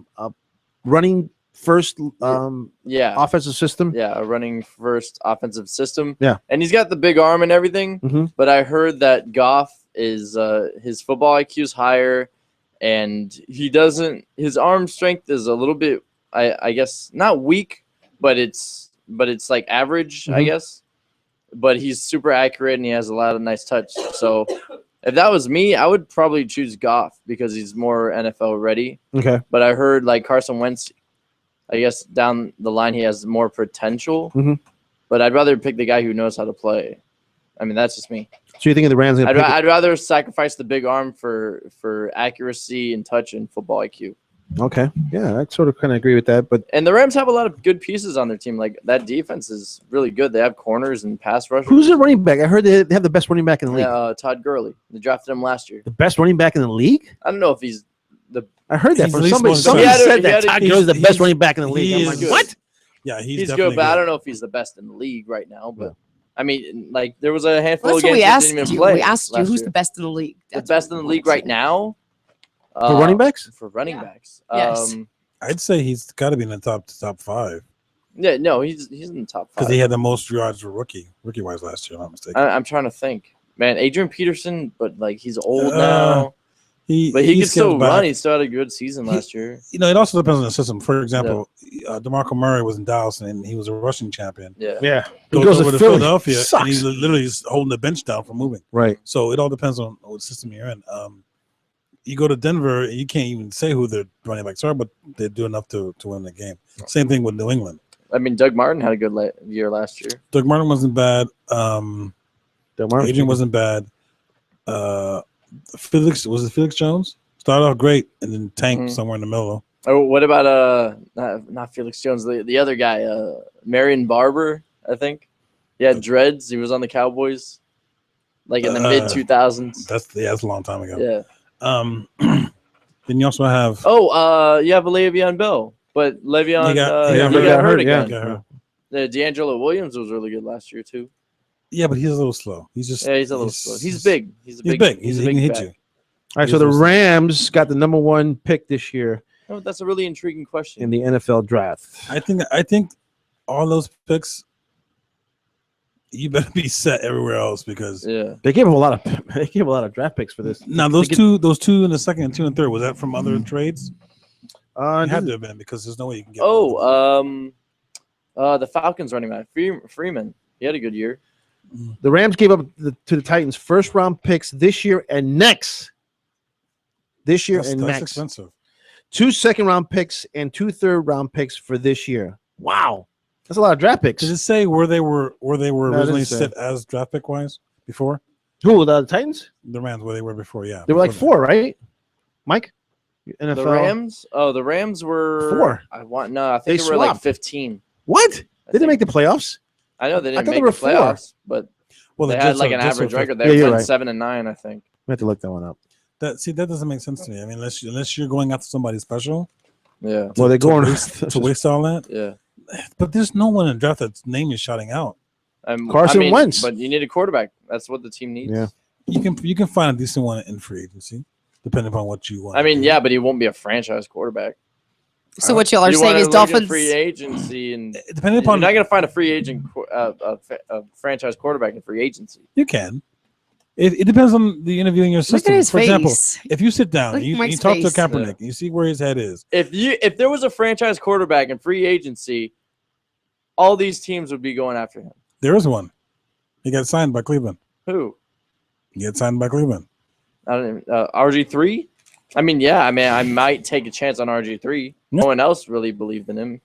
running first offensive system. Yeah, a running first offensive system. Yeah. And he's got the big arm and everything. Mm-hmm. But I heard that Goff is his football IQ is higher, and his arm strength is a little bit I guess not weak, but it's like average, I guess. But he's super accurate and he has a lot of nice touch. So if that was me, I would probably choose Goff because he's more NFL ready. Okay. But I heard like Carson Wentz, I guess down the line he has more potential. Mm-hmm. But I'd rather pick the guy who knows how to play. I mean, that's just me. So you think the Rams? I'd rather sacrifice the big arm for accuracy and touch and football IQ. Okay. Yeah, I sort of kind of agree with that. And the Rams have a lot of good pieces on their team. Like that defense is really good. They have corners and pass rushers. Who's their running back? I heard they have the best running back in the league. Yeah, Todd Gurley. They drafted him last year. The best running back in the league? I don't know if he's the. I heard that from somebody. Somebody said that Todd Gurley's the best running back in the league. I'm like, what? Yeah, he's good, but I don't know if he's the best in the league right now. But I mean, like there was a handful of games that didn't even play. We asked you who's the best in the league. The best in the league right now. For running backs? For running backs. Yes. I'd say he's got to be in the top 5. Yeah, no, he's in the top 5 because he had the most yards for rookie wise last year. If I'm not mistaken. I'm trying to think, man. Adrian Peterson, but like he's old now. He can still run. He still had a good season last year. You know, it also depends on the system. For example, DeMarco Murray was in Dallas and he was a rushing champion. Yeah. Goes over to Philadelphia and he's literally just holding the bench down from moving. Right. So it all depends on what system you're in. You go to Denver, you can't even say who their running backs are, but they do enough to win the game. Same thing with New England. I mean, Doug Martin had a good year last year. Doug Martin wasn't bad. Adrian wasn't bad. Felix Jones started off great and then tanked somewhere in the middle. Oh, what about not Felix Jones, the other guy, Marion Barber, I think. Yeah, dreads. He was on the Cowboys, like in the mid 2000s. That's a long time ago. Yeah. Then you also have you have Le'Veon Bell, but Le'Veon he got hurt again. again. D'Angelo Williams was really good last year too. Yeah, but he's a little slow. He's a little slow. He's big. He's big. He can hit you. All right, so the Rams got the number 1 pick this year. Oh, that's a really intriguing question. In the NFL draft. I think all those picks, you better be set everywhere else because they gave him a lot of draft picks for this. Now those two in the second and 2 and 3, was that from other trades? It had to have been because there's no way you can get. The Falcons running back Freeman. He had a good year. The Rams gave up to the Titans first-round picks this year and next. That's expensive. 2 second-round picks and 2 third-round picks for this year. Wow, that's a lot of draft picks. Does it say where they were originally set as draft pick wise before? Who, the Titans? The Rams, where they were before, yeah. They were like 4, right? Mike? NFL. The Rams? Oh, the Rams were 4. I think they were like 15. What? They didn't make the playoffs? I know they didn't thought make they were the playoffs, but they had like an Jets average are- record. They went right. 7-9, I think. We have to look that one up. That doesn't make sense to me. I mean, unless you're going after somebody special. Yeah. Well, they're going to waste all that. Yeah. But there's no one in the draft that's name is shouting out. Carson Wentz. But you need a quarterback. That's what the team needs. Yeah. You can find a decent one in free agency, depending upon what you want. I mean, yeah, but he won't be a franchise quarterback. So what y'all are You saying wanna is look at Dolphins free agency, and depending upon you're not going to find a free agent, a franchise quarterback in free agency. You can. It depends on the interview in your system. his For example, face. if you sit down Look and at you Mike's talk to face. Kaepernick, Yeah. and you see where his head is. If there was a franchise quarterback in free agency, all these teams would be going after him. There is one. He got signed by Cleveland. Who? He got signed by Cleveland. I don't even, RG3. I mean, yeah. I mean, I might take a chance on RG3. No one else really believed in him.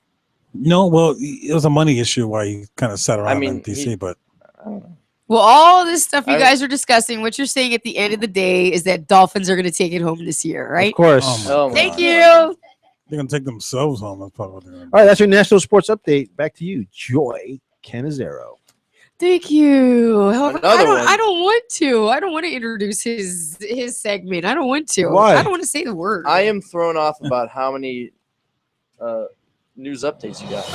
No, well, it was a money issue why he kind of sat around in DC, but I don't know. Well, all this stuff you guys are discussing, what you're saying at the end of the day is that Dolphins are going to take it home this year, right? Of course. Oh my Thank God. you. they're gonna take themselves home. That's probably what they're gonna do. All right, that's your national sports update. Back to you, Joy Canizero. Thank you. However, Another one. I don't want to. I don't want to introduce his segment. I don't want to. Why? I don't want to say the word. I am thrown off about how many news updates you got.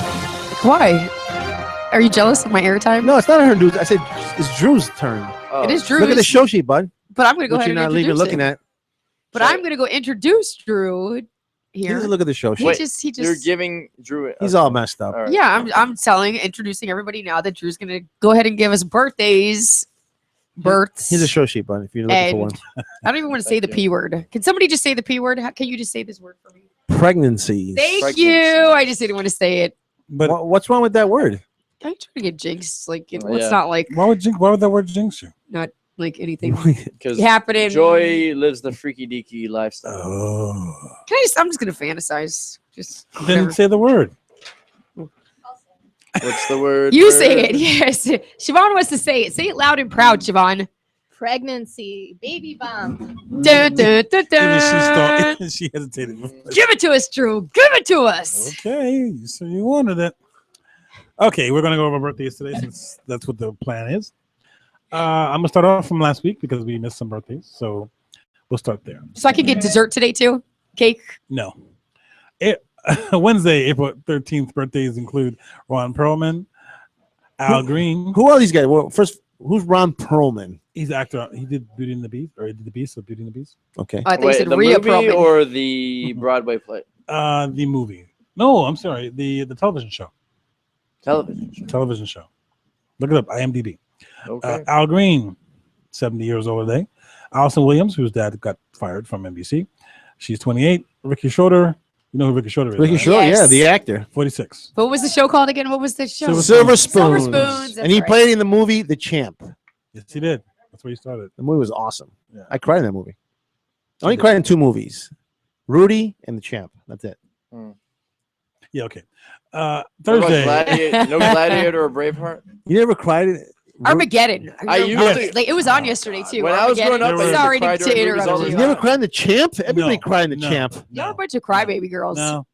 Why? Are you jealous of my airtime? No, it's not her dude. I said it's Drew's turn. Oh. It is Drew's. Look at the show sheet, bud. But I'm going to go Which ahead you're and not introduce leaving looking him. at. But I'm going to go introduce Drew He here. doesn't look at the show sheet. He just. You're giving Drew. He's all messed up. All right. Yeah, I'm introducing everybody now that Drew's going to go ahead and give us birthdays. Births. Here's a show sheet, bud. If you're looking for one. I don't even want to say the P word. Can somebody just say the P word? Can you just say this word for me? Pregnancies. Thank you. I just didn't want to say it. But what's wrong with that word? I'm trying to get jinxed. Like, it's Yeah. not like why would that word jinx you? not like anything Because happening. Joy lives the freaky deaky lifestyle. Oh. I'm just gonna fantasize. Just Then whatever. say the word. What's the word? You say it. Yes. Siobhan wants to say it. Say it loud and proud, Siobhan. Pregnancy, baby bomb. Dun, dun, dun, dun. She hesitated. Give it to us, Drew. Give it to us. Okay, so you wanted it. Okay, we're gonna go over birthdays today since that's what the plan is. I'm gonna start off from last week because we missed some birthdays, so we'll start there. So I can get dessert today too. Cake. No. Wednesday, April 13th birthdays include Ron Perlman, Al Green. Who are these guys? Well, first, who's Ron Perlman? He's an actor. He did Beauty and the Beast, or he did the Beast of Beauty and the Beast. Okay. I think you Wait, said the Rhea movie Perlman. or the Broadway play? The movie. No, I'm sorry. The television show. Television show. Look it up. IMDb. Okay. Al Green, 70 years old today. Allison Williams, whose dad got fired from NBC. She's 28. Ricky Schroeder. You know who Ricky Schroeder is? Ricky right? Schroeder, Yes. yeah, the actor. 46. What was the show called again? What was the show? Silver Spoons. Spoons, And he that's played in the movie The Champ. Yes, he did. That's where he started. The movie was awesome. Yeah. I cried in that movie. I only cried in 2 movies. Rudy and The Champ. That's it. Yeah, okay. What about Thursday. No Gladiator or Braveheart? You never cried? Armageddon. I used to- Like it was on yesterday too. When I was growing up, I used to sorry cry to during movies all interrupt the you. You never cried in the Champ? Everybody cried in the no, Champ. Y'all are a bunch of crybaby girls. No.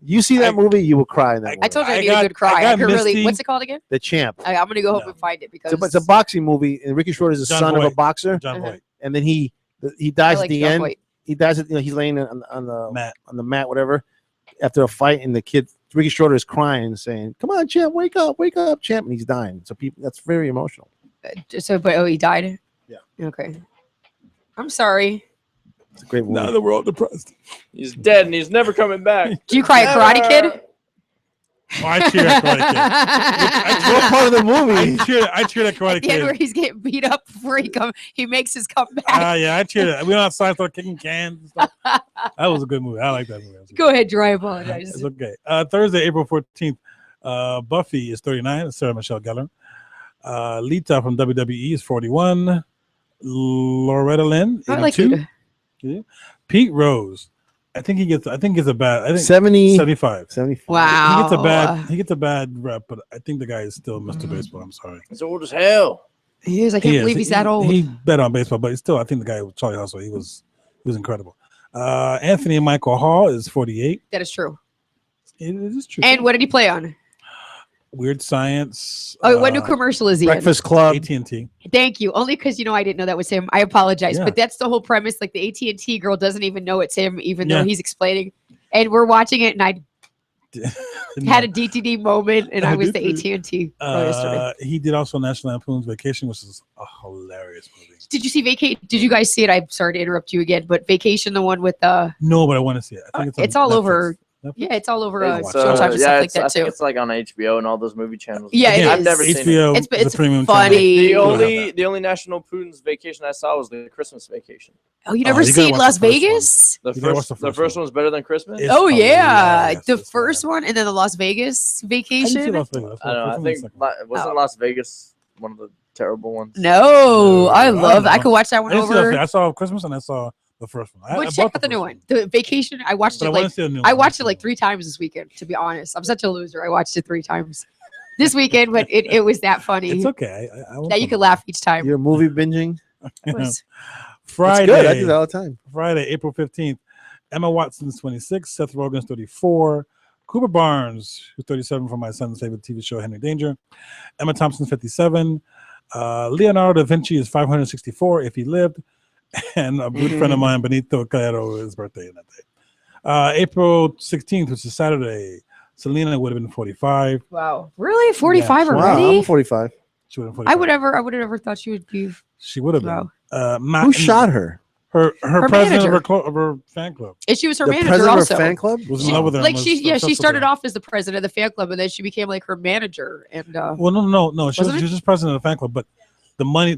You see that movie, you will cry in that movie. I told you I need got- a good cry. I I got could really. Misty. What's it called again? The Champ. I'm gonna go home and find it because It's a boxing movie, and Ricky Schroeder is the John son of a Voight. boxer. John Voight. And then he dies I like at the John end. Voight. He dies at, he's laying on the mat, whatever, after a fight, and the kid Ricky Schroeder is crying, saying, "Come on, Champ, wake up, Champ," and he's dying. So people, that's very emotional. But he died. Yeah. Okay. I'm sorry. It's a great movie. Now we're all depressed. He's dead and he's never coming back. Do you cry at Karate Kid? Oh, I cheered at Karate Kid. What part of the movie? I cheered at Karate At the end where Kid. he's getting beat up before he makes his comeback. Yeah, I cheered it. We went outside, started kicking cans and stuff. That was a good movie. I like that movie. Go ahead, Drew. I apologize. It's okay. Thursday, April 14th, Buffy is 39. Sarah Michelle Gellar. Lita from WWE is 41. Loretta Lynn, 82. I like Lita. Yeah. Pete Rose. I think he gets a bad 75. 75. Wow. He gets a bad rep, but I think the guy is still Mr. Baseball. I'm sorry. He's old as hell. He is. I can't believe he's that old. He bet on baseball, but still, I think the guy with Charlie Hustle, he was incredible. Anthony Michael Hall is 48. That is true. It is true. And what did he play on? Weird Science. Oh, what new commercial is he Breakfast Club. AT&T. in? Thank you. Only because I didn't know that was him. I apologize, Yeah. but that's the whole premise. Like the AT&T girl doesn't even know it's him, even though Yeah. he's explaining. And we're watching it, and I had a DTD moment, and I was the AT&T girl yesterday. He did also National Lampoon's Vacation, which is a hilarious movie. Did you see Did you guys see it? I'm sorry to interrupt you again, but Vacation, the one with No, but I want to see it. I think it's on all Netflix. over. Netflix? Yeah, it's all over It's, Showtime and stuff like that I think too. it's like on HBO and all those movie channels. Yeah, it I've is. never seen HBO it. It's a premium funny. channel. The only National Lampoon's Vacation I saw was the Christmas Vacation. Oh, you never you gotta seen watch Las the first one. Vegas? The You gotta watch first, the the first first one's better than Christmas. It's Oh yeah, hilarious. the It's first one, and then the Las Vegas I didn't see Vacation. Las Vegas. I don't know. I think wasn't Las Vegas one of the terrible ones. No, I don't love. I know. could watch that one I didn't see Las over. Vegas. I saw Christmas and I saw the first one. But check out the new one, the Vacation. I watched But it I wanna like see the new I one. watched it like 3 times this weekend. To be honest, I'm such a loser. I watched it 3 times this weekend, but it was that funny. It's okay. I won't That you could laugh each time. You're movie binging. It was- Friday. That's good. I do that all the time. Friday, April 15th. Emma Watson's 26. Seth Rogen's 34. Cooper Barnes, who's 37 from my son's favorite TV show, Henry Danger. Emma Thompson's 57. Leonardo da Vinci is 564 if he lived. And a good friend of mine, Benito Calero, his birthday that day. April 16th, which is Saturday, Selena would have been 45. Wow, really? 45 Wow, already? I'm 45. She would have been 45. I would have never thought she would be. She would have been. Wow. Who shot her? Her president manager. of her fan club. And she was her The manager president of also. her fan club? Was in love with her. Like and she, was yeah, she obsessed with started her. off as the president of the fan club, and then she became like her manager. And Well, no. She Wasn't was just president of the fan club, but the money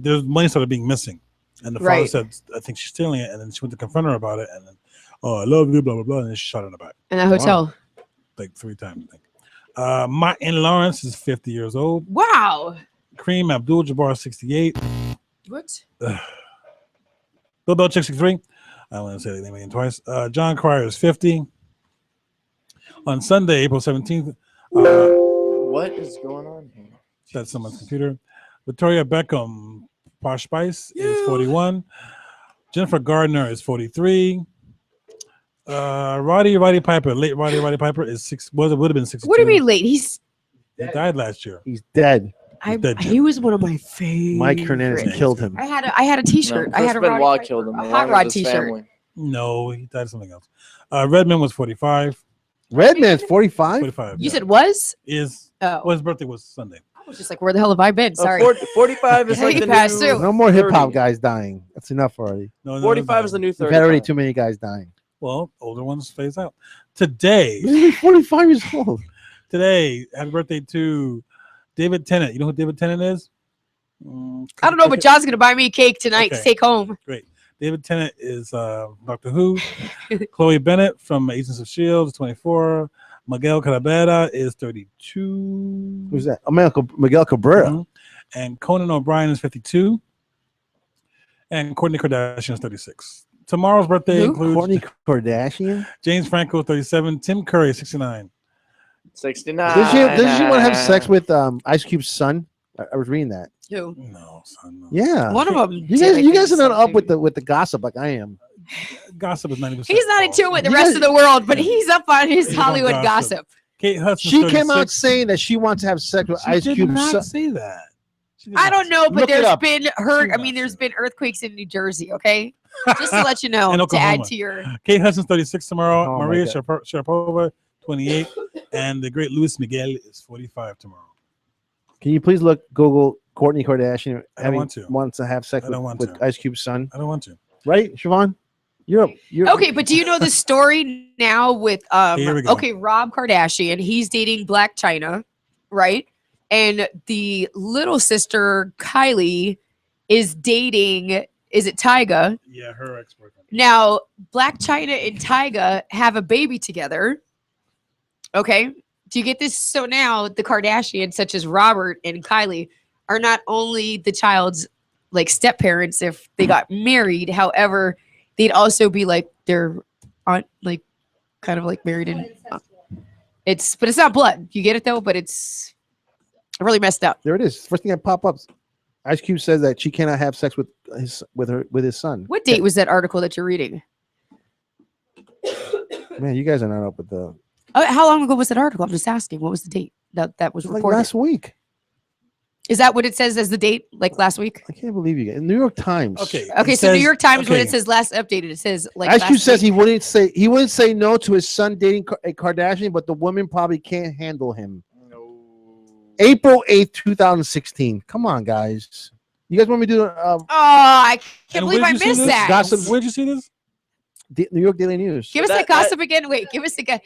started being missing, and the father Right. said, "I think she's stealing it," and then she went to confront her about it, and then, "Oh, I love you," blah blah blah, and then she shot her in the back. in that hotel. Like 3 times, I think. Martin Lawrence is 50 years old. Wow. Kareem Abdul-Jabbar 68. What? Bill Belichick 63. I don't want to say the name again twice. John Cryer is 50. On Sunday, April 17th. What is going on here? That's someone's computer. Victoria Beckham, Posh Spice, is 41. Jennifer Gardner is 43. Roddy Piper, late Roddy Piper is would have been 62. What do you mean late? He died last year. He's dead. He was one of my favorites. Mike Hernandez killed him. I had a T-shirt. No, I had a Chris Roddy Benoit Piper, killed him a along hot with rod his T-shirt. family. No, he died of something else. Redman was 45. Redman's 45? 45. You said was? Is Oh. his birthday was Sunday. I was just like, where the hell have I been? Sorry. 45 is like He the passed new through. No more hip hop 30. guys dying. That's enough already. No, 45 is the new We've 30. had already too many guys dying. Well, older ones phase out. Today, He's 45 years old. happy birthday to David Tennant. You know who David Tennant is? I don't know, but John's gonna buy me a cake tonight to Okay. take home. Great. David Tennant is Doctor Who. Chloe Bennett from Agents of S.H.I.E.L.D. is 24. Miguel Cabrera is 32. Who's that? Miguel Cabrera. Mhm. And Conan O'Brien is 52. And Kourtney Kardashian is 36. Tomorrow's birthday includes Kourtney Kardashian? James Franco, 37. Tim Curry, 69. 69. Does she want to have sex with Ice Cube's son? I was reading that. Who? No, son. No. Yeah. One of them. You guys are not up with the gossip like I am. Gossip is 90%. He's not in tune with the You rest guys- of the world, but he's up on his He's on Hollywood gossip. Kate Hudson. She came out saying that she wants to have sex with She Ice did Cube. not say that. I don't know, but Look it there's up. been there's been earthquakes in New Jersey, okay? Just to let you know, In to Oklahoma. add to your Kate Hudson's 36 tomorrow. Oh, my Maria God. Sharapova, 28. And the great Luis Miguel is 45 tomorrow. Can you please Google Kourtney Kardashian I don't want to. wants to have sex I don't want with to. Ice Cube's son? I don't want to. Right, Siobhan? You're Okay, but do you know the story now with Here we go. okay, Rob Kardashian, he's dating Black China, right? And the little sister Kylie is dating, is it Tyga? Yeah, her ex-boyfriend. Now, Black China and Tyga have a baby together. Okay. Do you get this? So now the Kardashians, such as Robert and Kylie, are not only the child's like step parents if they got married, however, they'd also be like their aunt, like kind of like married in but it's not blood. You get it though, but it's really messed up. There it is. First thing that pop up. Ice Cube says that she cannot have sex with his son. What date was that article that you're reading? Man, you guys are not up with the How long ago was that article? I'm just asking. What was the date that was like reported? last week. Is that what it says as the date? Like last week? I can't believe you guys. New York Times. Okay. Okay, it so New says- York Times, when okay. it says last updated, it says like Ice last Cube says week. he wouldn't say no to his son dating a Kardashian, but the woman probably can't handle him. April 8th, 2016. Come on, guys. You guys want me to do Oh, I can't And believe I where'd you see missed this? that. Gossip. Where'd you see this? New York Daily News? Give us the gossip again. Wait, give us the guy.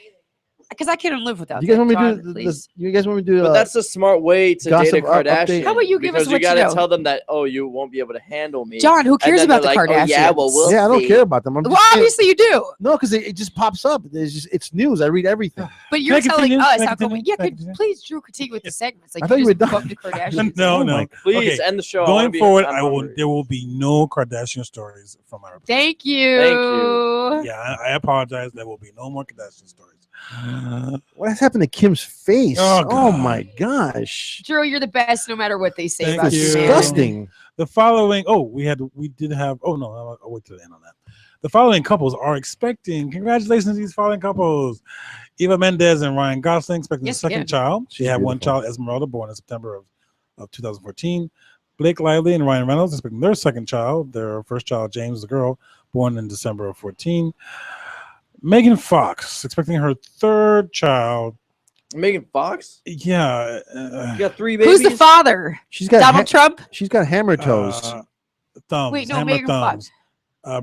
Because I can't live without You guys that, want me to John, do please. you guys want me to do But that's a smart way to date a gossip Kardashian. update? How about you give us because what you you gotta know? tell them that you won't be able to handle me. John, who And cares then about they're the like, Kardashians? Oh, yeah, well, we'll yeah, I don't see. care about them. I'm Well, just saying- obviously you do. No, because it just pops up. It's news. I read everything. But you're Can I telling continue? us Can I how come continue? yeah, Can I could, continue? please, Drew, continue with the segments. Like I thought you just were done. bumped the Kardashians. No, Oh no. my- Please Okay. end the show. I wanna Going be- forward, I'm hungry. there will be no Kardashian stories from our. Thank you. Thank you. Yeah, I apologize. There will be no more Kardashian stories. What has happened to Kim's face? Oh, Oh, God. my gosh. Drew, you're the best no matter what they say Thank about you. you. man. Disgusting. The following, we did have. Oh no, I'll wait till the end on that. The following couples are expecting. Congratulations to these following couples: Eva Mendes and Ryan Gosling expecting Yes, a second again. child. She She's had one beautiful. child, Esmeralda, born in September of 2014. Blake Lively and Ryan Reynolds expecting their second child. Their first child, James, the girl, born in December of 14. Megan Fox expecting her third child. Megan Fox? Yeah. You got 3 babies? Who's the father? She's got Donald Trump? She's got hammer toes. Thumbs. Wait, no, hammer Megan thumbs.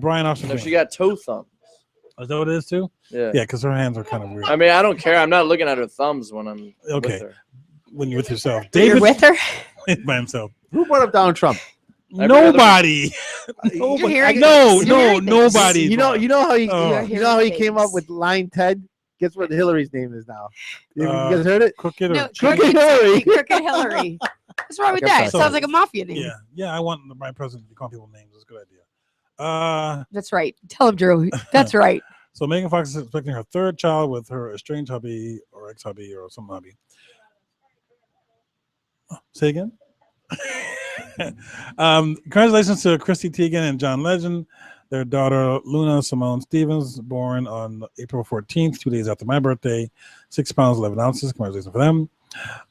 Brian Austin. No, she got toe thumbs. Is that what it is too? Yeah. Yeah, because her hands are kind of weird. I mean, I don't care. I'm not looking at her thumbs when I'm Okay. with her. When you're with yourself. You're with her? by himself. Who brought up Donald Trump? Nobody. You're hearing No, things. no, You're hearing things. nobody. You know how he Oh. you know how he came up with Lying Ted? Guess what Hillary's name is now? You guys heard it? Crooked or No, Crooked Hillary. Crooked Hillary. What's wrong with Okay, that? It sorry. sounds like a mafia name. Yeah, yeah. I want my president to call people names. It's a good idea. That's right. Tell him, Drew. That's right. So Megan Fox is expecting her third child with her estranged hubby or ex-hubby or some hubby. Oh, say again. Congratulations to Christy Teigen and John Legend. Their daughter Luna Simone Stevens, born on April 14th, 2 days after my birthday, 6 pounds 11 ounces. Congratulations for them.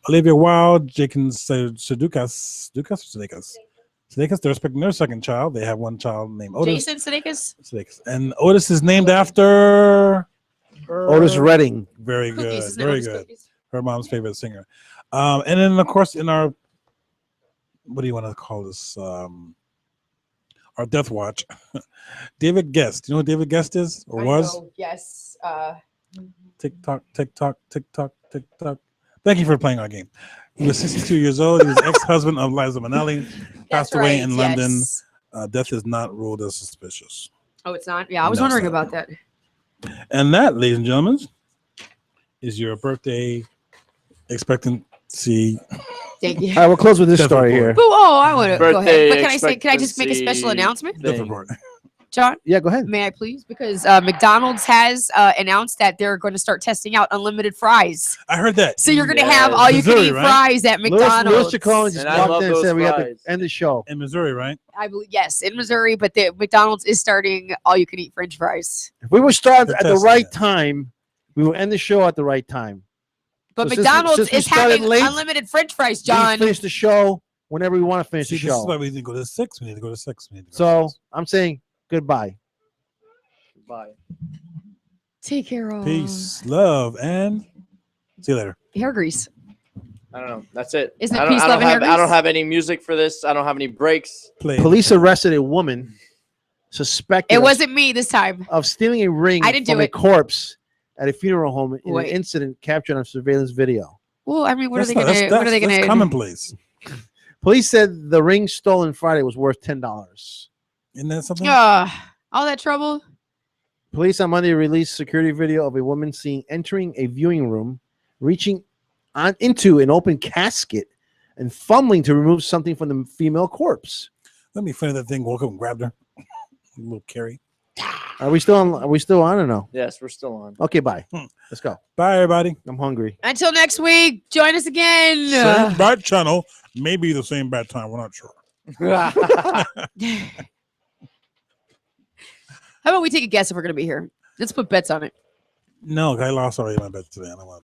Olivia Wilde, Jacob Sudeikis, they're expecting their second child. They have one child named Otis. Jason Sudeikis? And Otis is named after Otis Redding. Very Cookies, good, isn't it very Otis good. Cookies? Her mom's favorite singer. And then of course in our, what do you want to call this? Our Death Watch. David Guest. You know who David Guest is or was? Yes. TikTok, TikTok, TikTok, TikTok. Thank you for playing our game. He was 62 years old. He was ex-husband of Liza Minnelli. Passed away in London. yes. Death is not ruled as suspicious. Oh, it's not? Yeah, I was No, it's wondering not. about that. And that, ladies and gentlemen, is your birthday expectancy. Thank you. All right, we'll close with this Death story report. here. Oh, I want to go ahead. Birthday But can I just make a special expectancy announcement? Death thing. report. John? Yeah, go ahead. May I please? Because McDonald's has announced that they're going to start testing out unlimited fries. I heard that. So you're going to have all you can eat fries at McDonald's. Lewis Chacon just walked in and said we have to end the show. In Missouri, right? I believe, yes, in Missouri, but the McDonald's is starting all you can eat French fries. If we would start at the right time, we will end the show at the right time. But So McDonald's since we is started having late, unlimited French fries, we John. finish the show whenever we want to finish See, the this is show. why we need to go to 6. We need to go to 6. We need to go So I'm saying goodbye. Bye. Take care, all. Peace, love, and see you later. Hair grease. I don't know. That's it. Isn't it I don't, peace, I love, don't and have. hair I don't grease? have any music for this. I don't have any breaks. Police arrested a woman suspected It wasn't me this time. of stealing a ring I didn't from do a it. corpse at a funeral home in Wait. an incident captured on surveillance video. Well, I mean, what are they That's not- going to? that's- What are they going that's to? commonplace. Police said the ring stolen Friday was worth $10. Isn't that something? All that trouble. Police on Monday released security video of a woman seen entering a viewing room, reaching on into an open casket, and fumbling to remove something from the female corpse. Let me find that thing. Woke up and grabbed her. Little Carrie. Are we still on? Are we still on or no? Yes, we're still on. Okay, bye. Let's go. Bye, everybody. I'm hungry. Until next week, join us again. Same bad channel, maybe the same bad time. We're not sure. How about we take a guess if we're going to be here? Let's put bets on it. No, I lost already my bet today. I don't want